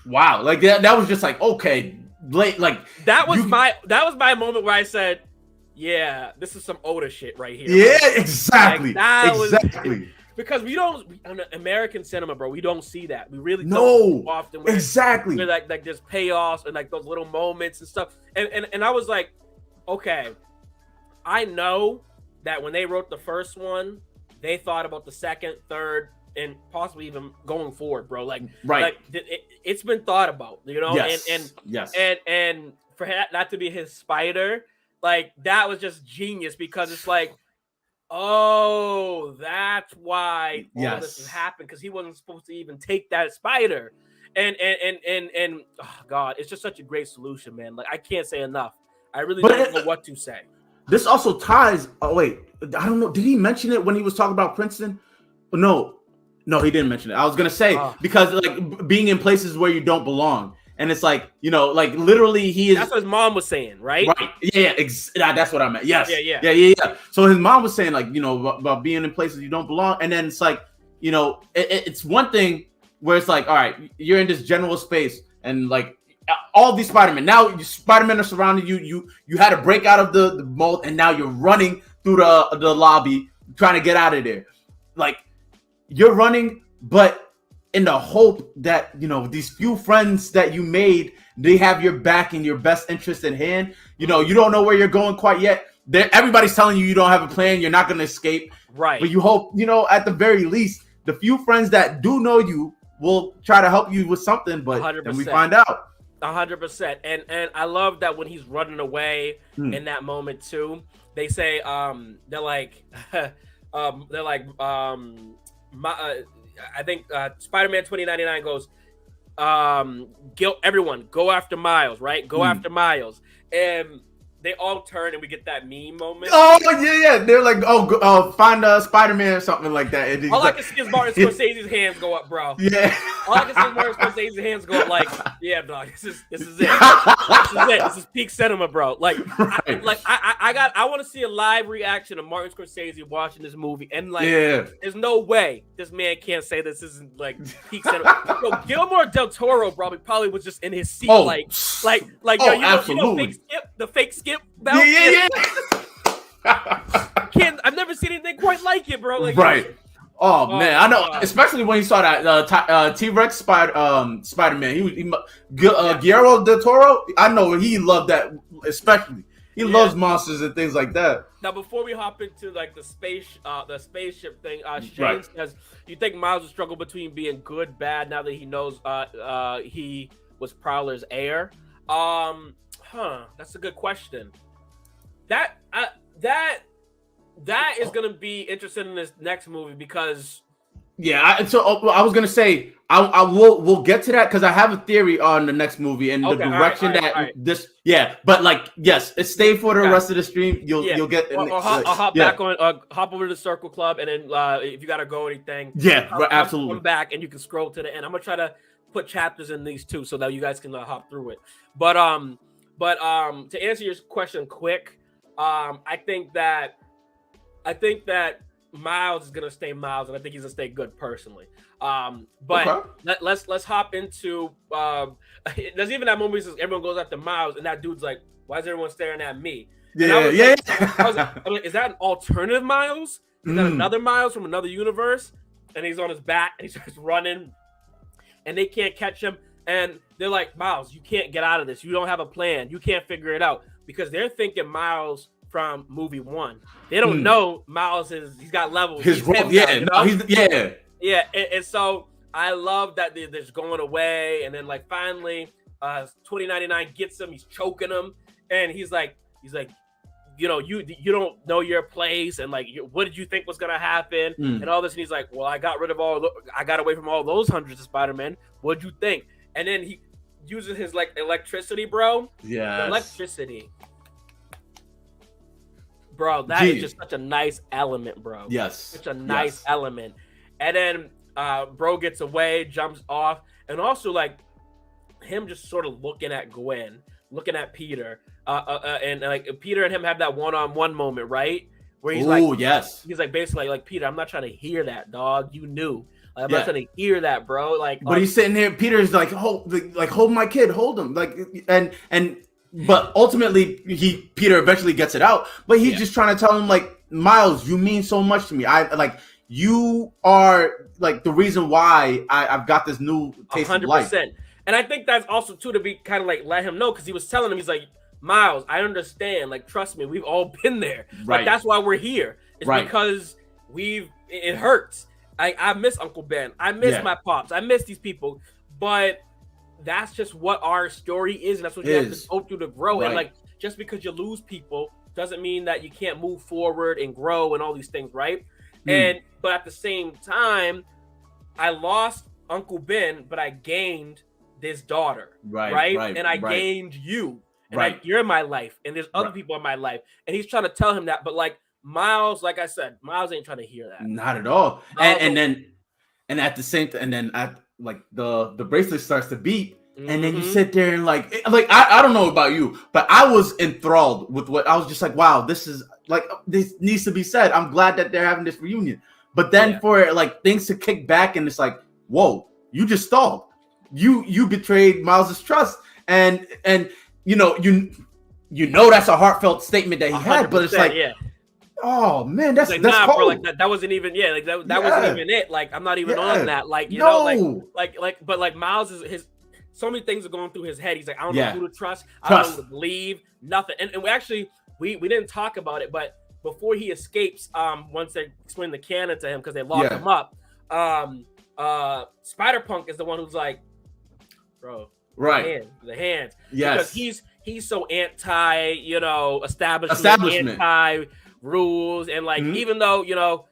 [SPEAKER 2] wow. Like that was just like, okay, like
[SPEAKER 1] that was my moment where I said, yeah, this is some Oda shit right here.
[SPEAKER 2] Yeah, right? Exactly.
[SPEAKER 1] Exactly. Because we don't, in American cinema, bro, we don't see that. We really
[SPEAKER 2] don't
[SPEAKER 1] often.
[SPEAKER 2] Exactly.
[SPEAKER 1] Where like there's payoffs and like those little moments and stuff. And I was like, okay, I know that when they wrote the first one, they thought about the second, third, and possibly even going forward, bro. Like,
[SPEAKER 2] right.
[SPEAKER 1] Like it's been thought about, you know.
[SPEAKER 2] Yes.
[SPEAKER 1] And for that to be his spider, like that was just genius, because it's like, oh, that's why all of this has happened, because he wasn't supposed to even take that spider. And oh God, it's just such a great solution, man. Like, I can't say enough. I really don't know what to say.
[SPEAKER 2] This also ties. Oh wait, I don't know. Did he mention it when he was talking about Princeton? No, he didn't mention it. I was gonna say because like being in places where you don't belong, and it's like, you know, like literally he is.
[SPEAKER 1] That's what his mom was saying, right?
[SPEAKER 2] Right. Yeah. That's what I meant. Yes.
[SPEAKER 1] Yeah.
[SPEAKER 2] So his mom was saying, like, you know, about being in places you don't belong, and then it's like, you know, it's one thing where it's like, all right, you're in this general space, and like all these Spider-Man. Now Spider-Man are surrounding you. You had to break out of the mold, and now you're running through the lobby trying to get out of there. Like, you're running, but in the hope that, you know, these few friends that you made, they have your back and your best interest in hand. You know, you don't know where you're going quite yet. Everybody's telling you don't have a plan. You're not going to escape.
[SPEAKER 1] Right.
[SPEAKER 2] But you hope, you know, at the very least, the few friends that do know you will try to help you with something. But
[SPEAKER 1] 100%.
[SPEAKER 2] then we find out.
[SPEAKER 1] 100%. And I love that when he's running away in that moment too, they say they're like I think Spider-Man 2099 goes, everyone go after Miles, right? Go after Miles. And they all turn and we get that meme moment.
[SPEAKER 2] Oh yeah. They're like, find Spider-Man or something like that. And
[SPEAKER 1] all I can see is Martin Scorsese's hands go up, bro.
[SPEAKER 2] Yeah.
[SPEAKER 1] All I can see is Martin Scorsese's hands go up, like, yeah, dog. This is it. This is it. This is peak cinema, bro. Like, right. I want to see a live reaction of Martin Scorsese watching this movie, and like, there's no way this man can't say this isn't like peak cinema. Bro, Guillermo del Toro probably was just in his seat, like, yo, you know, the fake skip.
[SPEAKER 2] Yeah.
[SPEAKER 1] I've never seen anything quite like it, bro. Like,
[SPEAKER 2] right. Oh man, I know. Especially when you saw that T-Rex Spider-Man. Guillermo del Toro. I know he loved that. Especially, he loves monsters and things like that.
[SPEAKER 1] Now, before we hop into like the spaceship thing, Shane says, "You think Miles will struggle between being good, bad, now that he knows he was Prowler's heir?" That's a good question. That is gonna be interesting in this next movie, because
[SPEAKER 2] Yeah, so I was gonna say I will we'll get to that because I have a theory on the next movie and the direction
[SPEAKER 1] all right.
[SPEAKER 2] this. Yeah, but like yes, stay for the rest of the stream.
[SPEAKER 1] Yeah.
[SPEAKER 2] You'll get.
[SPEAKER 1] I'll hop back on. Hop over to the Circle Club, and then if you gotta go or anything,
[SPEAKER 2] yeah, absolutely.
[SPEAKER 1] Come back, and you can scroll to the end. I'm gonna try to put chapters in these too, so that you guys can hop through it. But to answer your question quick, I think that Miles is gonna stay Miles, and I think he's gonna stay good personally. But okay. let's hop into there's even that moment where everyone goes after Miles, and that dude's like, "Why is everyone staring at me?"
[SPEAKER 2] Yeah.
[SPEAKER 1] I was like, is that an alternative Miles? Is that another Miles from another universe? And he's on his back, and he starts running, and they can't catch him. And they're like, "Miles, you can't get out of this. You don't have a plan. You can't figure it out," because they're thinking Miles from movie 1. They don't know Miles he's got levels. Yeah. And so I love that they're just going away, and then like finally 2099 gets him. He's choking him, and he's like, you know, you don't know your place, and like, what did you think was gonna happen, and all this. And he's like, well, I got away from all those hundreds of Spider-Men. What'd you think? And then he uses his like electricity, bro.
[SPEAKER 2] Yeah,
[SPEAKER 1] electricity. Bro, that is just such a nice element, bro.
[SPEAKER 2] Yes.
[SPEAKER 1] Such a nice element. And then bro gets away, jumps off. And also, like, him just sort of looking at Gwen, looking at Peter. And like, Peter and him have that one-on-one moment, right? Where he's he's like, basically, like, Peter, I'm not trying to hear that, dog. You knew. Like, I'm not trying to hear that, bro. Like,
[SPEAKER 2] but he's sitting here. Peter's like, hold my kid, hold him. Like, and but ultimately, Peter eventually gets it out. But he's just trying to tell him, like, Miles, you mean so much to me. You are like the reason why I've got this new taste 100%. Of life.
[SPEAKER 1] And I think that's also too to be kind of like let him know, because he was telling him, he's like, Miles, I understand. Like, trust me, we've all been there.
[SPEAKER 2] Right.
[SPEAKER 1] Like, that's why we're here. It's because it hurts. I miss Uncle Ben. I miss my pops. I miss these people. But that's just what our story is, and that's what you have to go through to grow. And like, just because you lose people doesn't mean that you can't move forward and grow and all these things, right? But at the same time, I lost Uncle Ben, but I gained this daughter, right? And I gained you, and you're in my life, and there's other people in my life, and he's trying to tell him that, but like Miles, like I said, Miles ain't trying to hear that,
[SPEAKER 2] not at all. And at the same time, and then at like the bracelet starts to beep, and then you sit there and like I don't know about you, but I was enthralled with what I was just like, wow, this is like, this needs to be said. I'm glad that they're having this reunion. But then for like things to kick back, and it's like, whoa, you just stalled. You betrayed Miles's trust, and you know that's a heartfelt statement that he had, but it's like, oh man, that's
[SPEAKER 1] like,
[SPEAKER 2] that's
[SPEAKER 1] nah,
[SPEAKER 2] cold.
[SPEAKER 1] bro, like that wasn't even that wasn't even it. Like, I'm not even on that. Like, you know, but like Miles is his. So many things are going through his head. He's like, I don't know who to trust. I don't know who to believe. Nothing. And we actually we didn't talk about it, but before he escapes, once they explain the canon to him because they locked him up, Spider-Punk is the one who's like, bro, the hands.
[SPEAKER 2] Yes.
[SPEAKER 1] Because he's so anti, establishment. Anti rules, and like even though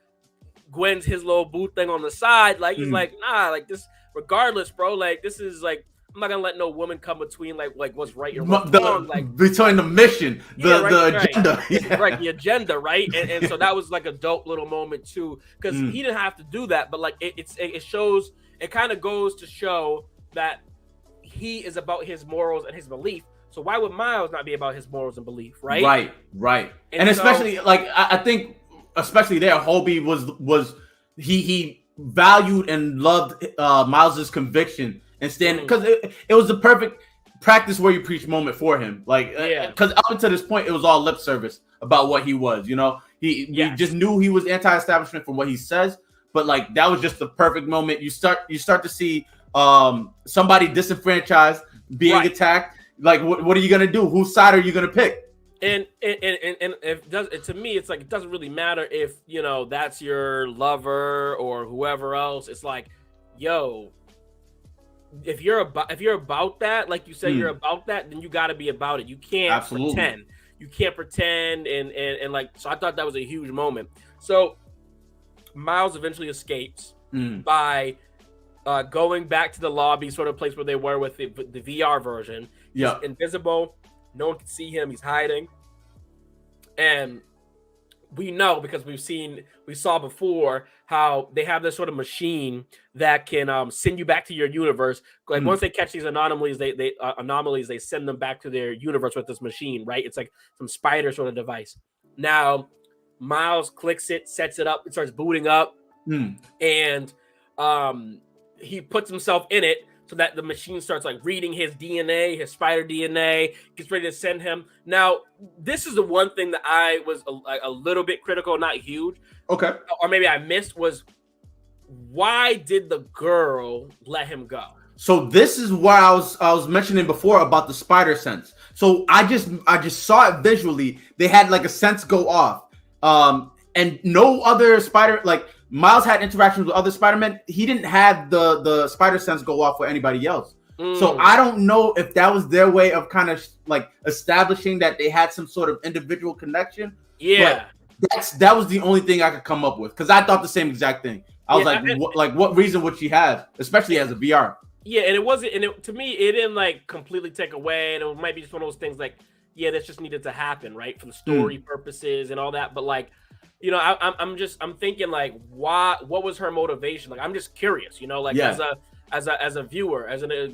[SPEAKER 1] Gwen's his little boo thing on the side, like he's like, nah, like this, regardless, bro, like this is like, I'm not gonna let no woman come between like what's right or what's wrong, like between
[SPEAKER 2] the mission, the agenda,
[SPEAKER 1] the agenda, right? And so that was like a dope little moment too, because he didn't have to do that, but like it shows, it kind of goes to show that he is about his morals and his belief. So why would Miles not be about his morals and belief, right?
[SPEAKER 2] Right. And especially like I think, especially there, Hobie was he valued and loved Miles's conviction and standing, because it was the perfect practice where you preach moment for him. Like, because up until this point, it was all lip service about what he was. He just knew he was anti-establishment from what he says, but like that was just the perfect moment. You start to see somebody disenfranchised being attacked. Like, what are you gonna do? Whose side are you gonna pick?
[SPEAKER 1] And to me, it's like, it doesn't really matter if that's your lover or whoever else. It's like, yo, if you're about that, like you say, you're about that, then you got to be about it. You can't pretend. You can't pretend, and like, so I thought that was a huge moment. So Miles eventually escapes. by going back to the lobby, sort of place where they were with the VR version. He's invisible. No one can see him. He's hiding. And we know, because we saw before how they have this sort of machine that can send you back to your universe. Like once they catch these anomalies, they send them back to their universe with this machine, right? It's like some spider sort of device. Now, Miles clicks it, sets it up, it starts booting up, and he puts himself in it so that the machine starts like reading his DNA, his spider DNA, gets ready to send him. Now, this is the one thing that I was a little bit critical, not huge.
[SPEAKER 2] Okay.
[SPEAKER 1] Or maybe I missed, was why did the girl let him go?
[SPEAKER 2] So this is what I was mentioning before about the spider sense. So I just saw it visually. They had like a sense go off. And no other spider, like Miles had interactions with other Spider-Men. He didn't have the spider sense go off for anybody else. So I don't know if that was their way of kind of like establishing that they had some sort of individual connection.
[SPEAKER 1] Yeah.
[SPEAKER 2] But that was the only thing I could come up with, because I thought the same exact thing. I was what reason would she have, especially as a VR?
[SPEAKER 1] Yeah, and it wasn't, and to me, it didn't like completely take away. And it might be just one of those things like, yeah, this just needed to happen, right, for the story purposes and all that. But like, you know, I'm thinking like, what was her motivation? Like, I'm just curious, you know, like as a viewer,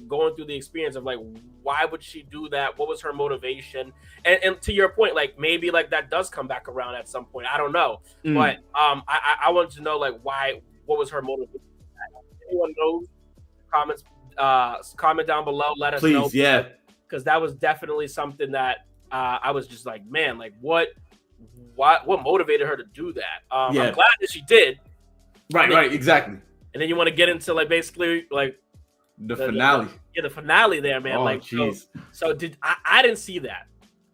[SPEAKER 1] going through the experience of like, why would she do that? What was her motivation? And to your point, like maybe like that does come back around at some point. I don't know, but I wanted to know like what was her motivation? If anyone knows, comment down below. Let us know, because that was definitely something that I was just like, man, like what motivated her to do that? I'm glad that she did.
[SPEAKER 2] Right, exactly.
[SPEAKER 1] And then you want to get into like basically like
[SPEAKER 2] the finale.
[SPEAKER 1] The finale there, man.
[SPEAKER 2] Oh,
[SPEAKER 1] like,
[SPEAKER 2] jeez.
[SPEAKER 1] So I didn't see that.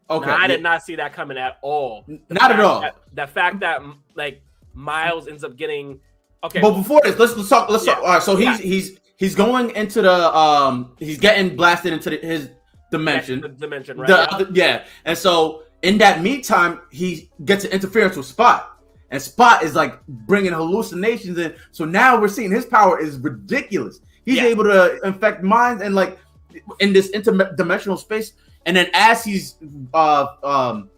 [SPEAKER 2] Okay,
[SPEAKER 1] I did not see that coming at all.
[SPEAKER 2] Not at all.
[SPEAKER 1] The fact that like Miles ends up getting
[SPEAKER 2] But before this, let's talk. All right, so he's going into the he's getting blasted into his dimension.
[SPEAKER 1] The dimension, right?
[SPEAKER 2] And so in that meantime, he gets an interference with Spot. And Spot is like bringing hallucinations in. So now we're seeing his power is ridiculous. He's able to infect minds and like in this interdimensional space. And then as he's, because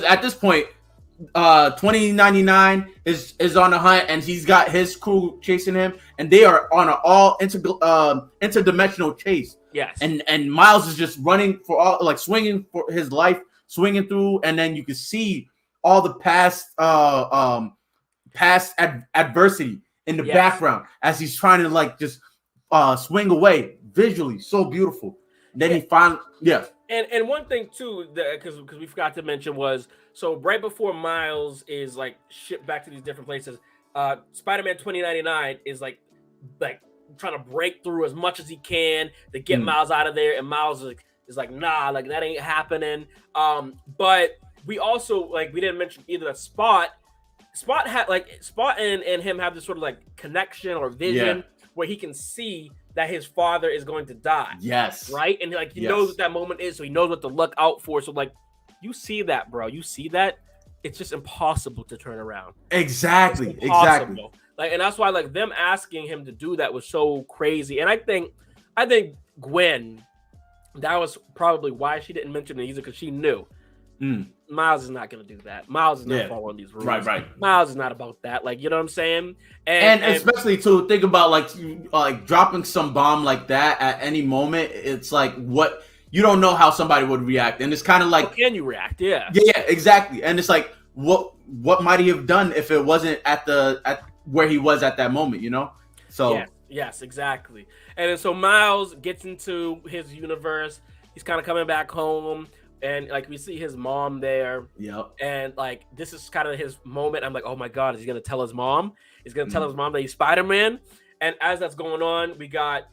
[SPEAKER 2] at this point, 2099 is on the hunt, and he's got his crew chasing him, and they are on an all interdimensional chase.
[SPEAKER 1] Yes.
[SPEAKER 2] And Miles is just running for all, like swinging for his life, swinging through, and then you can see all the past adversity in the background as he's trying to like just swing away visually. So beautiful. Then he finally,
[SPEAKER 1] And one thing too, because we forgot to mention was, so right before Miles is like shipped back to these different places, Spider-Man 2099 is like trying to break through as much as he can to get Miles out of there, and Miles is like, nah, like that ain't happening. But we also we didn't mention either that Spot had Spot and him have this sort of like connection or vision where he can see that his father is going to die.
[SPEAKER 2] Yes.
[SPEAKER 1] Right? And like he knows what that moment is, so he knows what to look out for. So like, you see that, bro. You see that? It's just impossible to turn around.
[SPEAKER 2] Exactly.
[SPEAKER 1] Like, and that's why like them asking him to do that was so crazy. And I think Gwen, that was probably why she didn't mention it either, because she knew Miles is not going to do that. Miles is not following these rules.
[SPEAKER 2] Right.
[SPEAKER 1] Miles is not about that. Like, you know what I'm saying?
[SPEAKER 2] And especially to think about like dropping some bomb like that at any moment. It's like what you don't know how somebody would react, and it's kind of like,
[SPEAKER 1] how can you react? Yeah,
[SPEAKER 2] exactly. And it's like what might he have done if it wasn't at where he was at that moment, you know? So
[SPEAKER 1] yes, exactly. And so Miles gets into his universe. He's kind of coming back home. And like we see his mom there, and like this is kind of his moment. I'm like, oh my god, is he gonna tell his mom? He's gonna tell his mom that he's Spider-Man. And as that's going on, we got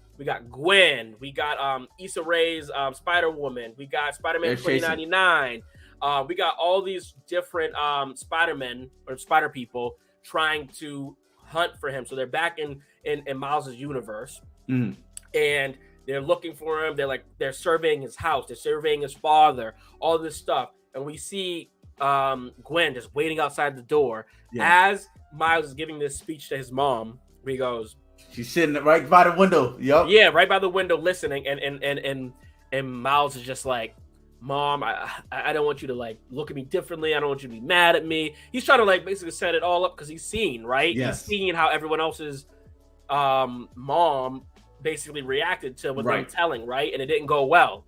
[SPEAKER 1] Gwen, we got Issa Rae's Spider-Woman, we got Spider-Man 2099, we got all these different Spider-Men or Spider people trying to hunt for him. So they're back in Miles' universe, and they're looking for him. They're surveying his house. They're surveying his father, all this stuff. And we see Gwen just waiting outside the door as Miles is giving this speech to his mom. He goes,
[SPEAKER 2] she's sitting right by the window. Yup.
[SPEAKER 1] Yeah, right by the window listening, and Miles is just like, Mom, I don't want you to like look at me differently. I don't want you to be mad at me. He's trying to like basically set it all up because he's seen, right?
[SPEAKER 2] Yes.
[SPEAKER 1] He's seen how everyone else's mom basically reacted to what they were telling, right? And it didn't go well.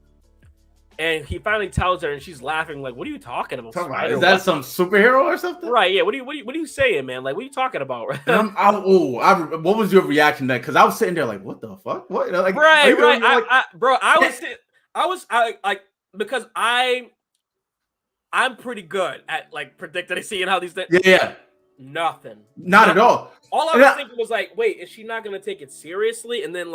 [SPEAKER 1] And he finally tells her, and she's laughing, like, "What are you talking about?
[SPEAKER 2] Is that some superhero or something?"
[SPEAKER 1] Right? Yeah. What are you saying, man? Like, what are you talking about?
[SPEAKER 2] What was your reaction to that? Because I was sitting there like, "What the fuck? What?" Like,
[SPEAKER 1] right. I was because I'm pretty good at like predicting and seeing how these things.
[SPEAKER 2] Yeah.
[SPEAKER 1] Nothing.
[SPEAKER 2] Not at all.
[SPEAKER 1] All I was thinking was like, wait, is she not gonna take it seriously? And then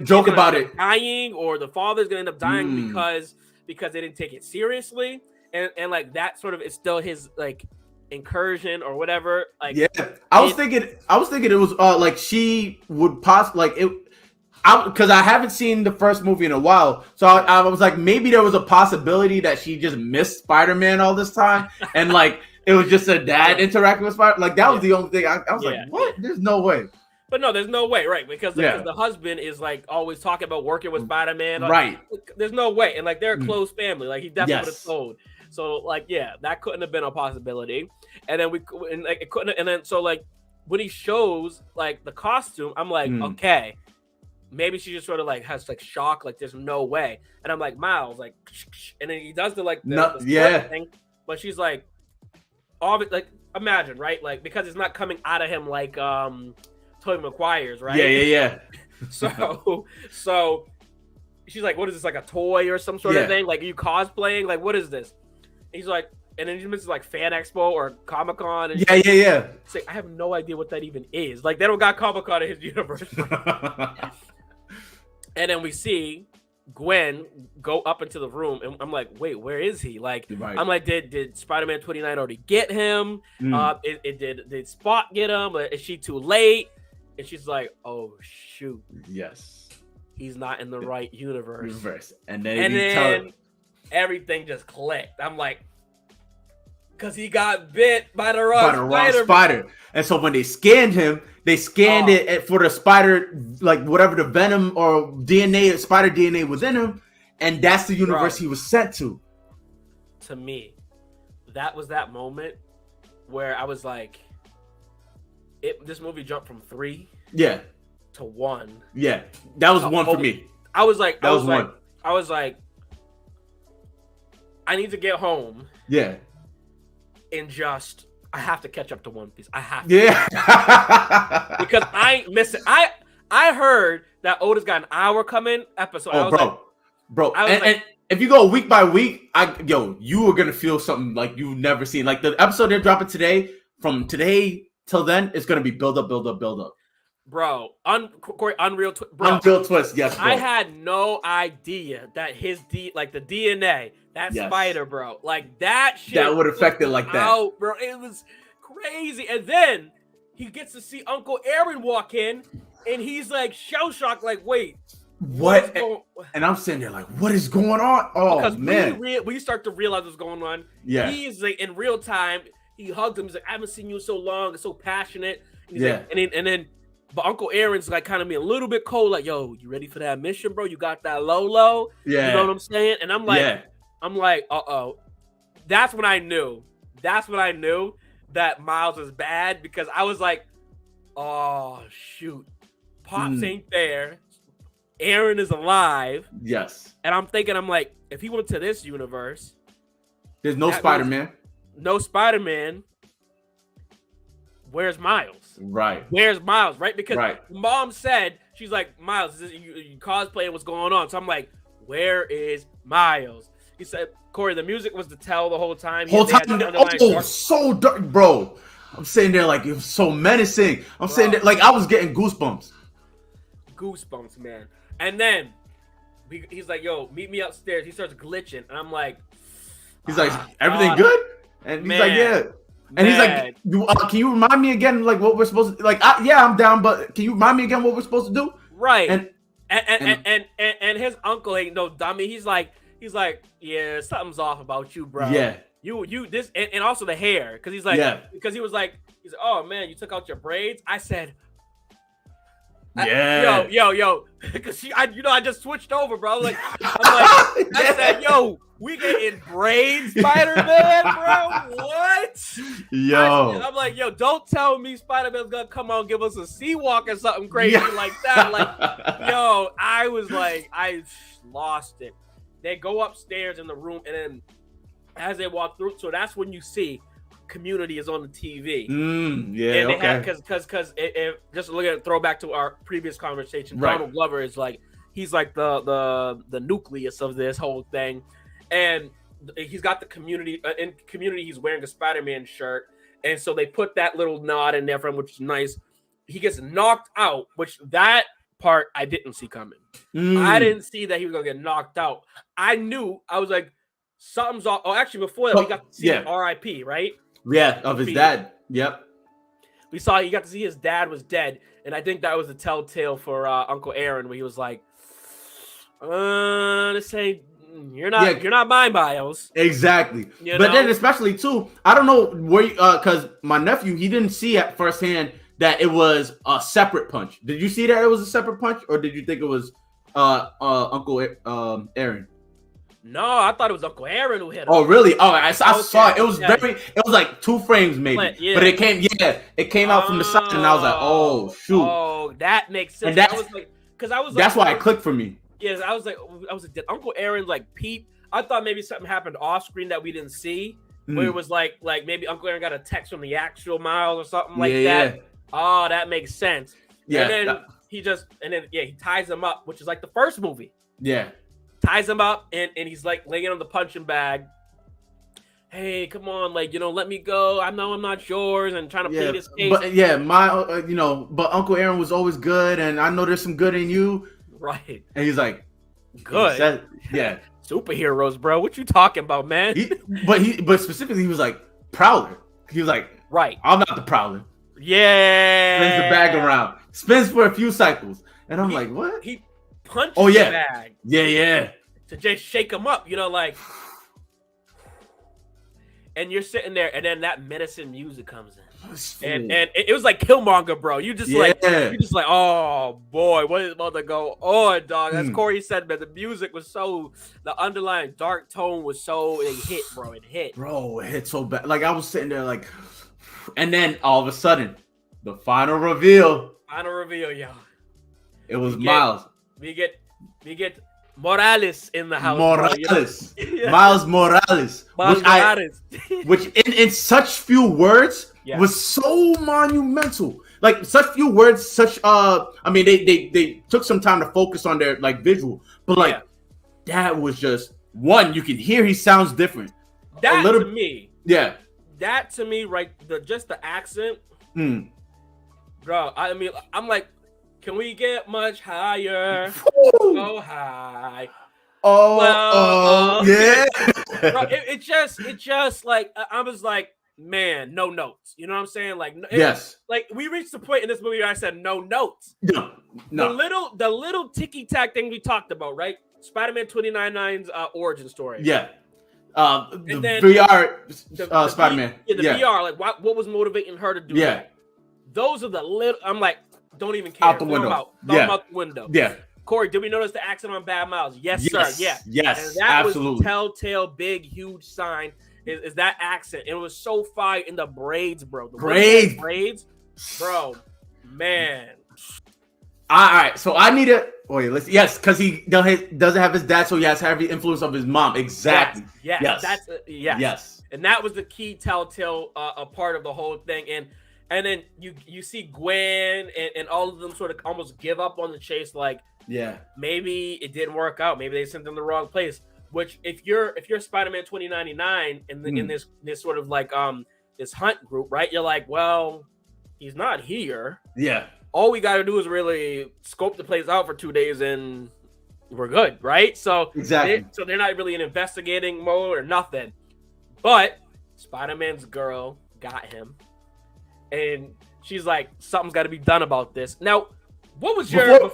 [SPEAKER 2] joke about it
[SPEAKER 1] dying, or the father's gonna end up dying because they didn't take it seriously, and like that sort of is still his like incursion or whatever. Like,
[SPEAKER 2] yeah, I was thinking it was like she would possibly like it. Because I haven't seen the first movie in a while, so I was like, maybe there was a possibility that she just missed Spider-Man all this time, and like it was just a dad interacting with Spider. Like that was the only thing. I was like, what? There's no way.
[SPEAKER 1] But no, there's no way, right? Because the husband is like always talking about working with Spider-Man, like,
[SPEAKER 2] right?
[SPEAKER 1] There's no way, and like they're a close family. Like he definitely would have told. So like, yeah, that couldn't have been a possibility. And then it couldn't. And then so like when he shows like the costume, I'm like, okay. Maybe she just sort of like has like shock, like there's no way. And I'm like, Miles, like, and then he does the thing, but she's like, like imagine, right? Like because it's not coming out of him like Tobey Maguire's, right?
[SPEAKER 2] Yeah.
[SPEAKER 1] So she's like, what is this, like a toy or some sort of thing? Like, are you cosplaying? Like, what is this? And he's like, and then he mentions like Fan Expo or Comic Con. And
[SPEAKER 2] yeah.
[SPEAKER 1] It's like, I have no idea what that even is. Like, they don't got Comic Con in his universe. And then we see Gwen go up into the room, and I'm like, wait, where is he? Like, I'm like, did Spider-Man 29 already get him? Did Spot get him? Is she too late? And she's like, oh shoot,
[SPEAKER 2] yes,
[SPEAKER 1] he's not in the right universe.
[SPEAKER 2] And then
[SPEAKER 1] everything just clicked. I'm like, because he got bit by the wrong
[SPEAKER 2] spider. And so when they scanned him, they scanned it for the spider, like whatever the venom or DNA, spider DNA was in him, and that's the universe he was sent to.
[SPEAKER 1] To me, that was that moment where I was like, this movie jumped from 3 to 1.
[SPEAKER 2] Yeah, that was 1 for me.
[SPEAKER 1] I was like,
[SPEAKER 2] that was 1.
[SPEAKER 1] I was like, I need to get home.
[SPEAKER 2] Yeah.
[SPEAKER 1] And just, I have to catch up to One Piece. I have
[SPEAKER 2] to. Yeah.
[SPEAKER 1] Because I miss it. I heard that Oda's got an hour coming episode.
[SPEAKER 2] Oh, bro. And if you go week by week, you are gonna feel something like you've never seen. Like the episode they're dropping today, from today till then, it's gonna be build up.
[SPEAKER 1] Bro, Corey, Unreal
[SPEAKER 2] Twist, yes, bro.
[SPEAKER 1] I had no idea that his the DNA, that spider, bro, like that shit
[SPEAKER 2] that would affect it like that,
[SPEAKER 1] bro. It was crazy. And then he gets to see Uncle Aaron walk in, and he's like shell shocked, like, wait,
[SPEAKER 2] what? And I'm sitting there like, what is going on? Oh, because man,
[SPEAKER 1] we start to realize what's going on.
[SPEAKER 2] Yeah,
[SPEAKER 1] he's like in real time. He hugged him. He's like, I haven't seen you in so long. It's so passionate. And he's like, and then. But Uncle Aaron's like kind of being a little bit cold, like, yo, you ready for that mission, bro? You got that low?
[SPEAKER 2] Yeah.
[SPEAKER 1] You know what I'm saying? And I'm like, uh-oh. That's when I knew that Miles was bad, because I was like, oh, shoot. Pops ain't there. Aaron is alive.
[SPEAKER 2] Yes.
[SPEAKER 1] And I'm like, if he went to this universe.
[SPEAKER 2] There's no Spider-Man.
[SPEAKER 1] No Spider-Man. Where's Miles?
[SPEAKER 2] Right.
[SPEAKER 1] Where's Miles? Right? Because Mom said, she's like, Miles, you cosplaying, what's going on? So I'm like, where is Miles? He said, Corey, the music was to tell the whole time.
[SPEAKER 2] So dark, bro. I'm sitting there like, it was so menacing. I'm sitting there like I was getting goosebumps.
[SPEAKER 1] Goosebumps, man. And then he's like, yo, meet me upstairs. He starts glitching. And I'm like,
[SPEAKER 2] he's like, everything good? And he's like, yeah. And he's like, can you remind me again, like, what we're supposed to, like, yeah, I'm down, but can you remind me again what we're supposed to do?
[SPEAKER 1] Right. And his uncle ain't no dummy. He's like, yeah, something's off about you, bro.
[SPEAKER 2] Yeah.
[SPEAKER 1] you this and also the hair because he's like because he was like oh man, you took out your braids. I said. Yo, because I just switched over, bro. I said, yo, we getting braids, Spider-Man, bro. What?
[SPEAKER 2] Yo,
[SPEAKER 1] I'm like, yo, don't tell me Spider-Man's gonna come out and give us a sea walk or something crazy like that. Like, yo, I was like, I lost it. They go upstairs in the room, and then as they walk through, so that's when you see. Community is on the TV. And they have because just look at throwback to our previous conversation. Right. Donald Glover is like he's like the nucleus of this whole thing, and he's got the community in community. He's wearing a Spider-Man shirt, and so they put that little nod in there for him, which is nice. He gets knocked out, which that part I didn't see coming. I didn't see that he was gonna get knocked out. I knew I was like something's off. Oh, actually, before that we got to see R.I.P. Right.
[SPEAKER 2] Yeah, of his dad. Yep.
[SPEAKER 1] You got to see his dad was dead, and I think that was the telltale for Uncle Aaron, where he was like, "To say you're not mine, Miles."
[SPEAKER 2] Exactly. But then, especially too, I don't know where because my nephew he didn't see at firsthand that it was a separate punch. Did you see that it was a separate punch, or did you think it was Uncle Aaron?
[SPEAKER 1] No, I thought it was Uncle Aaron who hit him.
[SPEAKER 2] Oh, really? Oh, I saw it. It was it was like 2 frames maybe. But it came out from the side, and I was like, oh shoot.
[SPEAKER 1] Oh, that makes sense. And
[SPEAKER 2] that's why it clicked for me.
[SPEAKER 1] Yeah, I was like, did Uncle Aaron like peep? I thought maybe something happened off screen that we didn't see, where it was like maybe Uncle Aaron got a text from the actual Miles or something like that. Oh, that makes sense. Yeah. And then he ties him up, which is like the first movie.
[SPEAKER 2] Yeah.
[SPEAKER 1] Ties him up and he's like laying on the punching bag. Hey, come on, let me go. I know I'm not yours, and trying to plead his case.
[SPEAKER 2] But but Uncle Aaron was always good, and I know there's some good in you.
[SPEAKER 1] Right.
[SPEAKER 2] And he's like,
[SPEAKER 1] good. Superheroes, bro. What you talking about, man?
[SPEAKER 2] But specifically, he was like Prowler. He was like,
[SPEAKER 1] right.
[SPEAKER 2] I'm not the Prowler.
[SPEAKER 1] Yeah.
[SPEAKER 2] Spins the bag around. Spins for a few cycles, and I'm like, what?
[SPEAKER 1] He punched the bag.
[SPEAKER 2] Yeah.
[SPEAKER 1] To just shake him up, and you're sitting there, and then that medicine music comes in, and it was like Killmonger, bro. You just like, oh boy, what is about to go on, dog? As Corey said, man, the music was the underlying dark tone was it hit, bro. It hit
[SPEAKER 2] so bad. Like I was sitting there, like, and then all of a sudden, the final reveal,
[SPEAKER 1] yo.
[SPEAKER 2] It was Miles.
[SPEAKER 1] We get Morales in the house.
[SPEAKER 2] Miles Morales. Which in such few words was so monumental. Like such few words, they took some time to focus on their visual, but that was just one. You can hear he sounds different.
[SPEAKER 1] That to me, right? Just the accent, bro. I mean, I'm like. Can we get much higher? So high.
[SPEAKER 2] Yeah.
[SPEAKER 1] Bro, it just like I was like, man, no notes. You know what I'm saying? Like,
[SPEAKER 2] yes.
[SPEAKER 1] Like we reached the point in this movie where I said no notes.
[SPEAKER 2] No.
[SPEAKER 1] The little ticky tack thing we talked about, right? Spider-Man 2099's origin story.
[SPEAKER 2] Yeah. The VR Spider-Man.
[SPEAKER 1] The VR. Like, what was motivating her to do that? Those are the little. I'm like. Don't even care.
[SPEAKER 2] Out the window.
[SPEAKER 1] Out the window.
[SPEAKER 2] Yeah.
[SPEAKER 1] Corey, did we notice the accent on Bad Miles? Yes, sir. Yeah.
[SPEAKER 2] Yes.
[SPEAKER 1] And that
[SPEAKER 2] absolutely.
[SPEAKER 1] was the telltale, big, huge sign. Is that accent? It was so fire in the braids, bro. The braids, bro. Man.
[SPEAKER 2] All right. So I need to. Wait. Yes, because he doesn't have his dad, so he has heavy influence of his mom. Exactly.
[SPEAKER 1] Yes.
[SPEAKER 2] Yes.
[SPEAKER 1] Yes. And that was the key telltale a part of the whole thing. And then you see Gwen and all of them sort of almost give up on the chase, like maybe it didn't work out, maybe they sent them the wrong place. Which if you're Spider-Man 2099 in this sort of like this hunt group, right? You're like, well, he's not here.
[SPEAKER 2] Yeah.
[SPEAKER 1] All we got to do is really scope the place out for 2 days and we're good, right? So
[SPEAKER 2] exactly.
[SPEAKER 1] So they're not really in investigating mode or nothing. But Spider-Man's girl got him. And she's like, something's got to be done about this. Now, what was your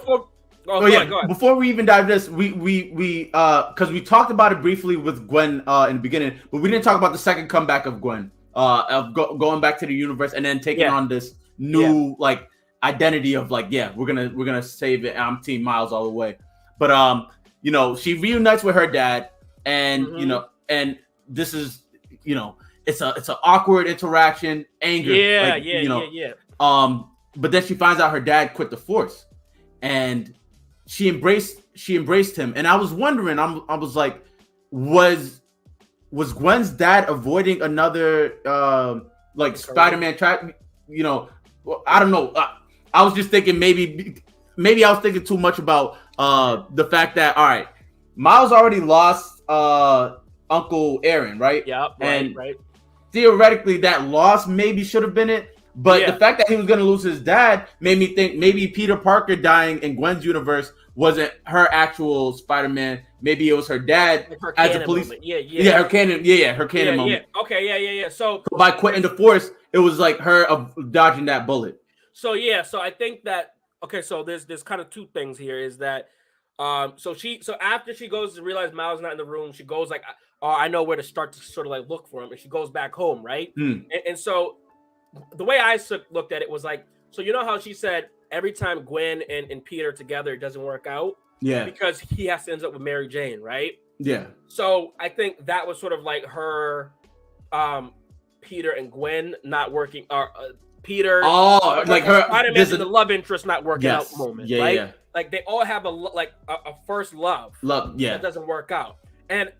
[SPEAKER 1] Oh,
[SPEAKER 2] yeah.
[SPEAKER 1] go ahead.
[SPEAKER 2] Before we even dive this, we because we talked about it briefly with Gwen in the beginning, but we didn't talk about the second comeback of Gwen, of going back to the universe and then taking on this new like identity of like, we're gonna save it. I'm Team Miles all the way. But you know, she reunites with her dad, and you know, and this is, you know, it's an awkward interaction, anger, but then she finds out her dad quit the force, and she embraced him. And I was wondering, I was like, was Gwen's dad avoiding another like Spider-Man track? You know, I don't know. I was just thinking maybe I was thinking too much about the fact that, all right, Miles already lost Uncle Aaron, right?
[SPEAKER 1] Yeah, right.
[SPEAKER 2] Theoretically, that loss maybe should have been it. But the fact that he was going to lose his dad made me think maybe Peter Parker dying in Gwen's universe wasn't her actual Spider-Man. Maybe it was her dad, like her as a police. Moment. Her canon moment.
[SPEAKER 1] Okay, So
[SPEAKER 2] by quitting the force, it was like her dodging that bullet.
[SPEAKER 1] So I think that, okay, so there's kind of two things here. Is that so after she goes to realize Miles not in the room, she goes like, oh, I know where to start to sort of like look for him, and she goes back home, right? And so the way I looked at it was like, so you know how she said every time Gwen and Peter together, it doesn't work out?
[SPEAKER 2] Yeah.
[SPEAKER 1] Because he has to end up with Mary Jane, right?
[SPEAKER 2] Yeah.
[SPEAKER 1] So I think that was sort of like her, Peter and Gwen not working, Peter.
[SPEAKER 2] Oh, like her
[SPEAKER 1] Spider-Man and the love interest not working out moment, right?
[SPEAKER 2] Yeah.
[SPEAKER 1] Like they all have a first love. That doesn't work out. And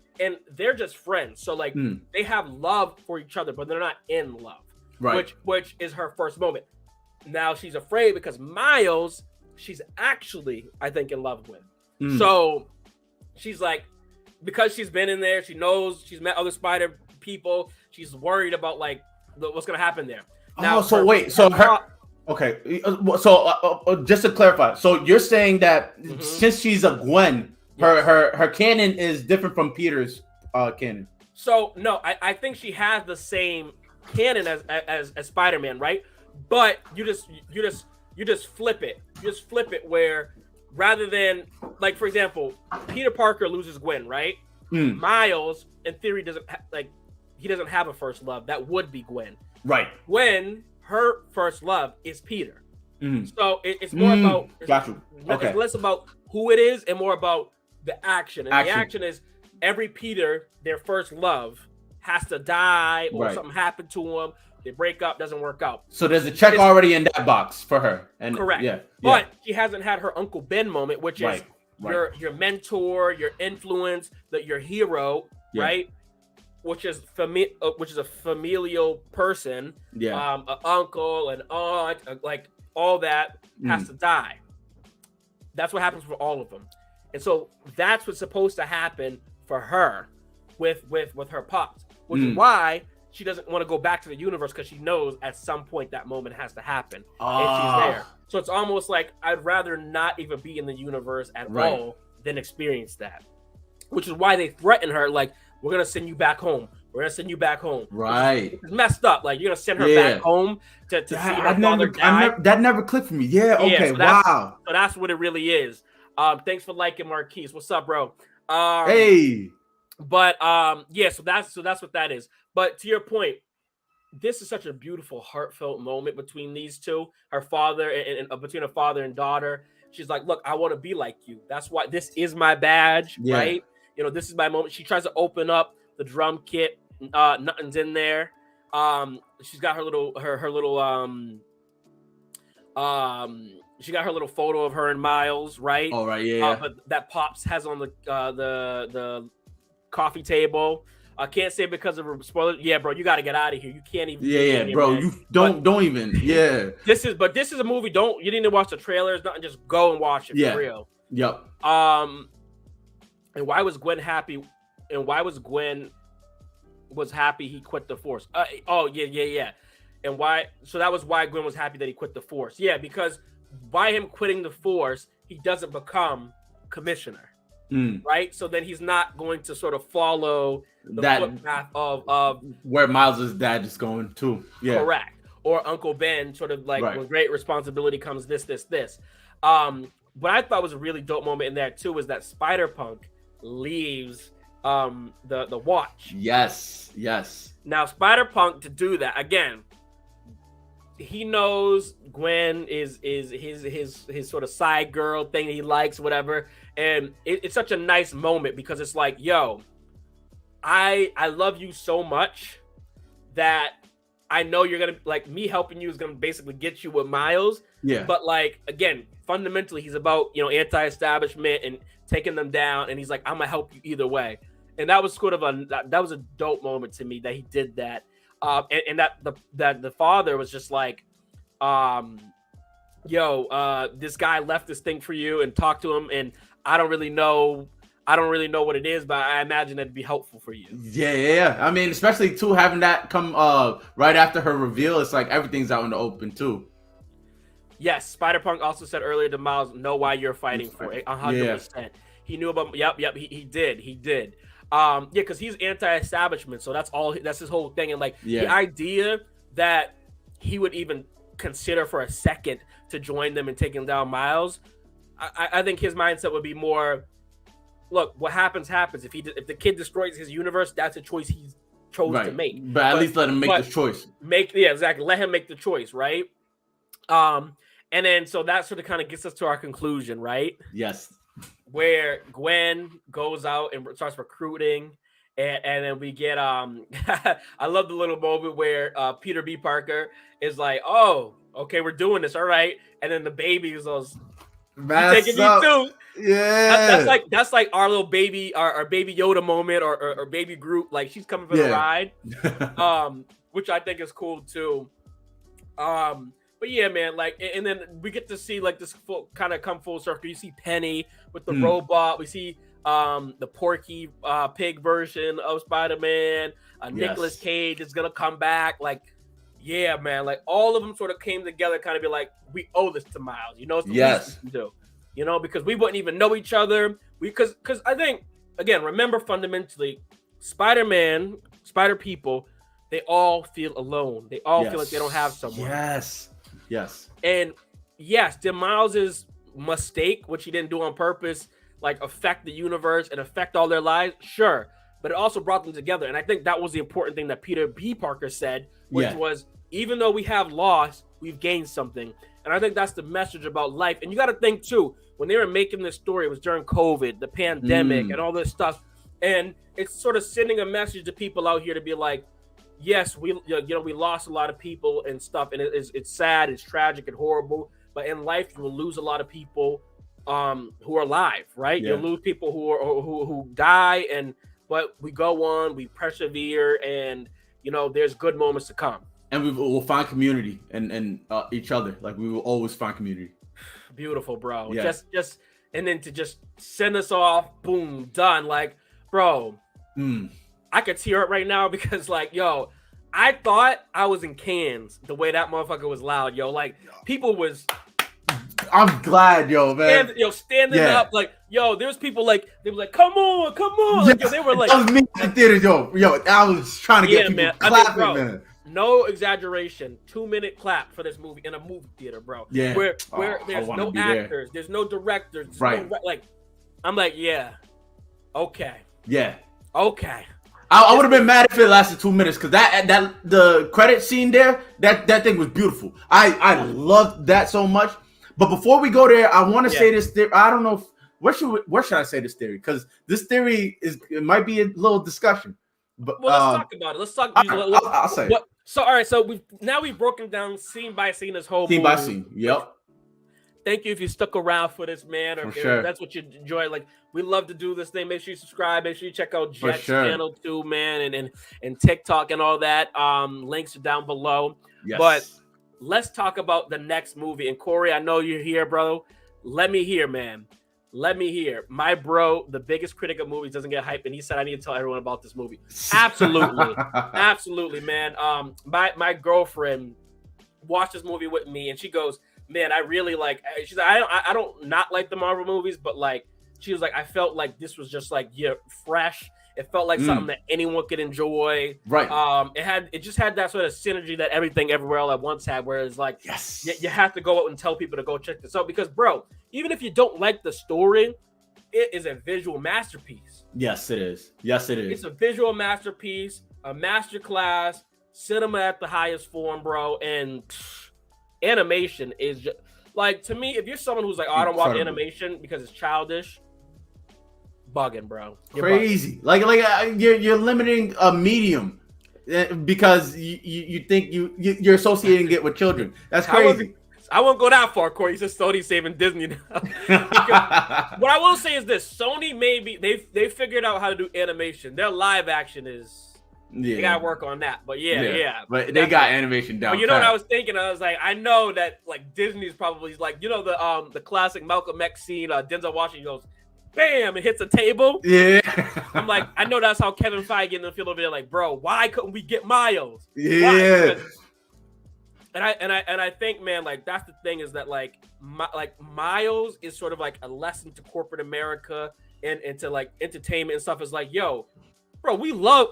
[SPEAKER 1] they're just friends. So like they have love for each other, but they're not in love. Right. Which is her first moment. Now she's afraid because Miles, she's actually, I think, in love with. So she's like, because she's been in there, she knows, she's met other spider people, she's worried about like what's gonna happen there. Now,
[SPEAKER 2] just to clarify, so you're saying that since she's a Gwen, her canon is different from Peter's canon.
[SPEAKER 1] So no, I think she has the same canon as Spider-Man, right? But you just flip it. You just flip it where rather than, like, for example, Peter Parker loses Gwen, right? Miles, in theory, doesn't have a first love. That would be Gwen.
[SPEAKER 2] Right.
[SPEAKER 1] Gwen, her first love is Peter. So it's more about it's less about who it is and more about the action. And the action is every Peter, their first love, has to die or something happened to him. They break up, doesn't work out.
[SPEAKER 2] So there's a check already in that box for her. And
[SPEAKER 1] correct. But she hasn't had her Uncle Ben moment, which is your mentor, your influence, your hero, right? Which is a familial person. An uncle, an aunt, like all that has to die. That's what happens for all of them. And so that's what's supposed to happen for her with her pops, which is why she doesn't want to go back to the universe, because she knows at some point that moment has to happen, and she's there. So it's almost like I'd rather not even be in the universe at all than experience that, which is why they threaten her, like, we're going to send you back home. We're going to send you back home.
[SPEAKER 2] Right.
[SPEAKER 1] It's messed up. Like, you're going to send her back home to see her father die.
[SPEAKER 2] That never clicked for me. Yeah, okay,
[SPEAKER 1] so
[SPEAKER 2] wow.
[SPEAKER 1] So that's what it really is. Thanks for liking, Marquise. What's up, bro?
[SPEAKER 2] Hey.
[SPEAKER 1] But so that's what that is. But to your point, this is such a beautiful, heartfelt moment between these two. Her father and between a father and daughter. She's like, look, I want to be like you. That's why this is my badge, right? You know, this is my moment. She tries to open up the drum kit. Nothing's in there. She's got her little she got her little photo of her and Miles, right?
[SPEAKER 2] Oh, right, yeah.
[SPEAKER 1] But that Pops has on the coffee table. I can't say because of a spoiler. Yeah, bro, you got to get out of here. You can't even.
[SPEAKER 2] Yeah, bro, you don't even. Yeah.
[SPEAKER 1] This is a movie. You need to watch the trailers. Nothing. Just go and watch it for real.
[SPEAKER 2] Yep.
[SPEAKER 1] And why was Gwen happy? And why was Gwen happy he quit the Force? Yeah. And why? So that was why Gwen was happy that he quit the Force. Yeah, because by him quitting the Force, he doesn't become commissioner. Right, so then he's not going to sort of follow the footpath of
[SPEAKER 2] where Miles' dad is going to. Yeah,
[SPEAKER 1] correct. Or Uncle Ben, sort of like when great responsibility comes this. what I thought was a really dope moment in there too was that Spider-Punk leaves the watch.
[SPEAKER 2] Yes.
[SPEAKER 1] Now Spider-Punk, to do that again, he knows Gwen is his sort of side girl thing he likes, whatever, and it's such a nice moment because it's like, yo, I love you so much that I know you're gonna, like, me helping you is gonna basically get you with Miles.
[SPEAKER 2] Yeah.
[SPEAKER 1] But like, again, fundamentally, he's about, you know, anti-establishment and taking them down, and he's like, I'm gonna help you either way. And that was sort of that was a dope moment to me that he did that. And that the father was just like, this guy left this thing for you, and talk to him, and I don't really know what it is, but I imagine it'd be helpful for you.
[SPEAKER 2] Yeah. I mean, especially too, having that come right after her reveal, it's like everything's out in the open too.
[SPEAKER 1] Yes, Spider-Punk also said earlier to Miles, know why you're fighting for it, 100%. He knew about, he did. Because he's anti-establishment, so that's his whole thing. And like the idea that he would even consider for a second to join them and taking down Miles, I think his mindset would be more, look, what happens. If the kid destroys his universe, that's a choice he chose to make.
[SPEAKER 2] But at least let him make the choice.
[SPEAKER 1] Exactly. Let him make the choice, right? And then so that sort of kind of gets us to our conclusion, right?
[SPEAKER 2] Yes.
[SPEAKER 1] Where Gwen goes out and starts recruiting, and then we get I love the little moment where Peter B. Parker is like, oh, okay, we're doing this, all right, and then the baby is taking you too.
[SPEAKER 2] Yeah,
[SPEAKER 1] that's like our little baby, our baby Yoda moment, or baby Groot, like she's coming for the ride, which I think is cool too. But yeah, man, like, and then we get to see like this kind of come full circle. You see Penny with the robot. We see the Porky pig version of Spider-Man. Nicolas Cage is gonna come back. Like, yeah, man, like all of them sort of came together, kind of be like, we owe this to Miles. You know, it's the least we can do. You know, because we wouldn't even know each other. Because I think, again, remember fundamentally, Spider-Man, Spider people, they all feel alone. They all feel like they don't have someone.
[SPEAKER 2] Yes.
[SPEAKER 1] And yes, did Miles's mistake, which he didn't do on purpose, like affect the universe and affect all their lives? Sure. But it also brought them together. And I think that was the important thing that Peter B. Parker said, which was, even though we have lost, we've gained something. And I think that's the message about life. And you got to think too, when they were making this story, it was during COVID, the pandemic, and all this stuff. And it's sort of sending a message to people out here to be like, yes, we lost a lot of people and stuff, and it's sad, it's tragic and horrible. But in life, you will lose a lot of people who are alive, right? You'll lose people who die, but we go on, we persevere, and there's good moments to come.
[SPEAKER 2] And we'll find community and each other. Like, we will always find community.
[SPEAKER 1] Beautiful, bro. Yeah. Just and then to just send us off, boom, done. Like, bro. I could tear up right now because, like, yo, I thought I was in Cannes the way that motherfucker was loud, yo. Like, people was.
[SPEAKER 2] I'm glad, yo, man.
[SPEAKER 1] Standing up, like, yo, there's people like, they were like, come on. Like, yo, they were like.
[SPEAKER 2] That was me in the theater, yo. I was trying to get people clapping, man.
[SPEAKER 1] No exaggeration. 2-minute clap for this movie in a movie theater, bro.
[SPEAKER 2] Yeah.
[SPEAKER 1] Where there's no actors, there's no directors. Right. I'm like, yeah. Okay.
[SPEAKER 2] Yeah.
[SPEAKER 1] Okay.
[SPEAKER 2] I would have been mad if it lasted 2 minutes, because that the credit scene there, that thing was beautiful. I loved that so much. But before we go there, I want to say this theory. I don't know where should I say this theory, because this theory it might be a little discussion. But
[SPEAKER 1] let's talk about it. Let's talk.
[SPEAKER 2] I'll say.
[SPEAKER 1] So all right. So we've broken down scene by scene this whole
[SPEAKER 2] scene
[SPEAKER 1] movie.
[SPEAKER 2] by scene. Yep.
[SPEAKER 1] Thank you if you stuck around for this, man, or if that's what you enjoy. Like, we love to do this thing. Make sure you subscribe. Make sure you check out Jet's channel too, man, and TikTok and all that. Links are down below.
[SPEAKER 2] Yes.
[SPEAKER 1] But let's talk about the next movie. And Corey, I know you're here, bro. Let me hear, man. Let me hear. My bro, the biggest critic of movies, doesn't get hype, and he said I need to tell everyone about this movie. Absolutely. Absolutely, man. My girlfriend watched this movie with me, and she goes, man, I really like. She's like, I don't not like the Marvel movies, but like, she was like, I felt like this was just like fresh It felt like something that anyone could enjoy.
[SPEAKER 2] Right.
[SPEAKER 1] It just had that sort of synergy that Everything Everywhere All at Once had, where it's like,
[SPEAKER 2] yes,
[SPEAKER 1] you have to go out and tell people to go check this out because, bro, even if you don't like the story, it is a visual masterpiece.
[SPEAKER 2] Yes, it is. Yes, it is.
[SPEAKER 1] It's a visual masterpiece, a masterclass, cinema at the highest form, bro. And animation is just like, to me, if you're someone who's like, oh, I don't watch animation because it's childish, bugging, bro. You're
[SPEAKER 2] crazy. Bugging. You're limiting a medium because you think you're associating it with children. That's crazy.
[SPEAKER 1] I won't go that far, Corey. He's just Sony saving Disney now. What I will say is this: Sony maybe they figured out how to do animation. Their live action is they gotta work on that. But yeah.
[SPEAKER 2] But they got animation down.
[SPEAKER 1] But you know what I was thinking? I was like, I know that like Disney's probably like, you know, the classic Malcolm X scene. Denzel Washington goes, bam, and hits a table.
[SPEAKER 2] Yeah.
[SPEAKER 1] I'm like, I know that's how Kevin Feige in the field over there. Like, bro, why couldn't we get Miles?
[SPEAKER 2] Yeah.
[SPEAKER 1] And I think, man, like that's the thing is that like Miles is sort of like a lesson to corporate America and to like entertainment and stuff. Is like, yo, bro, we love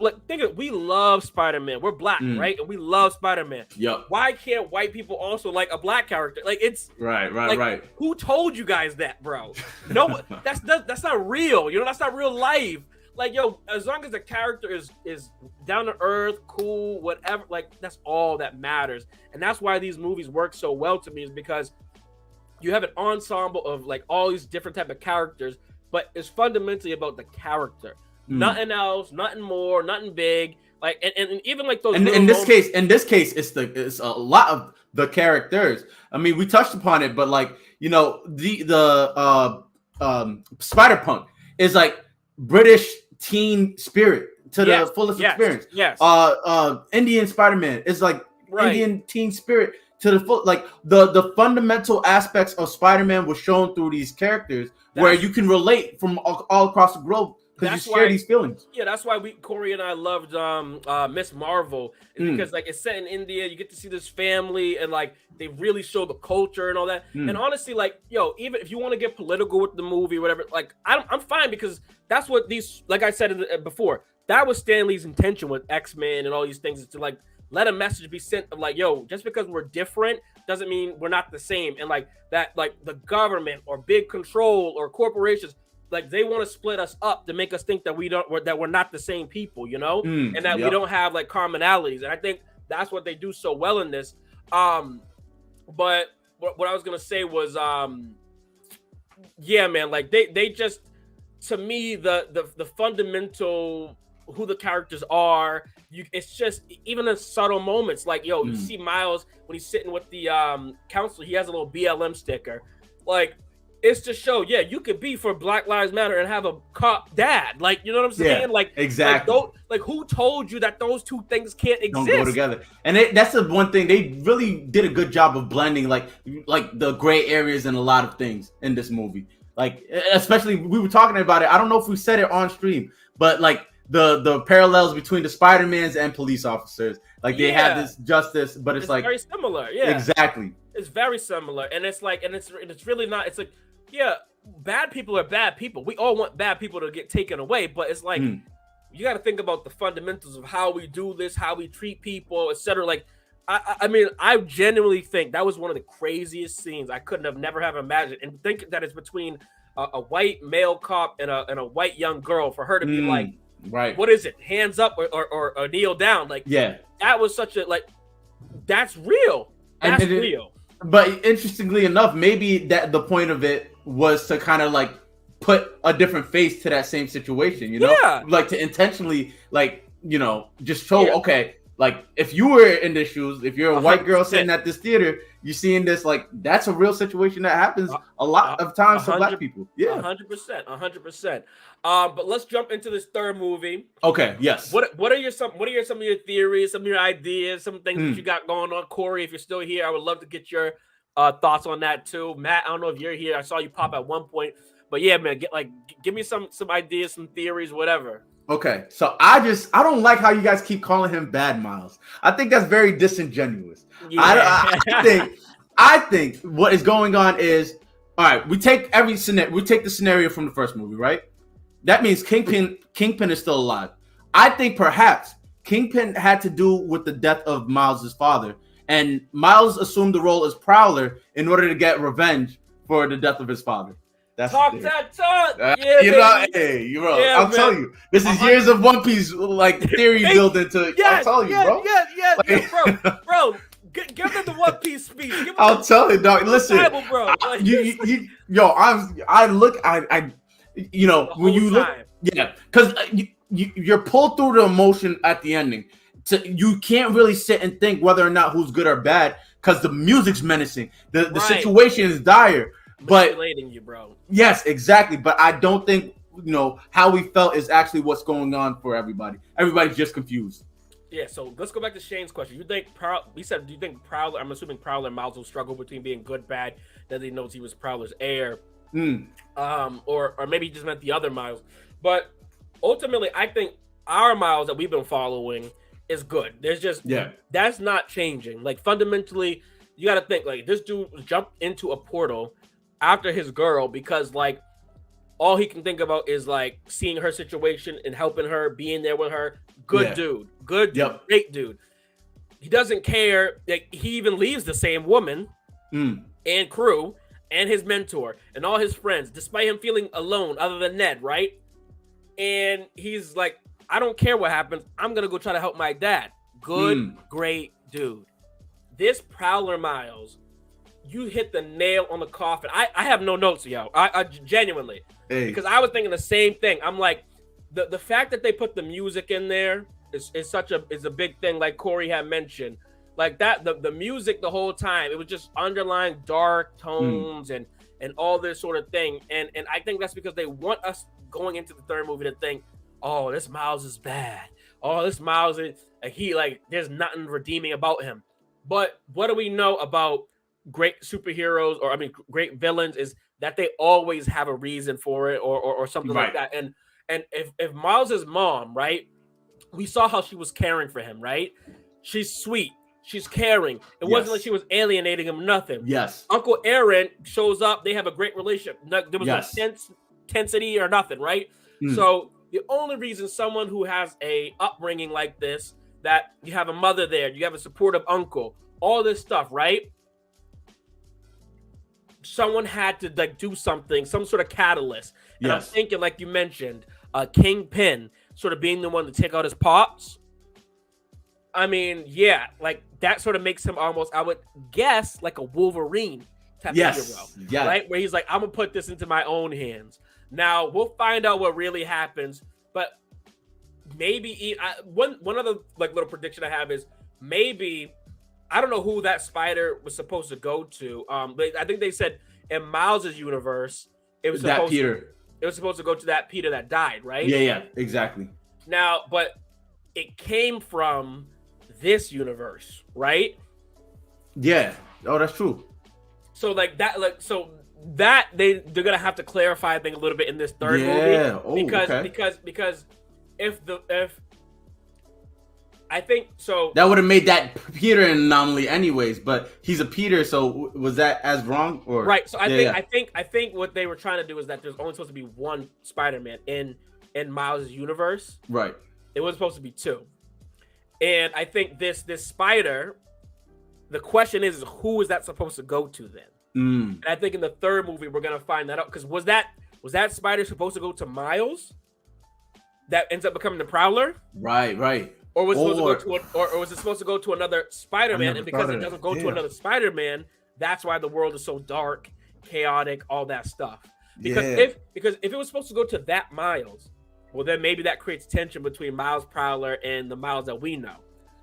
[SPEAKER 1] Spider-Man. We're black, right? And we love Spider-Man.
[SPEAKER 2] Yep.
[SPEAKER 1] Why can't white people also like a black character? Like it's
[SPEAKER 2] right.
[SPEAKER 1] Who told you guys that, bro? No, that's not real. You know, that's not real life. Like, yo, as long as the character is down to earth, cool, whatever, like that's all that matters. And that's why these movies work so well to me, is because you have an ensemble of like all these different type of characters, but it's fundamentally about the character. Nothing else, nothing more, nothing big. Like and even like those.
[SPEAKER 2] In this case, it's a lot of the characters. I mean, we touched upon it, but like, you know, the Spider-Punk is like British teen spirit to the fullest experience.
[SPEAKER 1] Yes.
[SPEAKER 2] Indian Spider-Man is like Indian teen spirit to the full. Like the fundamental aspects of Spider-Man was shown through these characters, where you can relate from all across the globe because you share these feelings.
[SPEAKER 1] Yeah, that's why Corey and I loved Miss Marvel, because like it's set in India. You get to see this family, and like they really show the culture and all that. And honestly, like, yo, even if you want to get political with the movie, whatever, like I'm fine, because that's what these, like I said before, that was Stan Lee's intention with X-Men and all these things, is to like let a message be sent of like, yo, just because we're different doesn't mean we're not the same. And like that, like the government or big control or corporations, like they want to split us up to make us think that we're not the same people, you know, and that we don't have like commonalities. And I think that's what they do so well in this. But what I was gonna say was, yeah, man, like they just, to me, the fundamental who the characters are, it's just even in subtle moments, like, yo, you see Miles when he's sitting with the counselor, he has a little BLM sticker, like. It's to show, yeah, you could be for Black Lives Matter and have a cop dad. Like, you know what I'm saying?
[SPEAKER 2] Yeah,
[SPEAKER 1] like,
[SPEAKER 2] exactly.
[SPEAKER 1] Like who told you that those two things can't exist?
[SPEAKER 2] Don't go together. And that's the one thing. They really did a good job of blending, like the gray areas in a lot of things in this movie. Like, especially, we were talking about it. I don't know if we said it on stream, but like the parallels between the Spider-Mans and police officers. Like, they have this justice, but it's like
[SPEAKER 1] very similar. Yeah,
[SPEAKER 2] exactly.
[SPEAKER 1] It's very similar. And it's like, and it's really not, it's like, yeah, bad people are bad people. We all want bad people to get taken away, but it's like you got to think about the fundamentals of how we do this, how we treat people, etc. Like, I mean, I genuinely think that was one of the craziest scenes I couldn't have never have imagined. And think that it's between a white male cop and a white young girl, for her to be like,
[SPEAKER 2] right,
[SPEAKER 1] what is it? Hands up or kneel down? Like,
[SPEAKER 2] yeah,
[SPEAKER 1] that was such a, like, that's real. That's real.
[SPEAKER 2] But interestingly enough, maybe that the point of it was to kind of like put a different face to that same situation, you know, like to intentionally, like, you know, just show, okay, like if you were in the shoes, if you're a 100%. White girl sitting at this theater, you seeing this, like that's a real situation that happens a lot of times for Black people. Yeah,
[SPEAKER 1] 100%. But let's jump into this third movie.
[SPEAKER 2] Okay. Yes.
[SPEAKER 1] What are some of your theories, some of your ideas, some things that you got going on, Corey? If you're still here, I would love to get your thoughts on that too. Matt, I don't know if you're here. I saw you pop at one point, but yeah, man, give me some ideas, some theories, whatever.
[SPEAKER 2] Okay, so I don't like how you guys keep calling him Bad Miles. I think that's very disingenuous. Yeah. I think what is going on is, all right, we take the scenario from the first movie, right? that means Kingpin is still alive. I think perhaps Kingpin had to do with the death of Miles' father, and Miles assumed the role as Prowler in order to get revenge for the death of his father. That's
[SPEAKER 1] talk that talk. Yeah,
[SPEAKER 2] you know, hey, bro, yeah, I'm telling you, this is years of One Piece like theory built into it.
[SPEAKER 1] Yes,
[SPEAKER 2] I'm telling you, bro.
[SPEAKER 1] Yeah, bro. Give them the One Piece speech.
[SPEAKER 2] I'll tell you, dog. Listen, Bible,
[SPEAKER 1] bro.
[SPEAKER 2] I look, you know, when you look, yeah, because you're pulled through the emotion at the ending. So you can't really sit and think whether or not who's good or bad because the music's menacing. The situation is dire. But
[SPEAKER 1] you, bro.
[SPEAKER 2] Yes, exactly. But I don't think, you know, how we felt is actually what's going on for everybody. Everybody's just confused.
[SPEAKER 1] Yeah, so let's go back to Shane's question. You think he said, do you think Prowler, I'm assuming Prowler and Miles will struggle between being good, bad, that he knows he was Prowler's heir. Or maybe he just meant the other Miles. But ultimately, I think our Miles that we've been following is good. There's just, that's not changing. Like, fundamentally, you got to think, like, this dude jumped into a portal after his girl because, like, all he can think about is, like, seeing her situation and helping her, being there with her. Good dude. Great dude. He doesn't care that he even leaves the same woman and crew and his mentor and all his friends, despite him feeling alone other than Ned, right? And he's like, I don't care what happens. I'm going to go try to help my dad. Good, great dude. This Prowler Miles, you hit the nail on the coffin. I have no notes, yo. I genuinely. Because I was thinking the same thing. I'm like, the fact that they put the music in there is a big thing, like Corey had mentioned. Like that, the music the whole time, it was just underlying dark tones and all this sort of thing. And I think that's because they want us going into the third movie to think, oh, this Miles is bad. Oh, this Miles is there's nothing redeeming about him. But what do we know about great superheroes great villains is that they always have a reason for it or something like that. And if Miles' mom, right, we saw how she was caring for him, right? She's sweet. She's caring. It wasn't like she was alienating him, nothing.
[SPEAKER 2] Yes.
[SPEAKER 1] Uncle Aaron shows up. They have a great relationship. There was no tensity or nothing, right? So the only reason someone who has a upbringing like this, that you have a mother there, you have a supportive uncle, all this stuff, right? Someone had to do something, some sort of catalyst. And I'm thinking, like you mentioned, Kingpin sort of being the one to take out his pops. I mean, like that sort of makes him almost, I would guess, like a Wolverine type of hero, right? Where he's like, I'm gonna put this into my own hands. Now we'll find out what really happens, but maybe one other like little prediction I have is maybe, I don't know who that spider was supposed to go to. But I think they said in Miles' universe, it was supposed to go to that Peter that died, right?
[SPEAKER 2] Yeah, exactly.
[SPEAKER 1] Now, but it came from this universe, right?
[SPEAKER 2] Yeah. Oh, that's true.
[SPEAKER 1] So they're gonna have to clarify, I think, a little bit in this third movie. Because if I think so.
[SPEAKER 2] That would have made that Peter an anomaly, anyways. But he's a Peter, so was that as wrong? Or
[SPEAKER 1] right? So I think what they were trying to do is that there's only supposed to be one Spider-Man in Miles' universe.
[SPEAKER 2] Right.
[SPEAKER 1] It was supposed to be two, and I think this spider. The question is who is that supposed to go to then? And I think in the third movie we're gonna find that out, because was that spider supposed to go to Miles? That ends up becoming the Prowler.
[SPEAKER 2] Right.
[SPEAKER 1] Or was it supposed to go to another Spider-Man? And because it doesn't go to another Spider-Man, that's why the world is so dark, chaotic, all that stuff. Because if it was supposed to go to that Miles, well, then maybe that creates tension between Miles Prowler and the Miles that we know.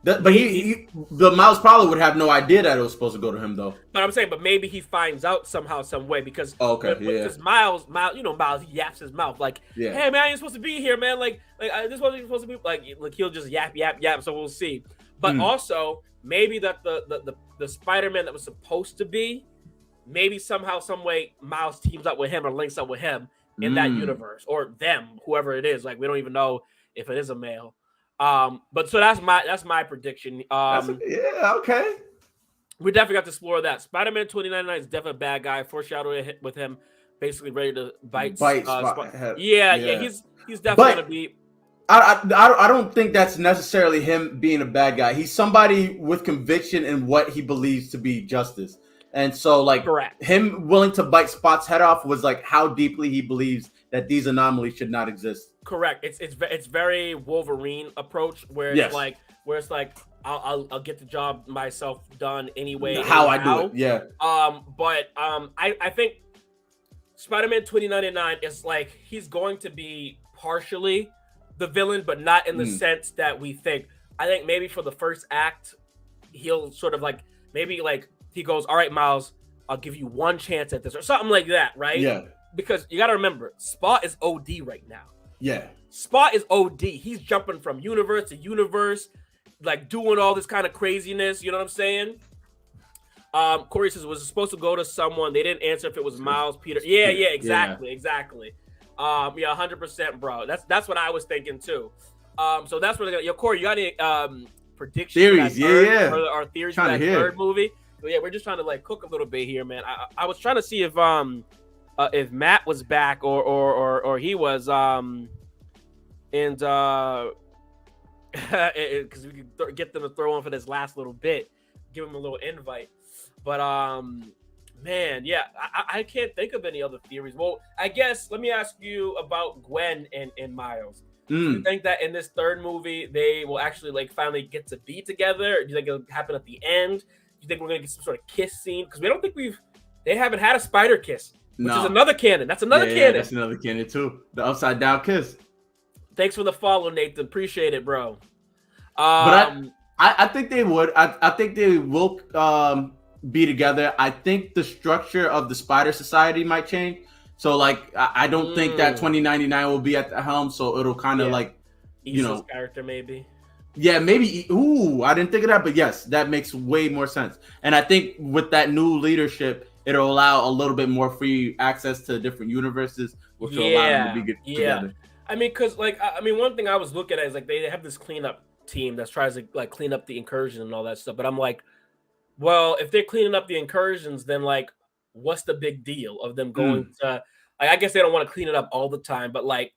[SPEAKER 2] But the Miles Prowler would have no idea that it was supposed to go to him, though.
[SPEAKER 1] But I'm saying, maybe he finds out somehow, some way, because because Miles, you know, Miles, he yaps his mouth like, "Hey man, I ain't supposed to be here, man. Like this wasn't supposed to be like he'll just yap. So we'll see. But also maybe that the Spider-Man that was supposed to be, maybe somehow, some way, Miles teams up with him or links up with him in that universe, or them, whoever it is. Like we don't even know if it is a male. But so that's my prediction. We definitely got to explore that. Spider-Man 2099 is definitely a bad guy. Foreshadowing with him basically ready to bite.
[SPEAKER 2] Yeah.
[SPEAKER 1] He's definitely gonna be.
[SPEAKER 2] I don't think that's necessarily him being a bad guy. He's somebody with conviction in what he believes to be justice. And so, like,
[SPEAKER 1] Correct.
[SPEAKER 2] him willing to bite Spot's head off was like how deeply he believes that these anomalies should not exist.
[SPEAKER 1] Correct. It's very Wolverine approach where it's like I'll get the job myself done anyway.
[SPEAKER 2] How I do it, yeah.
[SPEAKER 1] I think Spider-Man 2099 is like he's going to be partially the villain, but not in the sense that we think. I think maybe for the first act, he'll sort of like maybe like he goes, "All right, Miles, I'll give you one chance at this," or something like that, right?
[SPEAKER 2] Yeah.
[SPEAKER 1] Because you got to remember, Spot is OD right now.
[SPEAKER 2] Yeah.
[SPEAKER 1] Spot is OD. He's jumping from universe to universe, like doing all this kind of craziness. You know what I'm saying? Corey says, was it supposed to go to someone? They didn't answer if it was Miles, Peter. Yeah, exactly. 100%, bro. That's what I was thinking too. So that's what Corey, you got any predictions?
[SPEAKER 2] Theories,
[SPEAKER 1] or our theories for that third movie? So yeah, we're just trying to like cook a little bit here, man. I was trying to see if Matt was back or he was and because we could get them to throw on for this last little bit, give them a little invite. But man, yeah, I can't think of any other theories. Well, I guess let me ask you about Gwen and Miles. Do you think that in this third movie they will actually like finally get to be together? Or do you think it'll happen at the end? Do you think we're gonna get some sort of kiss scene? Because we don't think they haven't had a spider kiss, which is another canon. That's another canon.
[SPEAKER 2] That's another canon too. The upside down kiss.
[SPEAKER 1] Thanks for the follow, Nathan. Appreciate it, bro.
[SPEAKER 2] But I think they would. I think they will be together. I think the structure of the Spider Society might change. So like I don't think that 2099 will be at the helm. So it'll kind of like
[SPEAKER 1] Issa's character maybe.
[SPEAKER 2] Yeah, maybe. Ooh, I didn't think of that, but yes, that makes way more sense. And I think with that new leadership, it'll allow a little bit more free access to different universes, which will allow them to be together.
[SPEAKER 1] I mean, because like one thing I was looking at is like they have this cleanup team that tries to like clean up the incursion and all that stuff. But I'm like, well, if they're cleaning up the incursions, then like, what's the big deal of them going to? Like, I guess they don't want to clean it up all the time, but like,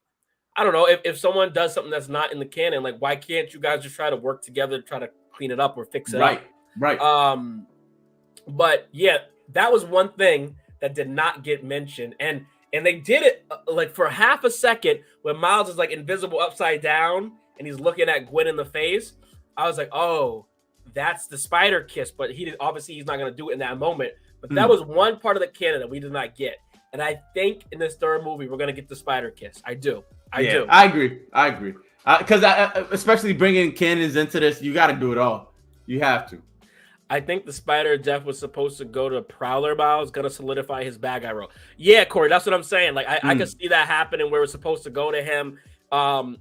[SPEAKER 1] I don't know if someone does something that's not in the canon, like, why can't you guys just try to work together to try to clean it up or fix it up?
[SPEAKER 2] Right.
[SPEAKER 1] But yeah, that was one thing that did not get mentioned, and they did it like for half a second when Miles is like invisible upside down and he's looking at Gwen in the face. I was like, oh, that's the spider kiss, but he's not going to do it in that moment. But that was one part of the canon that we did not get. And I think in this third movie, we're going to get the spider kiss. I do. I
[SPEAKER 2] agree. Because especially bringing canons into this, you got to do it all. You have to.
[SPEAKER 1] I think the spider Jeff was supposed to go to Prowler Miles, going to solidify his bad guy role. Yeah, Corey, that's what I'm saying. Like, I could see that happening where it's supposed to go to him.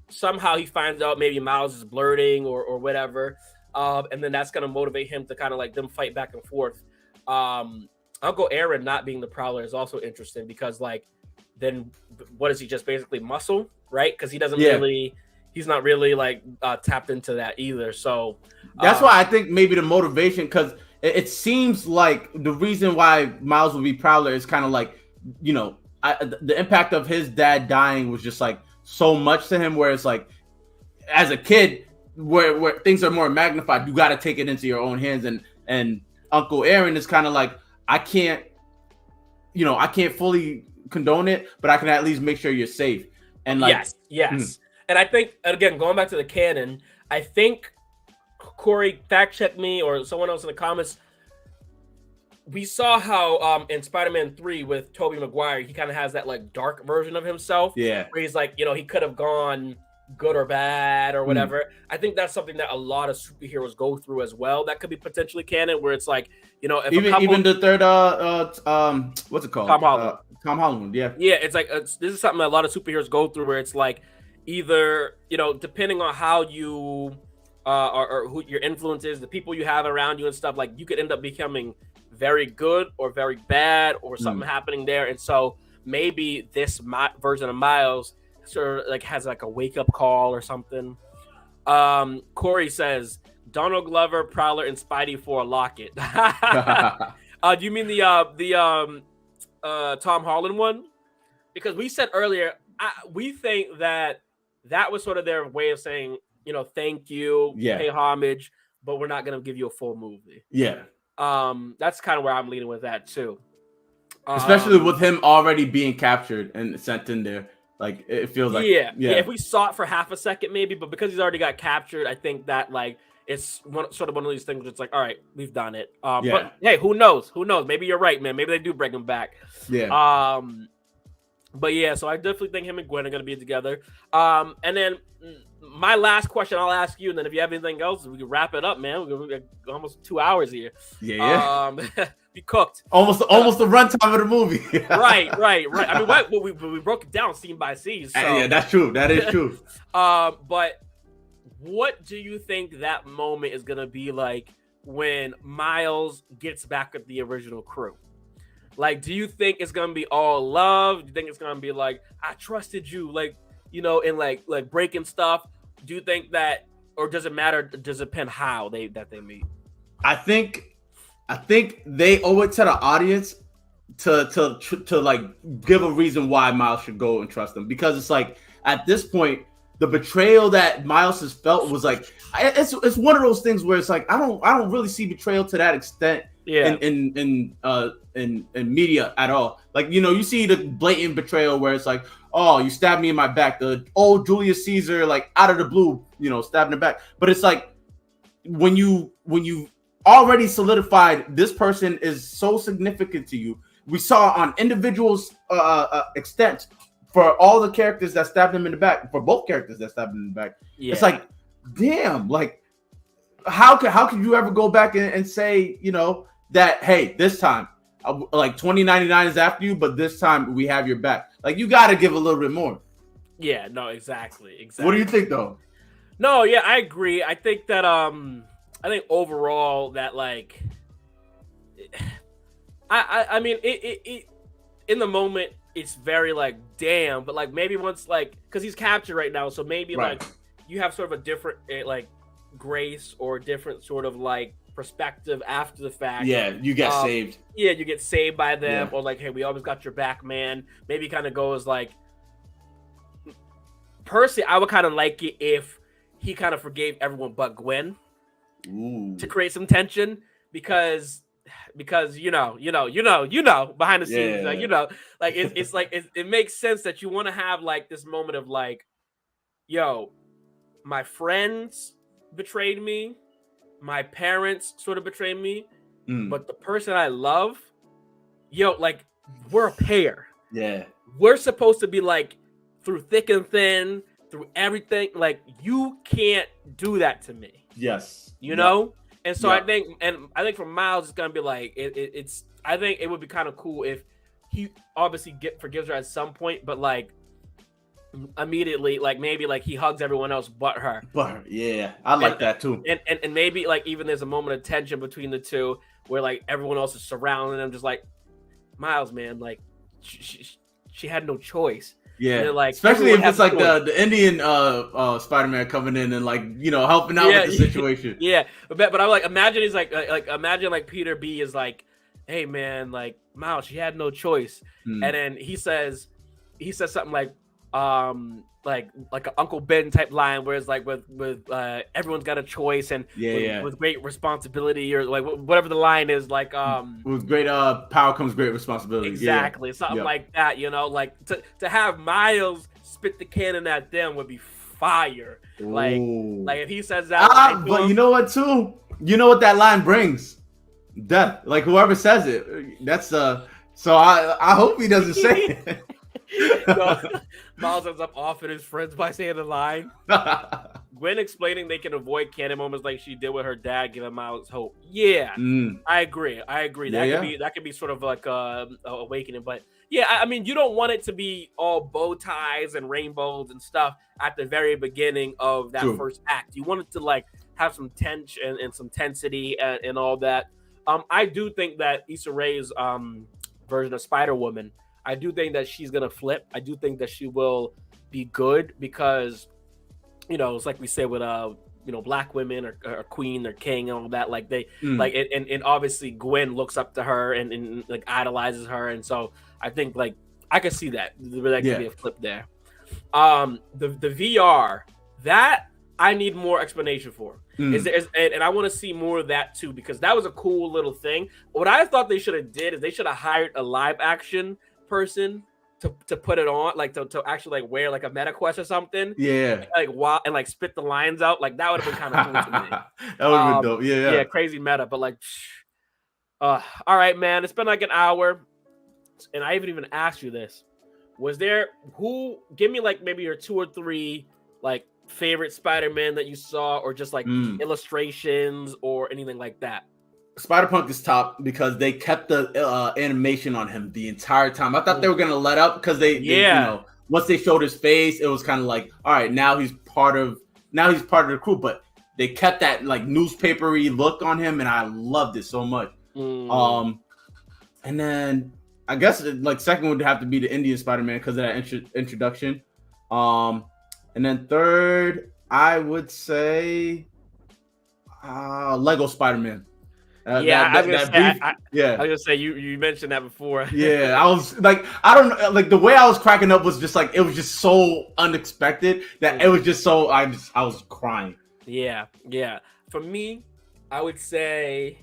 [SPEAKER 1] Somehow he finds out maybe Miles is blurting or whatever. And then that's going to motivate him to kind of like them fight back and forth. Uncle Aaron not being the Prowler is also interesting because like, then what is he, just basically muscle, right? Because he doesn't he's not really like tapped into that either. So
[SPEAKER 2] that's why I think maybe the motivation, because it seems like the reason why Miles would be Prowler is kind of like, the impact of his dad dying was just like so much to him, where it's like as a kid where things are more magnified, you got to take it into your own hands. And Uncle Aaron is kind of like, I can't fully condone it, but I can at least make sure you're safe. And like,
[SPEAKER 1] yes. And I think, again, going back to the canon, I think Corey, fact check me or someone else in the comments. We saw how in Spider-Man 3 with Tobey Maguire, he kind of has that like dark version of himself. Yeah. Where he's like, he could have gone good or bad or whatever. I think that's something that a lot of superheroes go through as well. That could be potentially canon, where it's like, if
[SPEAKER 2] even the third what's it called? Tom Holland. Yeah.
[SPEAKER 1] It's like this is something that a lot of superheroes go through, where it's like either depending on how you or who your influence is, the people you have around you and stuff, like you could end up becoming very good or very bad or something happening there. And so maybe this version of Miles sort of like has like a wake up call or something. Corey says Donald Glover, Prowler, and Spidey for a locket. Do you mean the Tom Holland one, because we said earlier we think that was sort of their way of saying, thank you, pay homage, but we're not gonna give you a full movie.
[SPEAKER 2] Yeah.
[SPEAKER 1] That's kind of where I'm leaning with that too.
[SPEAKER 2] Especially with him already being captured and sent in there. Like, it feels like...
[SPEAKER 1] Yeah. If we saw it for half a second, maybe, but because he's already got captured, I think that, like, it's sort of one of these things where it's like, all right, we've done it. But, hey, who knows? Who knows? Maybe you're right, man. Maybe they do bring him back.
[SPEAKER 2] Yeah.
[SPEAKER 1] But, yeah, so I definitely think him and Gwen are going to be together. And then my last question I'll ask you, and then if you have anything else, we can wrap it up, man. We're almost 2 hours here.
[SPEAKER 2] Yeah.
[SPEAKER 1] Be cooked.
[SPEAKER 2] Almost the runtime of the movie.
[SPEAKER 1] Right. I mean, we broke it down scene by scene. So.
[SPEAKER 2] Yeah, that's true. That is true.
[SPEAKER 1] But what do you think that moment is gonna be like when Miles gets back at the original crew? Like, do you think it's gonna be all love? Do you think it's gonna be like, I trusted you, like, and like breaking stuff? Do you think that, or does it matter? Does it depend how they meet?
[SPEAKER 2] I think they owe it to the audience to like give a reason why Miles should go and trust them, because it's like at this point the betrayal that Miles has felt was like it's one of those things where it's like I don't really see betrayal to that extent in media at all. Like, you see the blatant betrayal where it's like, oh, you stabbed me in my back, the old Julius Caesar, like out of the blue, stabbing the back. But it's like when you already solidified this person is so significant to you. We saw on individuals extent for all the characters that stabbed him in the back, for both characters that stabbed him in the back. Yeah. It's like, damn, like how could you ever go back and say, that, hey, this time, like 2099 is after you, but this time we have your back. Like, you got to give a little bit more.
[SPEAKER 1] Yeah, no, exactly.
[SPEAKER 2] What do you think, though?
[SPEAKER 1] No, yeah, I agree. I think that I think overall that, like, I mean it in the moment it's very like damn, but like maybe once, like, because he's captured right now, so maybe like you have sort of a different like grace or different sort of like perspective after the fact.
[SPEAKER 2] Yeah, you get saved.
[SPEAKER 1] Yeah, you get saved by them, or like, hey, we always got your back, man. Maybe kind of goes like, personally, I would kind of like it if he kind of forgave everyone but Gwen.
[SPEAKER 2] Ooh.
[SPEAKER 1] To create some tension, because behind the scenes, like it's like it makes sense that you want to have like this moment of like, yo, my friends betrayed me, my parents sort of betrayed me, but the person I love, like, we're a pair.
[SPEAKER 2] Yeah,
[SPEAKER 1] we're supposed to be like through thick and thin, through everything. Like, you can't do that to me.
[SPEAKER 2] Yes.
[SPEAKER 1] You know? And so I think for Miles, it's going to be like, it's, I think it would be kind of cool if he obviously forgives her at some point, but like immediately, like maybe like he hugs everyone else but her.
[SPEAKER 2] Yeah. I like that too.
[SPEAKER 1] And maybe like even there's a moment of tension between the two where like everyone else is surrounding them, just like, Miles, man, like she had no choice.
[SPEAKER 2] Yeah,
[SPEAKER 1] like,
[SPEAKER 2] especially if it's like the Indian Spider-Man coming in and like, helping out with the situation.
[SPEAKER 1] Yeah, but I'm like, imagine he's like imagine like Peter B is like, hey man, like Miles, she had no choice, and then he says something like an Uncle Ben type line where it's like with everyone's got a choice and with great responsibility, or like whatever the line is, like
[SPEAKER 2] with great power comes great responsibility.
[SPEAKER 1] Exactly, something like that. Like to have Miles spit the cannon at them would be fire. Like if he says that.
[SPEAKER 2] But you know what too? You know what that line brings? Death. Like whoever says it, that's so I hope he doesn't say it.
[SPEAKER 1] Miles ends up offing his friends by saying the line. Gwen explaining they can avoid canon moments like she did with her dad, giving Miles hope. Yeah, I agree. That could be sort of like a awakening. But yeah, I mean, you don't want it to be all bow ties and rainbows and stuff at the very beginning of that first act. You want it to like have some tension and some tensity and all that. I do think that Issa Rae's version of Spider-Woman, I do think that she's going to flip. I do think that she will be good because, it's like we said with black women or queen or king and all that. Like they like it, and obviously Gwen looks up to her and like idolizes her, and so I think like I could see that could be a flip there. The VR that I need more explanation for. And I want to see more of that too, because that was a cool little thing. What I thought they should have did is they should have hired a live action person to put it on, like to actually like wear like a MetaQuest or something.
[SPEAKER 2] Yeah.
[SPEAKER 1] And like spit the lines out. Like that would have been kind of cool to me.
[SPEAKER 2] That would have been dope. Yeah.
[SPEAKER 1] Crazy meta, but like all right, man. It's been like an hour. And I haven't even asked you this. Give me like maybe your 2 or 3 like favorite Spider-Man that you saw, or just like illustrations or anything like that.
[SPEAKER 2] Spider-Punk is top because they kept the animation on him the entire time. I thought they were gonna let up because they once they showed his face, it was kind of like, all right, now he's part of the crew, but they kept that like newspapery look on him, and I loved it so much. And then I guess like second would have to be the Indian Spider-Man because of that introduction. And then third, I would say Lego Spider-Man.
[SPEAKER 1] I was gonna say you mentioned that before.
[SPEAKER 2] Yeah, I was like, I don't know, like the way I was cracking up was just like it was just so unexpected that it was just so I was crying.
[SPEAKER 1] Yeah. For me, I would say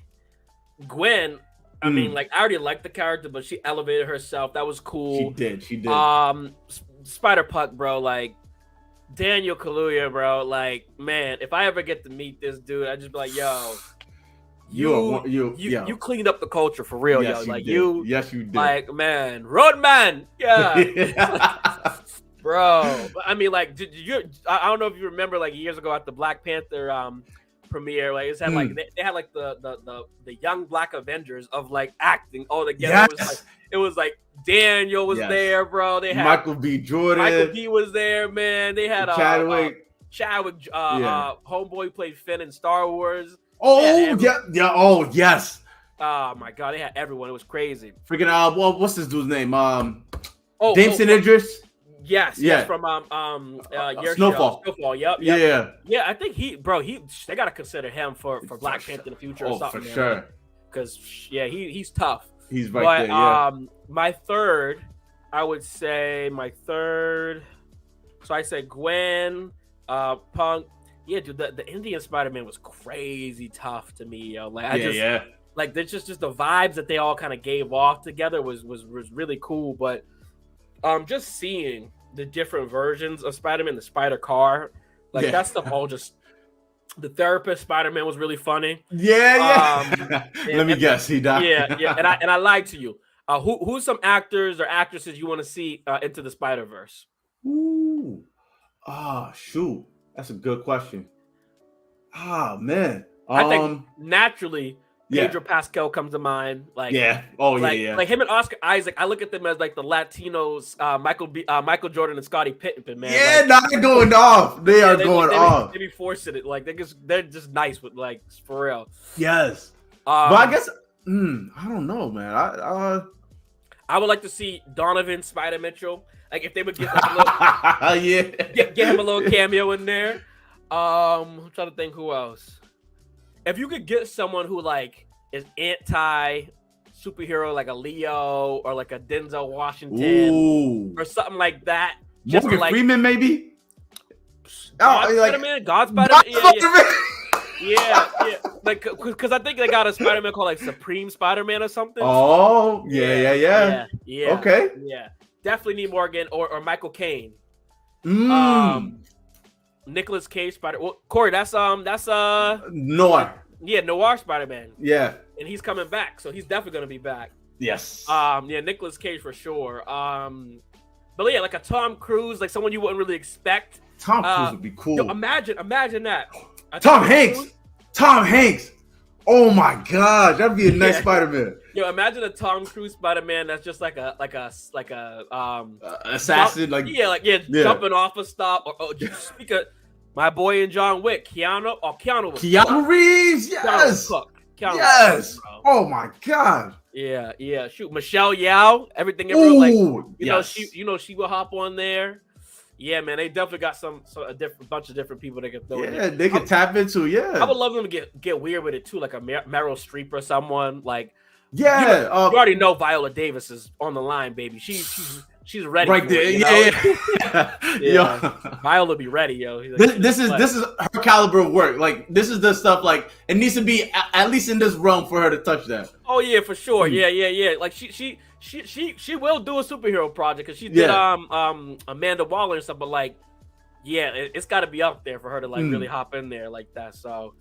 [SPEAKER 1] Gwen. I mean, like I already liked the character, but she elevated herself. That was cool.
[SPEAKER 2] She did.
[SPEAKER 1] Spider-Punk, bro, like Daniel Kaluuya, bro, like man, if I ever get to meet this dude, I'd just be like, yo, you cleaned up the culture for real,
[SPEAKER 2] yes,
[SPEAKER 1] yo. Like
[SPEAKER 2] yes, you did.
[SPEAKER 1] Like man, Roadman, yeah. Bro. I mean, like, I don't know if you remember, like years ago at the Black Panther premiere, like it had like they had like the young Black Avengers of like acting all together.
[SPEAKER 2] Yes.
[SPEAKER 1] It was like Daniel was there, bro. They had
[SPEAKER 2] Michael B. Jordan.
[SPEAKER 1] Michael B. was there, man. They had
[SPEAKER 2] Chadwick,
[SPEAKER 1] homeboy played Finn in Star Wars.
[SPEAKER 2] Oh yeah. Oh yes.
[SPEAKER 1] Oh my god, they had everyone. It was crazy.
[SPEAKER 2] Freaking what's this dude's name? Damson Idris.
[SPEAKER 1] Yes, from
[SPEAKER 2] Snowfall.
[SPEAKER 1] Snowfall, yep. Yeah, I think they gotta consider him for Black Panther in the future or something.
[SPEAKER 2] For sure.
[SPEAKER 1] Because he's tough.
[SPEAKER 2] He's right there. Yeah.
[SPEAKER 1] My third. So I said Gwen, Punk. Yeah, dude, the Indian Spider-Man was crazy tough to me, yo. Like like there's just the vibes that they all kind of gave off together was really cool. But just seeing the different versions of Spider-Man, the Spider Car, like that stuff all just. The therapist Spider-Man was really funny.
[SPEAKER 2] Yeah. Let me guess, he died.
[SPEAKER 1] Yeah. And I lied to you. Who's some actors or actresses you want to see into the Spider-Verse?
[SPEAKER 2] Ooh. Shoot. That's a good question. Man.
[SPEAKER 1] I think naturally Pedro Pascal comes to mind. Like like him and Oscar Isaac. I look at them as like the Latinos, Michael Jordan and Scottie Pippen, man.
[SPEAKER 2] Yeah, they're going off. They are going off.
[SPEAKER 1] They be forcing it. Like they're just nice with like for real.
[SPEAKER 2] Yes. But I guess I don't know, man.
[SPEAKER 1] I would like to see Donovan Spider Mitchell. Like if they would get like a little, get him a little cameo in there. I'm trying to think who else. If you could get someone who like is anti superhero, like a Leo or like a Denzel Washington or something like that, just
[SPEAKER 2] Morgan
[SPEAKER 1] like
[SPEAKER 2] Freeman, maybe.
[SPEAKER 1] God Spider-Man. Yeah. Like, because I think they got a Spider-Man called like Supreme Spider-Man or something.
[SPEAKER 2] Oh, yeah. Okay.
[SPEAKER 1] Yeah. Definitely need Morgan or Michael Caine. Nicolas Cage Well, Corey, that's
[SPEAKER 2] Noir.
[SPEAKER 1] Yeah, Noir Spider-Man.
[SPEAKER 2] Yeah.
[SPEAKER 1] And he's coming back, so he's definitely gonna be back.
[SPEAKER 2] Yes.
[SPEAKER 1] Nicolas Cage for sure. But yeah, like a Tom Cruise, like someone you wouldn't really expect.
[SPEAKER 2] Tom Cruise would be cool.
[SPEAKER 1] Yo, imagine that.
[SPEAKER 2] Tom Hanks. Oh my God, that'd be a nice Spider-Man.
[SPEAKER 1] Yo, imagine a Tom Cruise Spider-Man that's just like a
[SPEAKER 2] assassin,
[SPEAKER 1] jumping off a stop or just speak of my boy in John Wick, Keanu
[SPEAKER 2] Reeves, yes.
[SPEAKER 1] Keanu
[SPEAKER 2] yes.
[SPEAKER 1] Reeves, bro.
[SPEAKER 2] Oh my God.
[SPEAKER 1] Yeah. Shoot, Michelle Yeoh, everything. She will hop on there. Yeah, man, they definitely got a different bunch of different people they can throw in
[SPEAKER 2] Yeah,
[SPEAKER 1] there.
[SPEAKER 2] they can tap into. Yeah,
[SPEAKER 1] I would love them to get weird with it too, like a Meryl Streep or someone. Like
[SPEAKER 2] yeah.
[SPEAKER 1] you already know Viola Davis is on the line, baby. She's ready
[SPEAKER 2] Right
[SPEAKER 1] for
[SPEAKER 2] there.
[SPEAKER 1] it, you
[SPEAKER 2] Yeah.
[SPEAKER 1] know? Yeah. Viola be ready, yo. Like,
[SPEAKER 2] This is her caliber of work. Like this is the stuff. Like it needs to be at least in this realm for her to touch that.
[SPEAKER 1] Oh yeah, for sure. Yeah. Like she will do a superhero project because she did Amanda Waller and stuff. But like, yeah, it's got to be up there for her to like really hop in there like that. So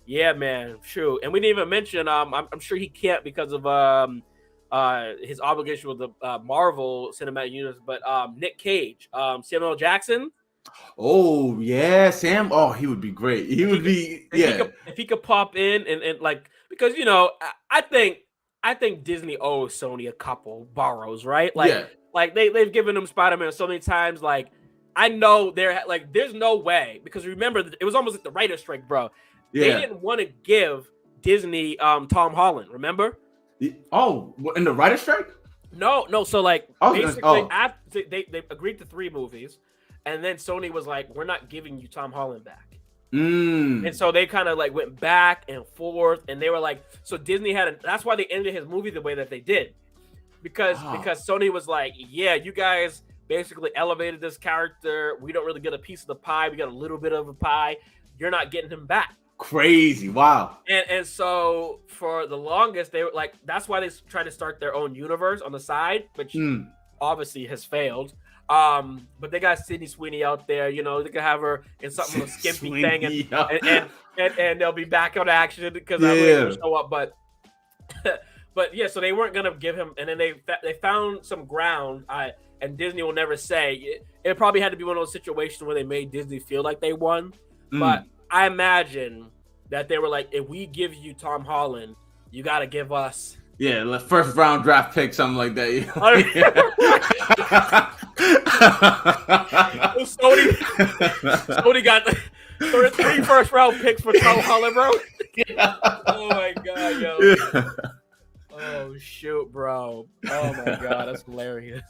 [SPEAKER 1] yeah, man, true. And we didn't even mention. I'm sure he can't because of his obligation with the Marvel Cinematic Universe. But Nick Cage, Samuel L. Jackson.
[SPEAKER 2] Oh yeah, Sam. Oh, he would be great. He would be. Yeah.
[SPEAKER 1] If he could pop in and like because you know I think Disney owes Sony a couple borrows, right? Like they've given him Spider-Man so many times. Like I know there's no way because remember it was almost like the writer's strike, bro. Yeah. They didn't want to give Disney Tom Holland. Remember?
[SPEAKER 2] Oh, in the writer's strike?
[SPEAKER 1] No. So like basically after they agreed to 3 movies, and then Sony was like, "We're not giving you Tom Holland back." And so they kind of like went back and forth, and they were like, so Disney that's why they ended his movie the way that they did, because Sony was like, yeah, you guys basically elevated this character. We don't really get a piece of the pie. We got a little bit of a pie. You're not getting him back.
[SPEAKER 2] Crazy. Wow.
[SPEAKER 1] And so for the longest, they were like, that's why they tried to start their own universe on the side, which obviously has failed. But they got Sydney Sweeney out there, you know, they could have her in something with a skimpy thing and they'll be back on action because I really show up. But yeah, so they weren't gonna give him, and then they found some ground. And Disney will never say it. Probably had to be one of those situations where they made Disney feel like they won. But I imagine that they were like, if we give you Tom Holland, you got to give us.
[SPEAKER 2] Yeah, first round draft pick, something like that.
[SPEAKER 1] Sony got 3 first round picks for Tom Holland, bro. Oh my god, yo. Yeah. Oh shoot, bro. Oh my god, that's hilarious.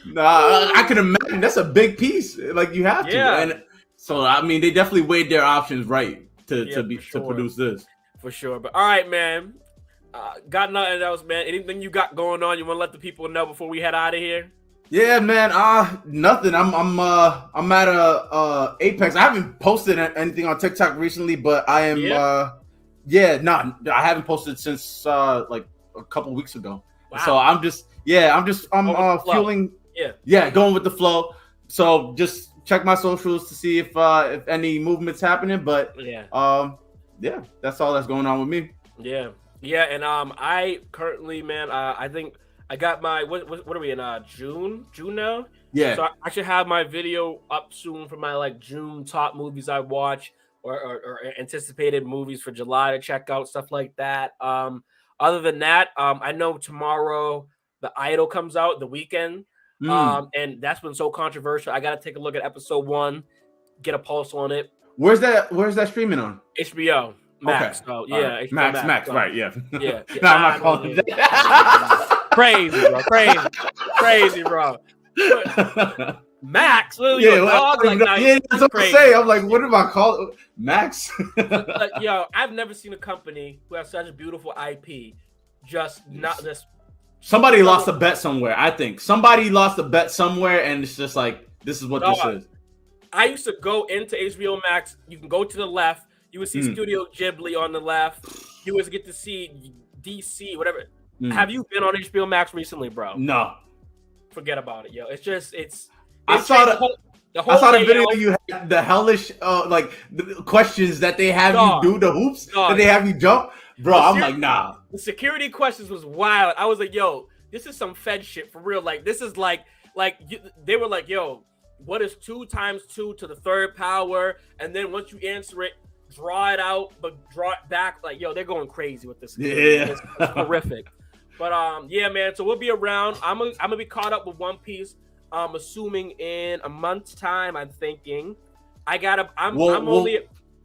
[SPEAKER 2] Nah, I can imagine that's a big piece. Like you have to. And so I mean, they definitely weighed their options right to produce this.
[SPEAKER 1] For sure. But all right, man. Got nothing else, man. Anything you got going on you want to let the people know before we head out of here?
[SPEAKER 2] Yeah, man. Nothing. I'm at Apex. I haven't posted anything on TikTok recently, but I am I haven't posted since like a couple weeks ago. Wow. So I'm fueling going with the flow. So just check my socials to see if any movement's happening, but that's all that's going on with me.
[SPEAKER 1] Yeah, and I currently, man, I think I got my what are we in June now?
[SPEAKER 2] Yeah.
[SPEAKER 1] So I should have my video up soon for my like June top movies I watch or anticipated movies for July to check out, stuff like that. Other than that, I know tomorrow The Idol comes out, The Weeknd, and that's been so controversial. I got to take a look at episode 1, get a pulse on it.
[SPEAKER 2] Where's that streaming on?
[SPEAKER 1] HBO Max. Okay. So yeah,
[SPEAKER 2] right. Max. So, right? Yeah.
[SPEAKER 1] Yeah.
[SPEAKER 2] No, I'm not calling it that.
[SPEAKER 1] Crazy, bro. Max, literally, dog. Like,
[SPEAKER 2] that's what I'm saying. I'm like, what am I calling Max?
[SPEAKER 1] Yo, I've never seen a company who has such a beautiful IP.
[SPEAKER 2] Somebody lost a bet somewhere. I think somebody lost a bet somewhere, and it's just like this is what this is.
[SPEAKER 1] I used to go into HBO Max. You can go to the left. You would see Studio Ghibli on the left. You would get to see DC, whatever. Have you been on HBO Max recently, bro?
[SPEAKER 2] No.
[SPEAKER 1] Forget about it, yo.
[SPEAKER 2] I saw the video you had, the hellish the questions that they have you do, the hoops that they have you jump. Bro, I'm like, nah.
[SPEAKER 1] The security questions was wild. I was like, yo, this is some Fed shit for real. Like, this is like they were like, yo, what is 2 times 2 to the 3rd power? And then once you answer it, draw it out, but draw it back. Like, yo, they're going crazy with this.
[SPEAKER 2] Yeah.
[SPEAKER 1] It's horrific. But yeah, man. So we'll be around. I'm gonna be caught up with One Piece. Assuming in a month's time. I'm thinking. I'm only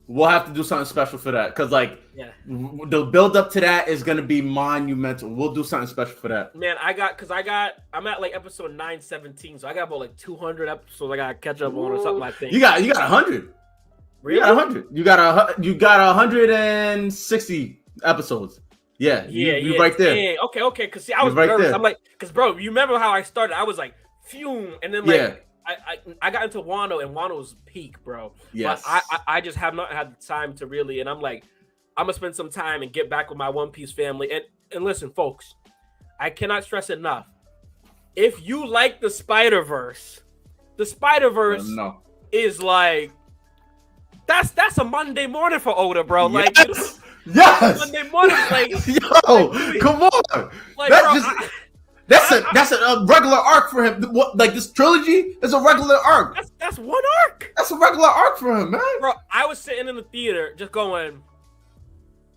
[SPEAKER 2] we'll have to do something special for that because like the build up to that is gonna be monumental. We'll do something special for that.
[SPEAKER 1] Man, I'm at like episode 917, so I got about like 200 episodes I gotta catch up on or something. I think
[SPEAKER 2] you got 100.
[SPEAKER 1] Really?
[SPEAKER 2] You got 100. You got 160 episodes. Yeah, you right there.
[SPEAKER 1] Dang. Okay. Because see, I was nervous. There. I'm like, because bro, you remember how I started? I was like, fume, and then like, I got into Wano, and Wano's peak, bro.
[SPEAKER 2] Yes.
[SPEAKER 1] But I just have not had the time to really, and I'm like, I'm gonna spend some time and get back with my One Piece family. And listen, folks, I cannot stress enough. If you like the Spider-Verse is like that's a Monday morning for Oda, bro. Like
[SPEAKER 2] yes.
[SPEAKER 1] Monday morning, like
[SPEAKER 2] yo, like, come on. Like, that's a regular arc for him. Like this trilogy is a regular arc.
[SPEAKER 1] That's one arc.
[SPEAKER 2] That's a regular arc for him, man.
[SPEAKER 1] Bro, I was sitting in the theater just going,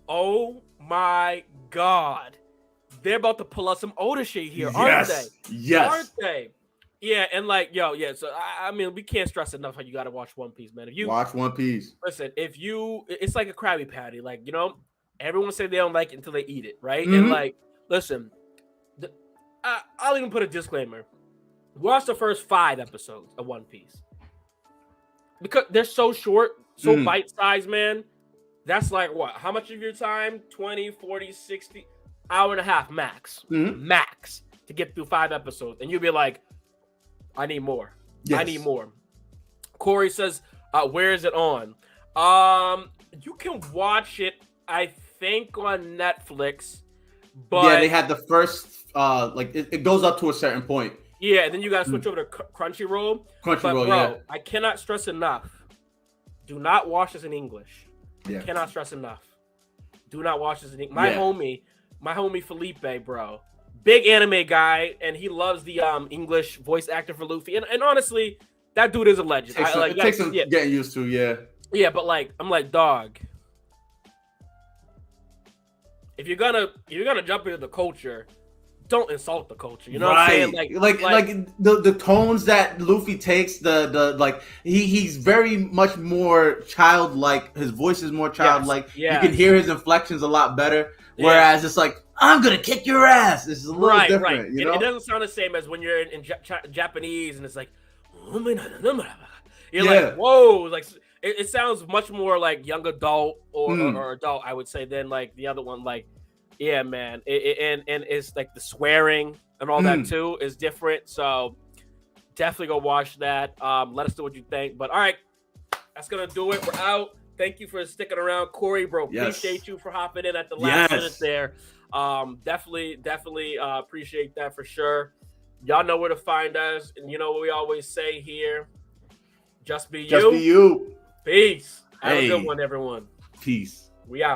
[SPEAKER 1] oh my god, they're about to pull out some Oda shit here, aren't they?
[SPEAKER 2] Yes.
[SPEAKER 1] Aren't they? Yeah, and like, so I mean, we can't stress enough how you got to watch One Piece, man. If you
[SPEAKER 2] watch One Piece,
[SPEAKER 1] listen, it's like a Krabby Patty. Like, everyone say they don't like it until they eat it, right? Mm-hmm. And like, listen, I'll even put a disclaimer. Watch the first 5 episodes of One Piece. Because they're so short, so bite-sized, man. That's like what? How much of your time? 20, 40, 60, hour and a half max. Mm-hmm. Max to get through 5 episodes. And you'll be like, I need more. Yes. I need more. Corey says, where is it on? You can watch it, I think, on Netflix. But
[SPEAKER 2] they had the first, it goes up to a certain point.
[SPEAKER 1] Yeah, and then you got to switch over to Crunchyroll. Bro, I cannot stress enough. Do not watch this in English. Yeah. I cannot stress enough. Do not watch this in English. My homie Felipe, bro. Big anime guy, and he loves the English voice actor for Luffy. And honestly, that dude is a legend.
[SPEAKER 2] It takes some getting used to, yeah.
[SPEAKER 1] Yeah, but like, I'm like, dog. If you're gonna jump into the culture, don't insult the culture. You know what I'm saying?
[SPEAKER 2] Like the tones that Luffy takes, the like he's very much more childlike. His voice is more childlike. Yes. You can hear his inflections a lot better. Whereas it's like, I'm gonna kick your ass. It's a little different. Right. You know?
[SPEAKER 1] It doesn't sound the same as when you're in Japanese and it's like, you're like, whoa, like it sounds much more like young adult or adult, I would say, than like the other one. Like, yeah, man, and it's like the swearing and all that too is different. So definitely go watch that. Let us know what you think. But all right, that's gonna do it. We're out. Thank you for sticking around, Corey, bro. Yes. Appreciate you for hopping in at the last minute there. Definitely appreciate that for sure. Y'all know where to find us, and you know what we always say here. Just be you.
[SPEAKER 2] Just be you.
[SPEAKER 1] Peace. Have a good one, everyone.
[SPEAKER 2] Peace.
[SPEAKER 1] We out.